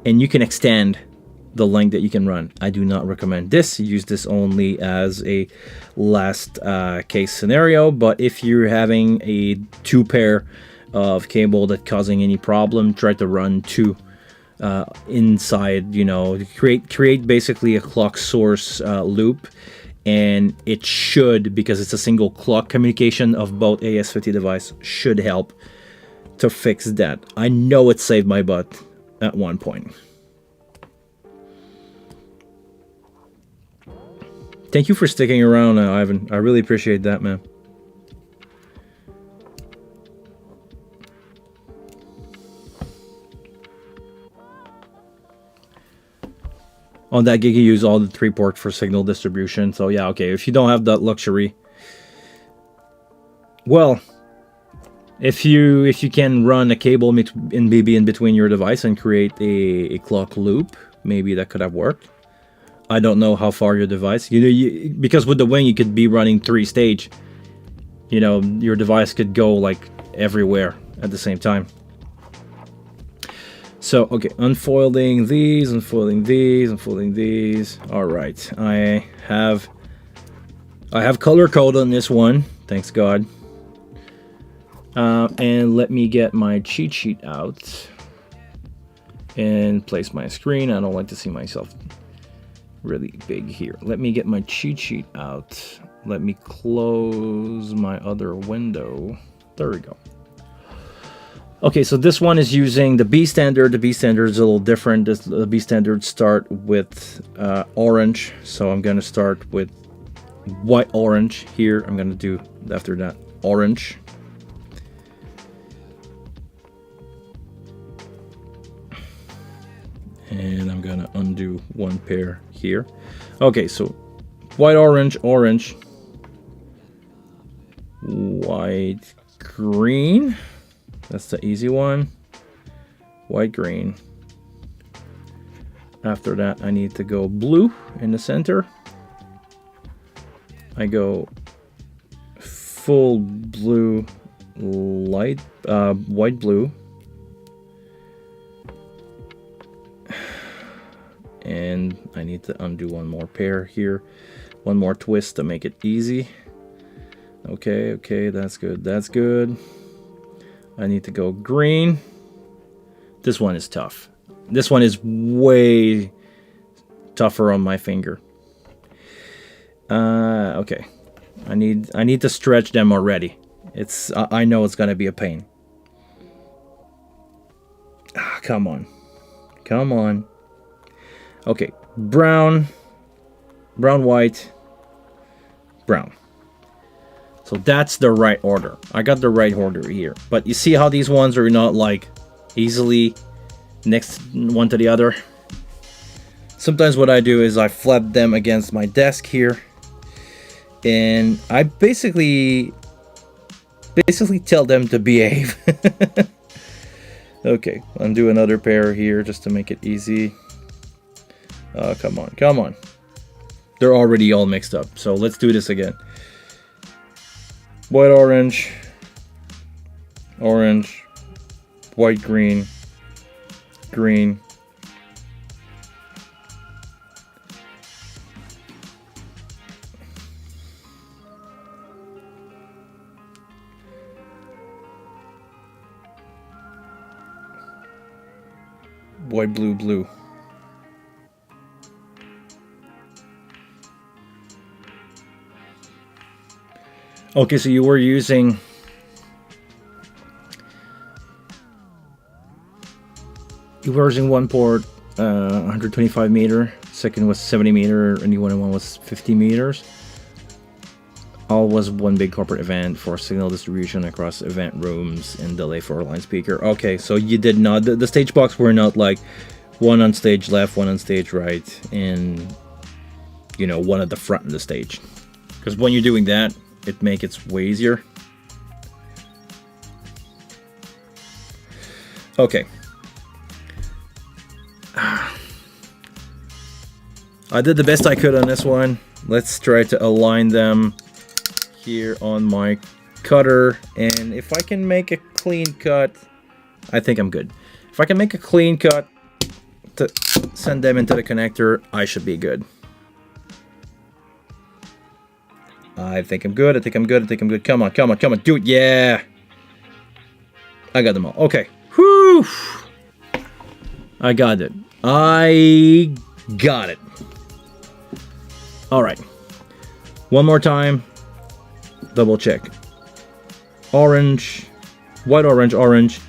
and you can extend the length that you can run. I do not recommend this. Use this only as a last case scenario, but if you're having a 2 pair of cable that causing any problem, try to run 2 inside, create basically a clock source loop, and it should, because it's a single clock communication of both AS50 device, should help to fix that. I know it saved my butt at one point. Thank you for sticking around, Ivan. I really appreciate that, man. On that gig, you use all the 3 ports for signal distribution. So yeah, okay. If you don't have that luxury, well, if you can run a cable in BB in between your device and create a clock loop, maybe that could have worked. I don't know how far your device, because with the wing you could be running 3 stage. You know, your device could go like everywhere at the same time. So, okay, unfolding these, unfolding these, unfolding these. All right, I have color code on this one, thanks God. And let me get my cheat sheet out and place my screen. I don't like to see myself really big here. Let me get my cheat sheet out. Let me close my other window. There we go. Okay, so this one is using the B standard. The B standard is a little different. The B standards start with orange. So I'm going to start with white orange here. I'm going to do after that orange. And I'm going to undo 1 pair here. Okay, so white, orange, orange, white, green. That's the easy one. White, green. After that, I need to go blue in the center. I go full blue, light, white, blue. And I need to undo 1 more pair here. 1 more twist to make it easy. Okay, okay, that's good, that's good. I need to go green. This one is tough. This one is way tougher on my finger. Okay. I need to stretch them already. I know it's gonna be a pain. Ah, come on. Come on. Okay, brown, white, brown. So that's the right order. I got the right order here. But you see how these ones are not like easily next one to the other? Sometimes what I do is I flap them against my desk here. And I basically tell them to behave. Okay, undo another pair here just to make it easy. Come on, come on. They're already all mixed up, so let's do this again. White, orange, orange, white, green, green. White, blue, blue. Okay, so you were using one port, 125 meter, second was 70 meter, and the one was 50 meters. All was one big corporate event for signal distribution across event rooms and delay for a line speaker. Okay, so you did not, the stage box were not like one on stage left, one on stage right, and you know, one at the front of the stage. Because when you're doing that, it makes it way easier. Okay. I did the best I could on this one. Let's try to align them here on my cutter. And if I can make a clean cut, I think I'm good. If I can make a clean cut to send them into the connector, I should be good. I think I'm good. I think I'm good. I think I'm good. Come on, come on, come on. Do it. Yeah. I got them all. Okay. Whew. I got it. I got it. All right. One more time. Double check. Orange. White, orange, orange.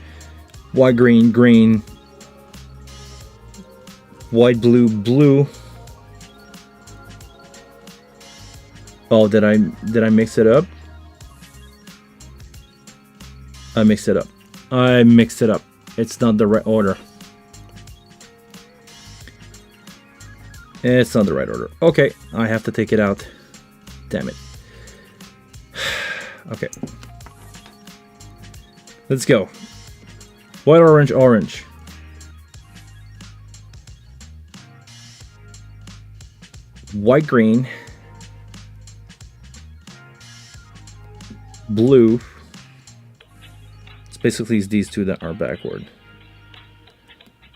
White, green, green. White, blue, blue. Oh, did I mix it up? I mixed it up. I mixed it up. It's not the right order. It's not the right order. Okay, I have to take it out. Damn it. Okay. Let's go. White, orange, orange. White, green. Blue. It's basically these two that are backward.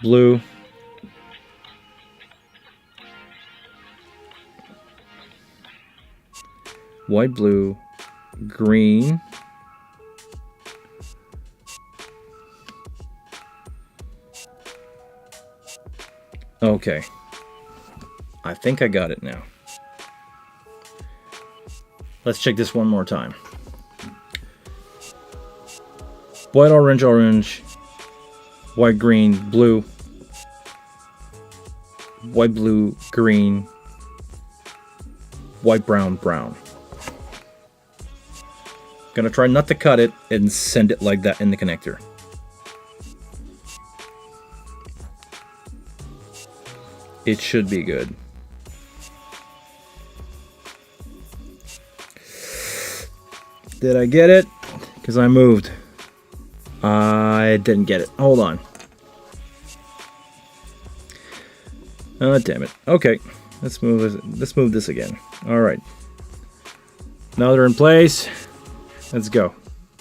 Blue. White, blue, green. Okay. I think I got it now. Let's check this one more time. White, orange, orange. White, green, blue. White, blue, green. White, brown, brown. Gonna try not to cut it and send it like that in the connector. It should be good. Did I get it? Because I moved. I didn't get it. Hold on. Oh, damn it. Okay. Let's move this again. All right. Now they're in place. Let's go.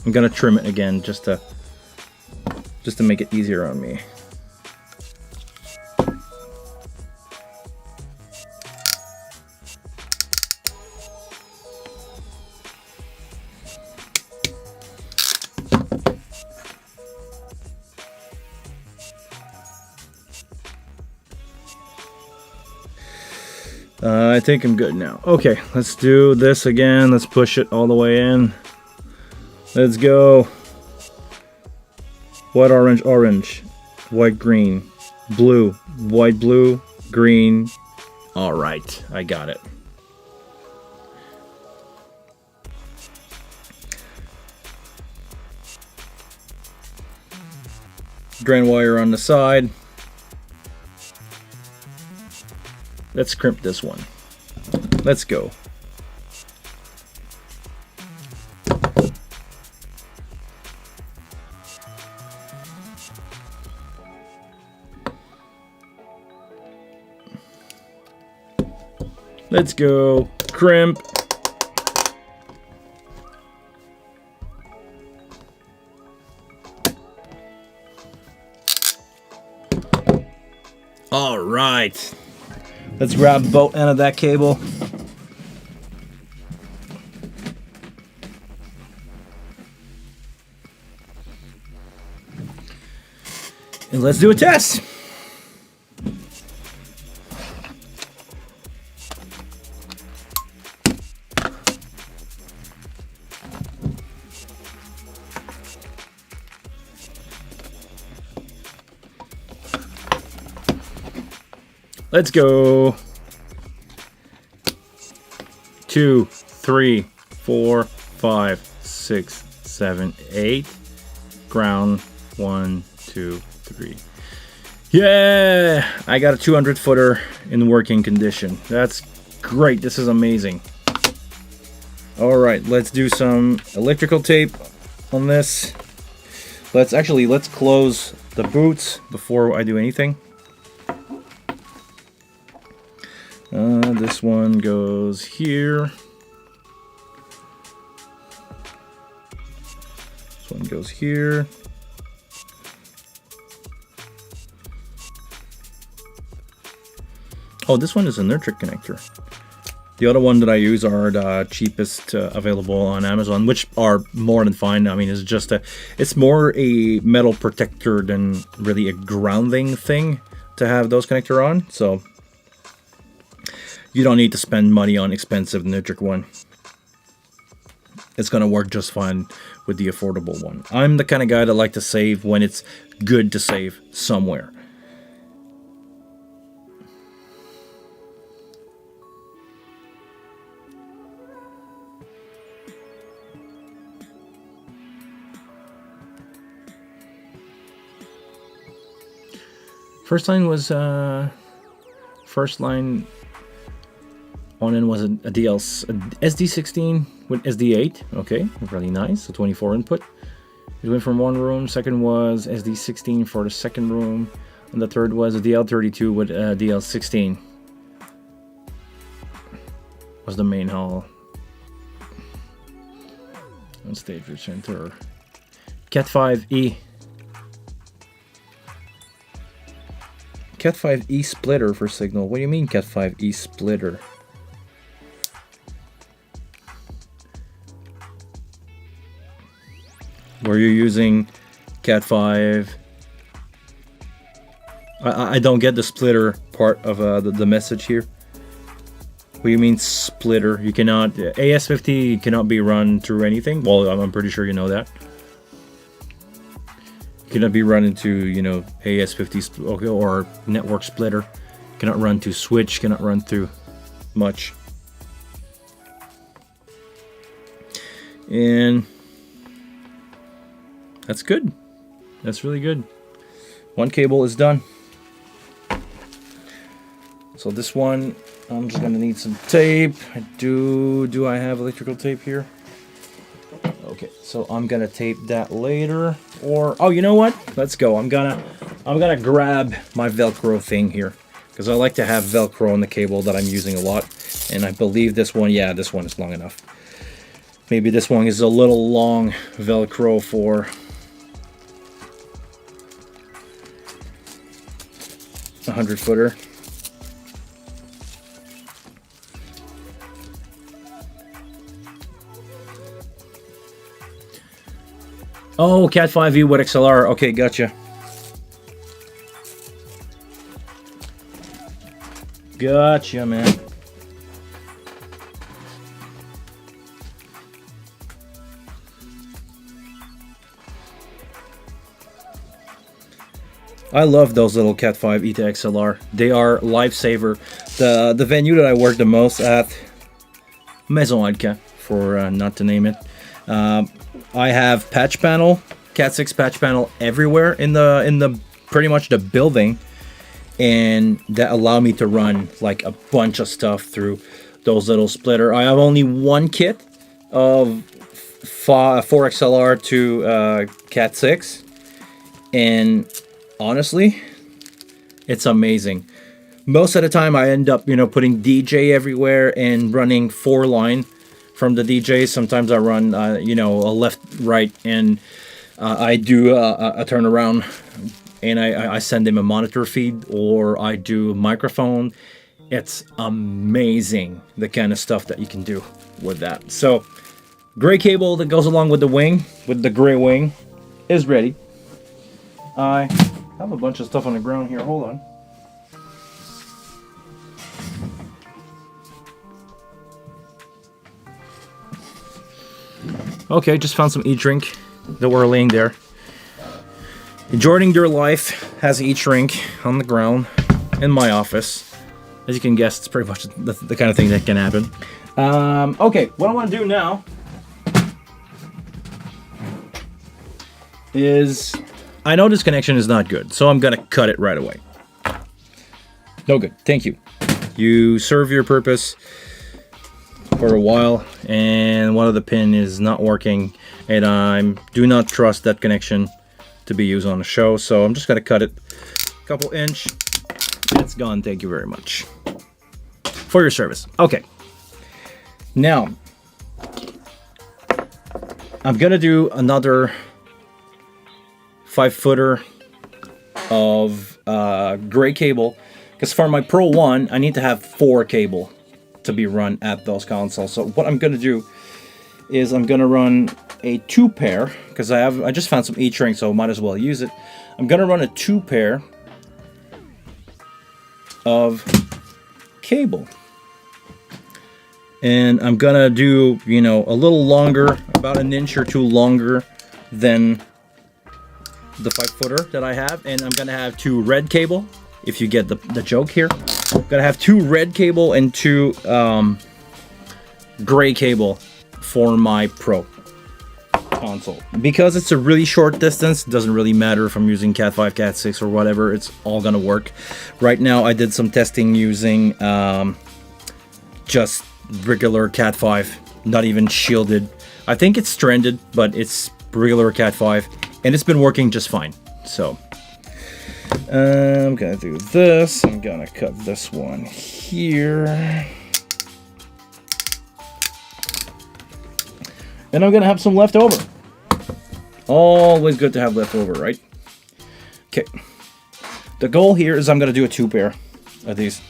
I'm gonna trim it again just to make it easier on me. I think I'm good now. Okay, let's do this again. Let's push it all the way in. Let's go. White, orange, orange. White, green. Blue. White, blue. Green. All right, I got it. Drain wire on the side. Let's crimp this one. Let's go. Let's go. Crimp. All right. Let's grab both end of that cable. And let's do a test. Let's go. 2, 3, 4, 5, 6, 7, 8. Ground. 1, 2, 3. Yeah! I got a 200 footer in working condition. That's great. This is amazing. Alright, let's do some electrical tape on this. Let's close the boots before I do anything. This one goes here. This one goes here. Oh, this one is a Nurtric connector. The other one that I use are the cheapest available on Amazon, which are more than fine. I mean, it's more a metal protector than really a grounding thing to have those connector on. So you don't need to spend money on expensive Nurtric one. It's gonna work just fine with the affordable one. I'm the kind of guy that like to save when it's good to save somewhere. First line was first line One end was a SD16 with SD8. Okay, really nice. So 24 input. It went from one room. Second was SD16 for the second room. And the third was a DL32 with DL16. Was the main hall. On stage center. Cat6A. Cat6A splitter for signal. What do you mean Cat6A splitter? Were you using Cat5? I don't get the splitter part of the message here. What do you mean splitter? You cannot, AS50 cannot be run through anything. Well, I'm pretty sure you know that. Cannot be run into, you know, AS50 or network splitter. Cannot run to switch. Cannot run through much. And that's good. That's really good. One cable is done. So this one, I'm just gonna need some tape. Do I have electrical tape here? Okay, so I'm gonna tape that later. Or oh, you know what? Let's go. I'm gonna grab my Velcro thing here because I like to have Velcro on the cable that I'm using a lot. And I believe this one, yeah, this one is long enough. Maybe this one is a little long Velcro for 100-footer. Oh, Cat5e with XLR. Okay, gotcha. Gotcha, man. I love those little Cat5e to XLR. They are lifesaver. The venue that I work the most at, Maison Alka, for not to name it. I have patch panel, Cat6 patch panel everywhere in the pretty much the building, and that allow me to run like a bunch of stuff through those little splitter. I have only one kit of 4 XLR to Cat6, and honestly, it's amazing. Most of the time, I end up, you know, putting DJ everywhere and running 4-line from the DJ. Sometimes I run, you know, a left, right, and I do a turnaround, and I send them a monitor feed, or I do a microphone. It's amazing the kind of stuff that you can do with that. So, gray cable that goes along with the wing, with the gray wing, is ready. I have a bunch of stuff on the ground here. Hold on. Okay, just found some e-drink that were laying there. Enjoying their life has an e-drink on the ground in my office. As you can guess, it's pretty much the kind of thing that can happen. Okay, what I want to do now is, I know this connection is not good, so I'm gonna cut it right away. No good, thank you. You serve your purpose for a while, and one of the pin is not working, and I do not trust that connection to be used on the show, so I'm just gonna cut it a couple inch. It's gone, thank you very much for your service. Okay, now I'm gonna do another 5-footer of gray cable, because for my Pro 1 I need to have 4 cable to be run at those consoles. So what I'm gonna do is I'm gonna run a 2-pair, because I just found some e-string, so might as well use it. I'm gonna run a 2-pair of cable, and I'm gonna do, you know, a little longer, about an inch or 2 longer than the 5-footer that I have, and I'm gonna have 2 red cable, if you get the joke here. I'm gonna have 2 red cable and 2 gray cable for my Pro console. Because it's a really short distance, it doesn't really matter if I'm using Cat5, Cat6 or whatever, it's all gonna work. Right now I did some testing using just regular Cat5, not even shielded. I think it's stranded, but it's regular Cat5, and it's been working just fine. So I'm gonna do this. I'm gonna cut this one here, and I'm gonna have some leftover. Always good to have leftover, right? Okay. The goal here is I'm gonna do a 2 pair of these.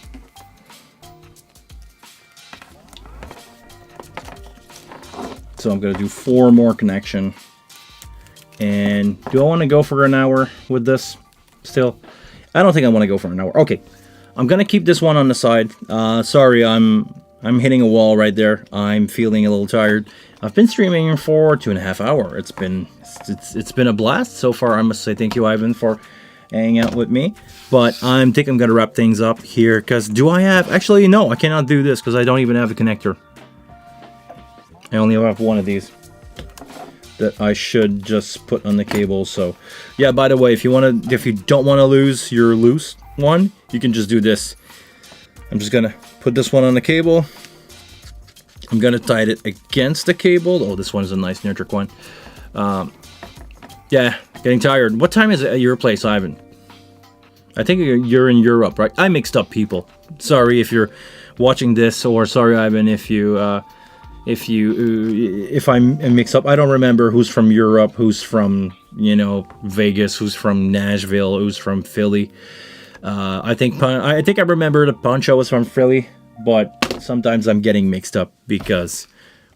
So I'm gonna do 4 more connection. And do I want to go for an hour with this still? I don't think I want to go for an hour. Okay, I'm gonna keep this one on the side. Sorry, I'm hitting a wall right there. I'm feeling a little tired. I've been streaming for 2.5 hours. It's been a blast so far. I must say thank you, Ivan, for hanging out with me. But I think I'm gonna wrap things up here, because do I have... Actually, no, I cannot do this because I don't even have a connector. I only have one of these that I should just put on the cable. So yeah, by the way, if you don't want to lose your loose one, you can just do this. I'm just gonna put this one on the cable. I'm gonna tie it against the cable. Oh, this one is a nice Nitric one. Yeah, getting tired. What time is it at your place, Ivan? I think you're in Europe, right? I mixed up people. Sorry if you're watching this, or sorry, Ivan, if I mix up. I don't remember who's from Europe, who's from, you know, Vegas, who's from Nashville, who's from Philly. I think I remember the Poncho was from Philly, but sometimes I'm getting mixed up because,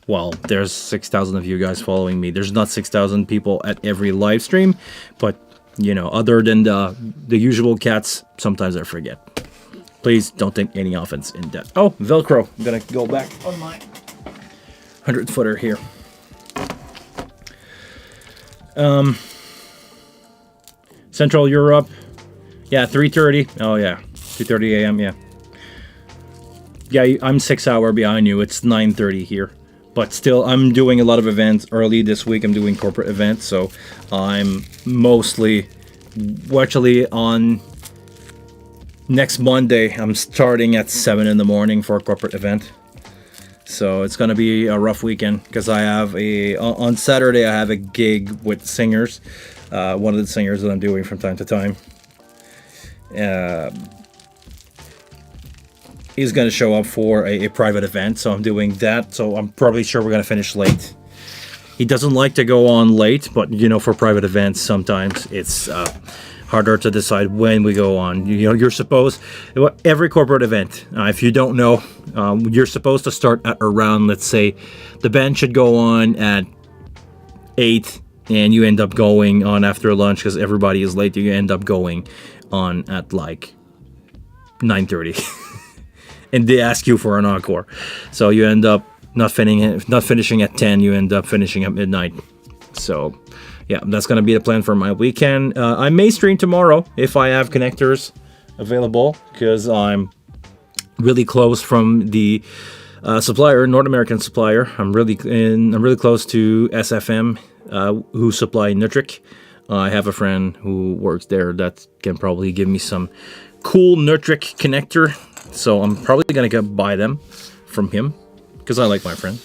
well, there's 6,000 of you guys following me. There's not 6,000 people at every live stream, but you know, other than the usual cats, sometimes I forget. Please don't take any offense in that. Oh, Velcro. I'm gonna go back on my 100-footer here. Central Europe. Yeah, 3:30. Oh yeah, 2:30 a.m. Yeah. Yeah, I'm 6 hours behind you. It's 9:30 here. But still, I'm doing a lot of events early this week. I'm doing corporate events, so I'm mostly... Actually, on next Monday, I'm starting at 7 in the morning for a corporate event. So it's going to be a rough weekend, because I have on Saturday, I have a gig with singers. One of the singers that I'm doing from time to time. He's going to show up for a private event, so I'm doing that. So I'm probably sure we're going to finish late. He doesn't like to go on late, but you know, for private events, sometimes it's harder to decide when we go on. You know, you're supposed... Every corporate event, if you don't know, you're supposed to start at around, let's say, the band should go on at 8, and you end up going on after lunch because everybody is late. You end up going on at like 9:30. And they ask you for an encore, so you end up not finishing at 10. You end up finishing at midnight. So yeah, that's gonna be the plan for my weekend. I may stream tomorrow if I have connectors available, because I'm really close from the supplier, North American supplier. I'm really close to SFM, who supply Nitric. I have a friend who works there that can probably give me some cool Nitric connector. So I'm probably going to buy them from him, because I like my friend.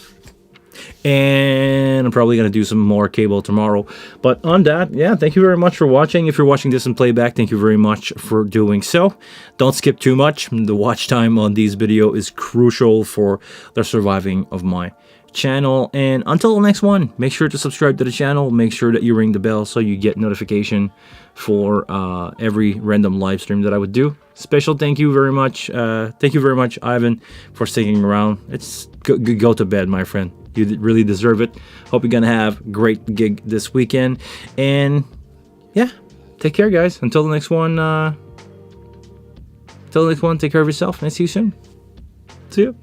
And I'm probably going to do some more cable tomorrow. But on that, yeah, thank you very much for watching. If you're watching this in playback, thank you very much for doing so. Don't skip too much. The watch time on these videos is crucial for the surviving of my channel. And until the next one, make sure to subscribe to the channel. Make sure that you ring the bell so you get notification for every random live stream that I would do. Special thank you very much. Thank you very much, Ivan, for sticking around. It's go to bed, my friend. You really deserve it. Hope you're gonna have a great gig this weekend. And yeah, take care, guys. Until the next one. Take care of yourself, and see you soon. See you.